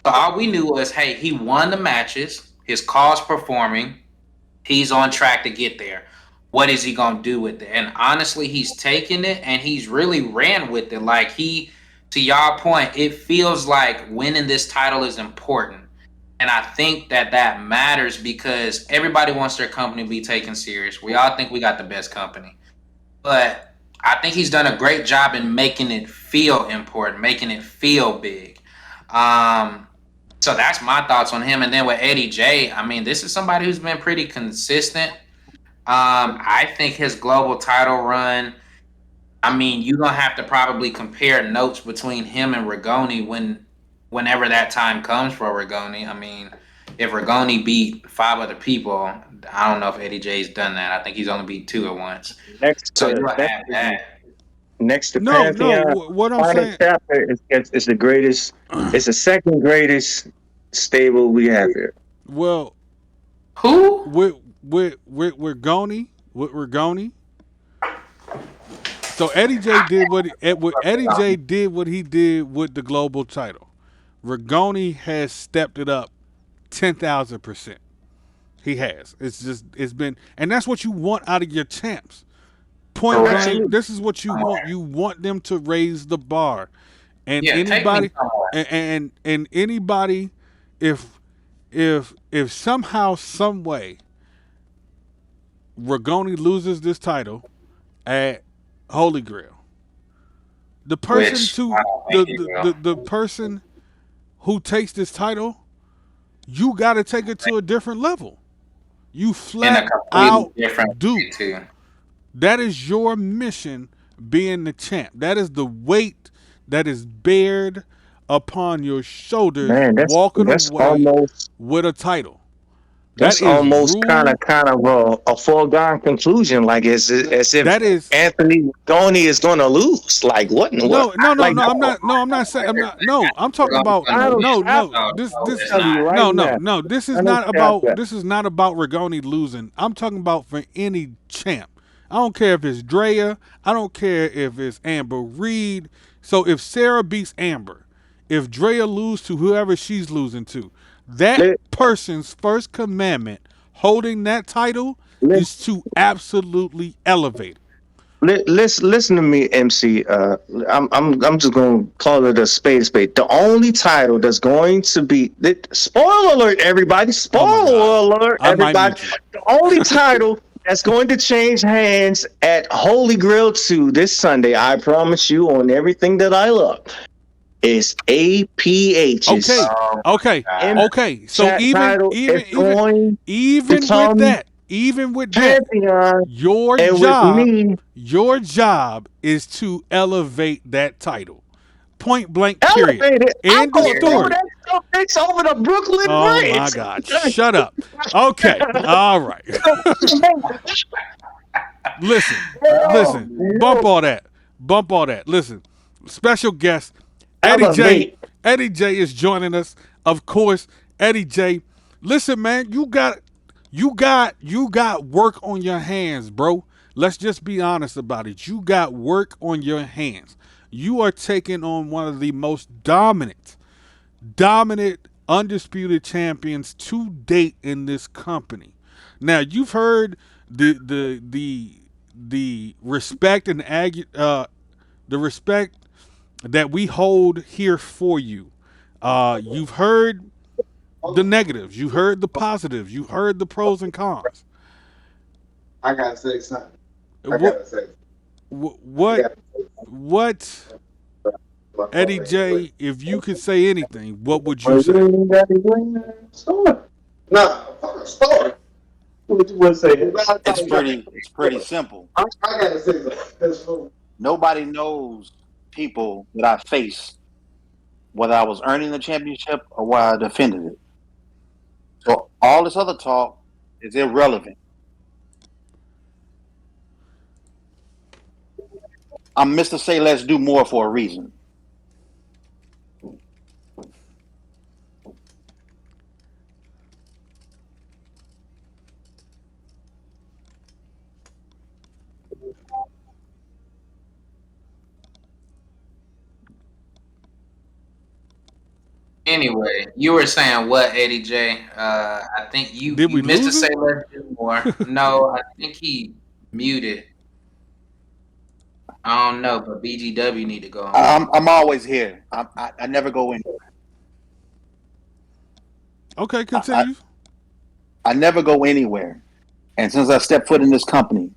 So all we knew was, hey, he won the matches, his call's performing, he's on track to get there. What is he gonna do with it? And honestly, he's taken it and he's really ran with it. Like to y'all point, it feels like winning this title is important. And I think that matters because everybody wants their company to be taken serious. We all think we got the best company, but I think he's done a great job in making it feel important, making it feel big. Um, so that's my thoughts on him. And then with Eddie J, I mean, this is somebody who's been pretty consistent. I think his global title run, I mean, you're gonna have to probably compare notes between him and Rigoni whenever that time comes for Rigoni. I mean, if Rigoni beat five other people, I don't know if Eddie J's done that. I think he's only beat two at once. next So to you'll next have to, that. next to No, no. Pantheon, What I'm final saying, chapter is the greatest. It's the second greatest stable we have here. well, Who? with Goni, with Rigoni. So Eddie J did Eddie J did what he did with the global title. Rigoni has stepped it up 10,000%. He has. It's been, and that's what you want out of your champs. Point Oh, Correct. blank, absolutely. this is what you want. You want them to raise the bar, and Yeah, take me anybody, somewhere. and anybody, if if somehow some way Rigoni loses this title at Holy Grail, the person Which I to don't think he will. the person who takes this title, you got to take it to a different level. You In a flat completely out different do. way too. That is your mission being the champ. That is the weight that is bared upon your shoulders Man, walking that's away almost with a title. That that's is almost rule. kind of a foregone conclusion. Like as if That is Anthony Goni is going to lose. Like what? What? Like no. I'm not. No, I'm not saying. I'm not. No, I'm talking about. final No. chapter. No, This no, this. it's Tell you not. right now. No. This is Final not about. chapter. This is not about Rigoni losing. I'm talking about for any champ. I don't care if it's Drea. I don't care if it's Amber Reed. So if Sarah beats Amber, if Drea loses to whoever she's losing to, that Li- person's first commandment holding that title li- is to absolutely elevate it. Listen to me, MC. I'm just gonna call it a spade a spade. The only title that's going to be spoiler alert, everybody. Oh my God. Spoiler alert, I might everybody. mute you. The only title that's going to change hands at Holy Grail 2 this Sunday, I promise you, on everything that I love, is APH's Okay. Okay. God. Okay. So chat title is going to become even with that, champion, your and with job, me is to elevate that title. Point blank, period. elevated. I'm End of gonna throw story. that stuff next over the Brooklyn Oh my Bridge. God. Shut up. Okay. All right. Listen. Oh Listen. man. Bump all that. Bump all that. Listen. Special guest Eddie J. Elevate. Eddie J is joining us. Of course, Eddie J. Listen, man, you got work on your hands, bro. Let's just be honest about it. You got work on your hands. You are taking on one of the most dominant, undisputed champions to date in this company. Now, you've heard the respect and the respect that we hold here for you. You've heard the negatives, you heard the positives, you heard the pros and cons. I gotta say something. I What gotta say. I what gotta say what something. Eddie J, if you could say anything, what would you Well, say? you ain't gotta win. Story. Nah, fuck a story. What you want to say? It's pretty simple. I gotta say something. That's cool. Nobody knows people that I faced, whether I was earning the championship or whether I defended it. So all this other talk is irrelevant. I'm Mr. Say Let's Do More for a reason. Anyway, you were saying what, Eddie J? I think Did we you missed to lose say him? let's do more. No, I think he muted. I don't know, but BGW need to go on mute. I'm always here. I never go in. Okay, I, continue. I never go anywhere. And since I stepped foot in this company,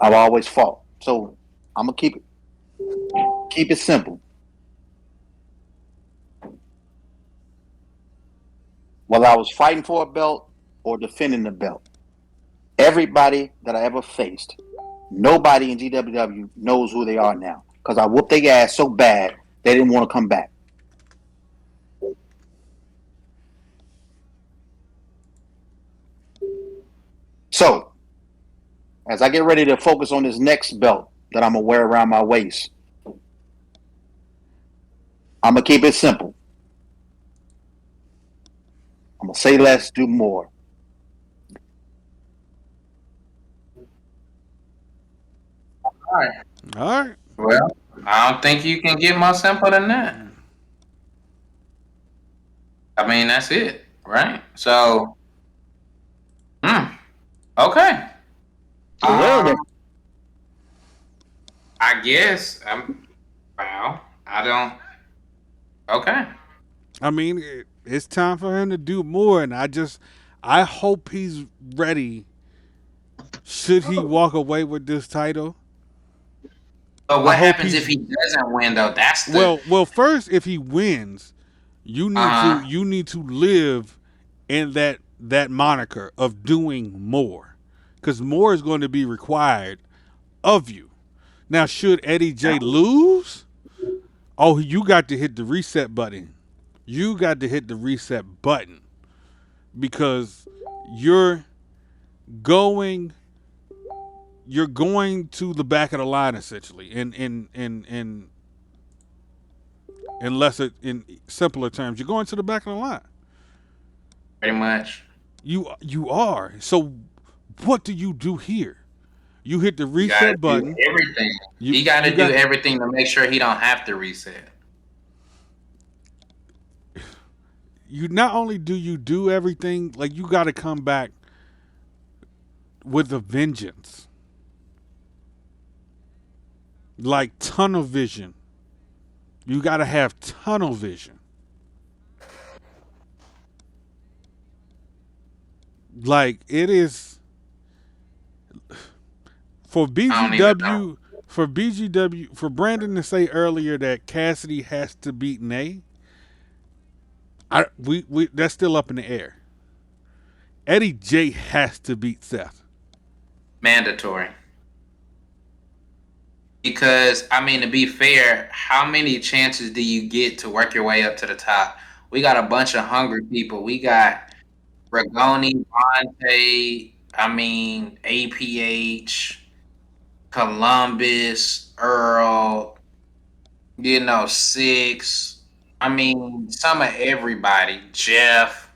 I've always fought. So I'm gonna keep it simple. Whether I was fighting for a belt or defending the belt, everybody that I ever faced, nobody in GWW knows who they are now because I whooped their ass so bad they didn't want to come back. So, as I get ready to focus on this next belt that I'm gonna wear around my waist, I'm gonna keep it simple. I'm gonna say less, do more. All right. All right. Well, I don't think you can get more simple than that. I mean, that's it, right? So, okay. Well, then. I guess well, I don't. Okay. I mean, it's time for him to do more, and I hope he's ready. Should he walk away with this title? But I what hope happens if he's he doesn't win though? That's the well. First, if he wins, you need to live in that moniker of doing more, because more is going to be required of you. Now, should Eddie J lose? Oh, you got to hit the reset button. You got to hit the reset button because you're going you're going to the back of the line essentially in simpler terms, you're going to the back of the line. pretty much. You are. So what do you do here? You hit the You gotta reset do button. everything. You He gotta you do got everything to make sure he don't have to reset. you not only do you do everything, like you got to come back with a vengeance. like tunnel vision. You got to have tunnel vision. Like it is for I don't even know. BGW for Brandon to say earlier that Cassidy has to beat Nay. We that's still up in the air. Eddie J has to beat Seth. Mandatory. Because I mean, to be fair, how many chances do you get to work your way up to the top? We got a bunch of hungry people. We got Ragoni, Monte, I mean, APH, Columbus, Earl, Six. I mean, some of everybody, Jeff.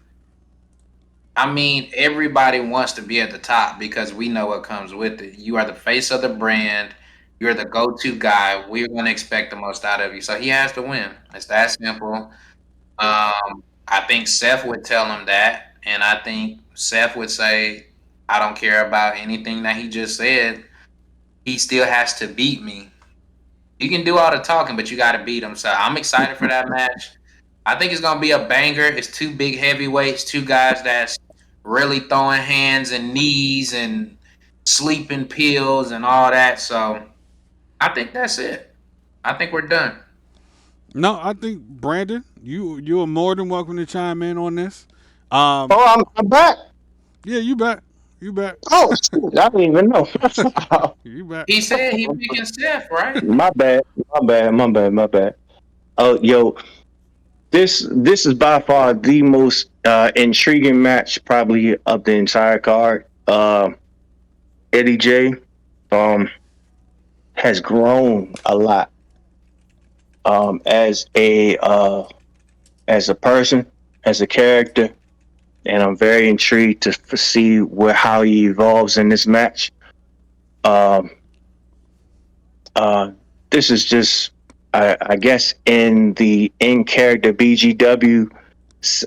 I mean, everybody wants to be at the top because we know what comes with it. You are the face of the brand. You're the go-to guy. We're going to expect the most out of you. So he has to win. It's that simple. I think Seth would tell him that. And I think Seth would say, I don't care about anything that he just said. He still has to beat me. You can do all the talking, but you got to beat him. So I'm excited for that match. I think it's gonna be a banger. It's two big heavyweights, two guys that's really throwing hands and knees and sleeping pills and all that. So I think that's it. I think we're done. No, I think Brandon, you are more than welcome to chime in on this. I'm back. Yeah, you back. You back. Oh, shoot, I didn't even know. You back. He said he picking Seth, right? My bad. My bad. Oh, yo, this is by far the most intriguing match probably of the entire card. Eddie J has grown a lot as a person, as a character, and I'm very intrigued to see how he evolves in this match. Um, this is just, I guess, in the in character BGW,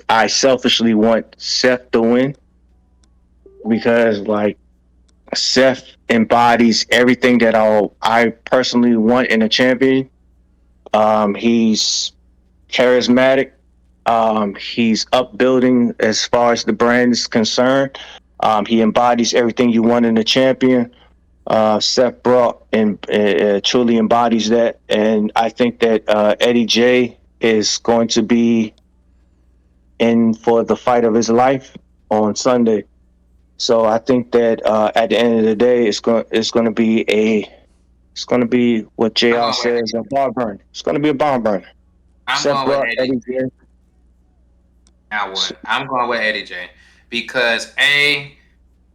I selfishly want Seth to win because, like, Seth embodies everything that I personally want in a champion. He's charismatic. He's upbuilding as far as the brand is concerned. He embodies everything you want in a champion. Seth Brock and truly embodies that, and I think that Eddie J is going to be in for the fight of his life on Sunday. So I think that at the end of the day, it's going to be what JR says, a barn burner. It's going to be a barn burner. I'm going with Eddie J. I'm going with Eddie J because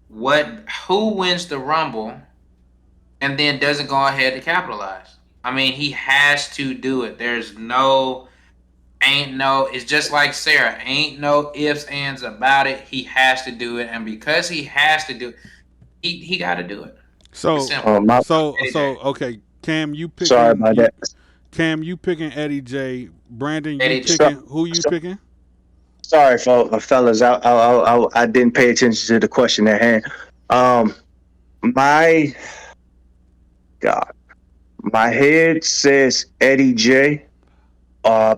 who wins the Rumble and then doesn't go ahead to capitalize? I mean, he has to do it. It's just like Sarah. Ain't no ifs, ands about it. He has to do it. And because he has to do it, he got to do it. So, It's simple. Okay, Cam, you picking? Sorry about that. Cam, you picking Eddie J. Brandon, Eddie you J. picking? Who you picking? Sorry, fellas. I didn't pay attention to the question at hand. My God, my head says Eddie J.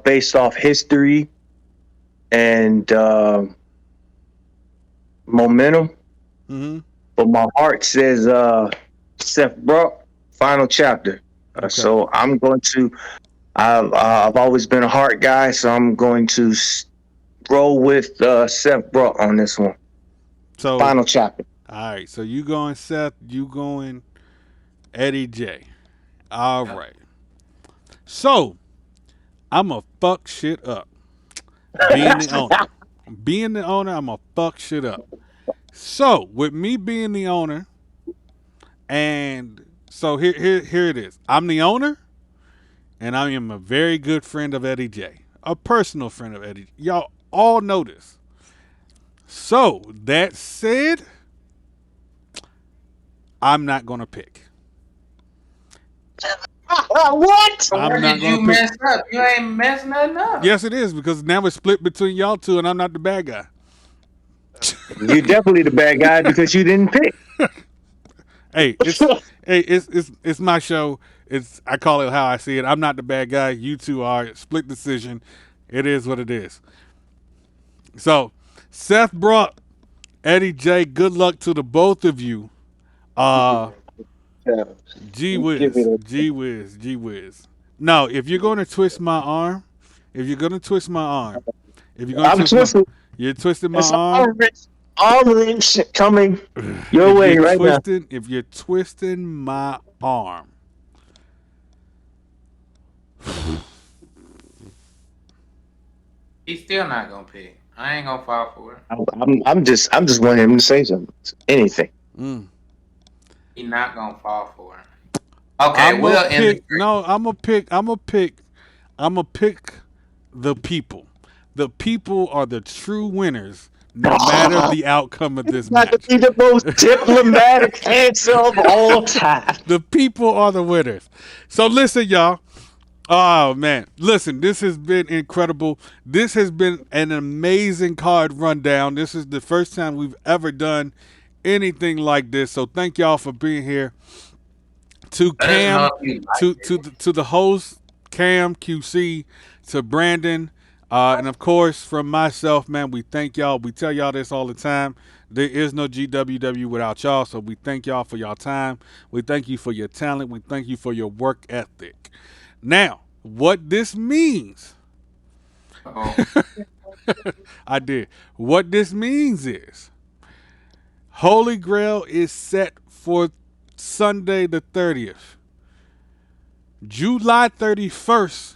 Based off history and momentum. Mm-hmm. But my heart says Seth Brock, final chapter. Okay. So I'm going to. I've always been a heart guy, so I'm going to roll with Seth Brock on this one. So final chapter. All right. So you going Seth? You going Eddie J? All right. So I'ma fuck shit up. Being the owner, I'ma fuck shit up. So with me being the owner, and so here it is. I'm the owner, and I am a very good friend of Eddie J. A personal friend of Eddie. Y'all all know this. So that said, I'm not gonna pick. What? Where did you mess up? You ain't messed nothing up. Yes, it is because now it's split between y'all two, and I'm not the bad guy. You're definitely the bad guy because you didn't pick. Hey, it's my show. I call it how I see it. I'm not the bad guy. You two are. Split decision. It is what it is. So, Seth Brock, Eddie J, good luck to the both of you. Gee whiz, gee whiz, gee whiz. No, if you're going to twist my arm, if you're going to twist my arm, if you're going to I'm twist my, twisting. you're twisting my It's arm. all wrench coming your way right now. If you're twisting my arm, He's still not gonna pick. I ain't gonna fall for it. I'm just wanting him to say something. Anything. He's not gonna fall for it. Okay, I'm we'll gonna end. pick. No, I'm gonna pick the people. The people are the true winners, no matter the outcome of this Not match. to be the most diplomatic answer of all time. The people are the winners. So listen, y'all. Oh man, listen. This has been incredible. This has been an amazing card rundown. This is the first time we've ever done anything like this. So thank y'all for being here. To Cam, to the host, Cam QC, to Brandon, and of course from myself, man. We thank y'all. We tell y'all this all the time. There is no GWW without y'all. So we thank y'all for y'all time. We thank you for your talent. We thank you for your work ethic. Now, what this means, I did. What this means is Holy Grail is set for Sunday the 30th. July 31st,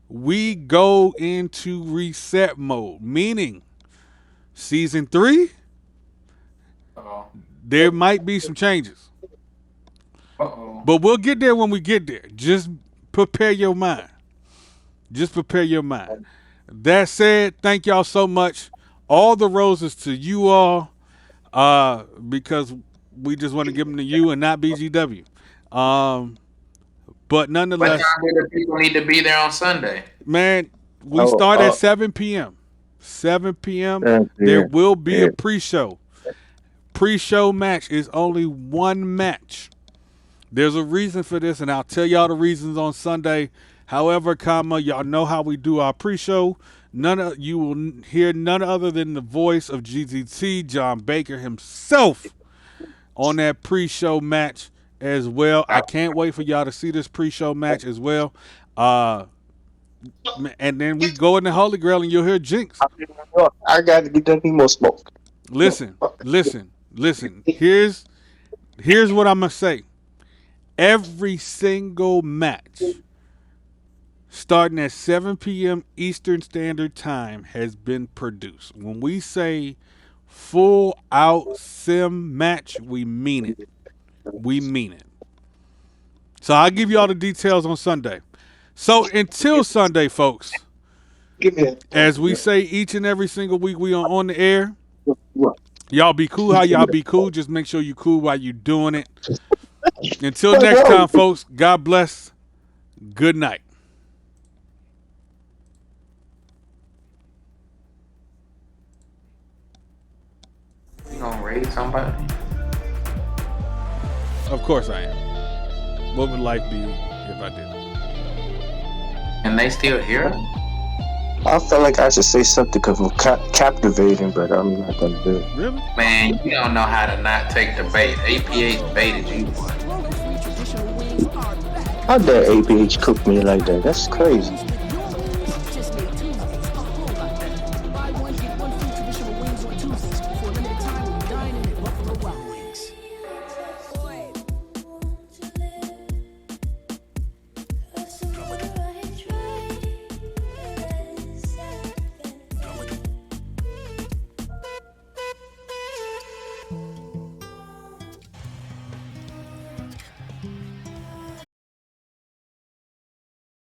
we go into reset mode, meaning season 3, there might be some changes. But we'll get there when we get there. Just prepare your mind. Just prepare your mind. That said, thank y'all so much. All the roses to you all, because we just want to give them to you and not BGW. But nonetheless, what time do the people need to be there on Sunday? Man, we start at 7 p.m. 7 p.m. There will be a pre-show. Pre-show match is only one match. There's a reason for this, and I'll tell y'all the reasons on Sunday. However, y'all know how we do our pre-show. You will hear none other than the voice of GZT, John Baker himself, on that pre-show match as well. I can't wait for y'all to see this pre-show match as well. And then we go in the Holy Grail, and you'll hear Jinx. I got to get them more smoke. Listen. Here's what I'm gonna say. Every single match starting at 7 p.m. Eastern Standard Time has been produced. When we say full out sim match, we mean it. We mean it. So I'll give you all the details on Sunday. So until Sunday, folks, as we say each and every single week we are on the air, y'all be cool how y'all be cool. Just make sure you cool while you doing it. Until next time, folks, God bless. Good night. You gonna raid somebody? Of course I am. What would life be if I didn't? And they still here? I felt like I should say something captivating, but I'm not gonna do it. Really? Man, you don't know how to not take the bait. APH baited you. How dare APH cook me like that? That's crazy.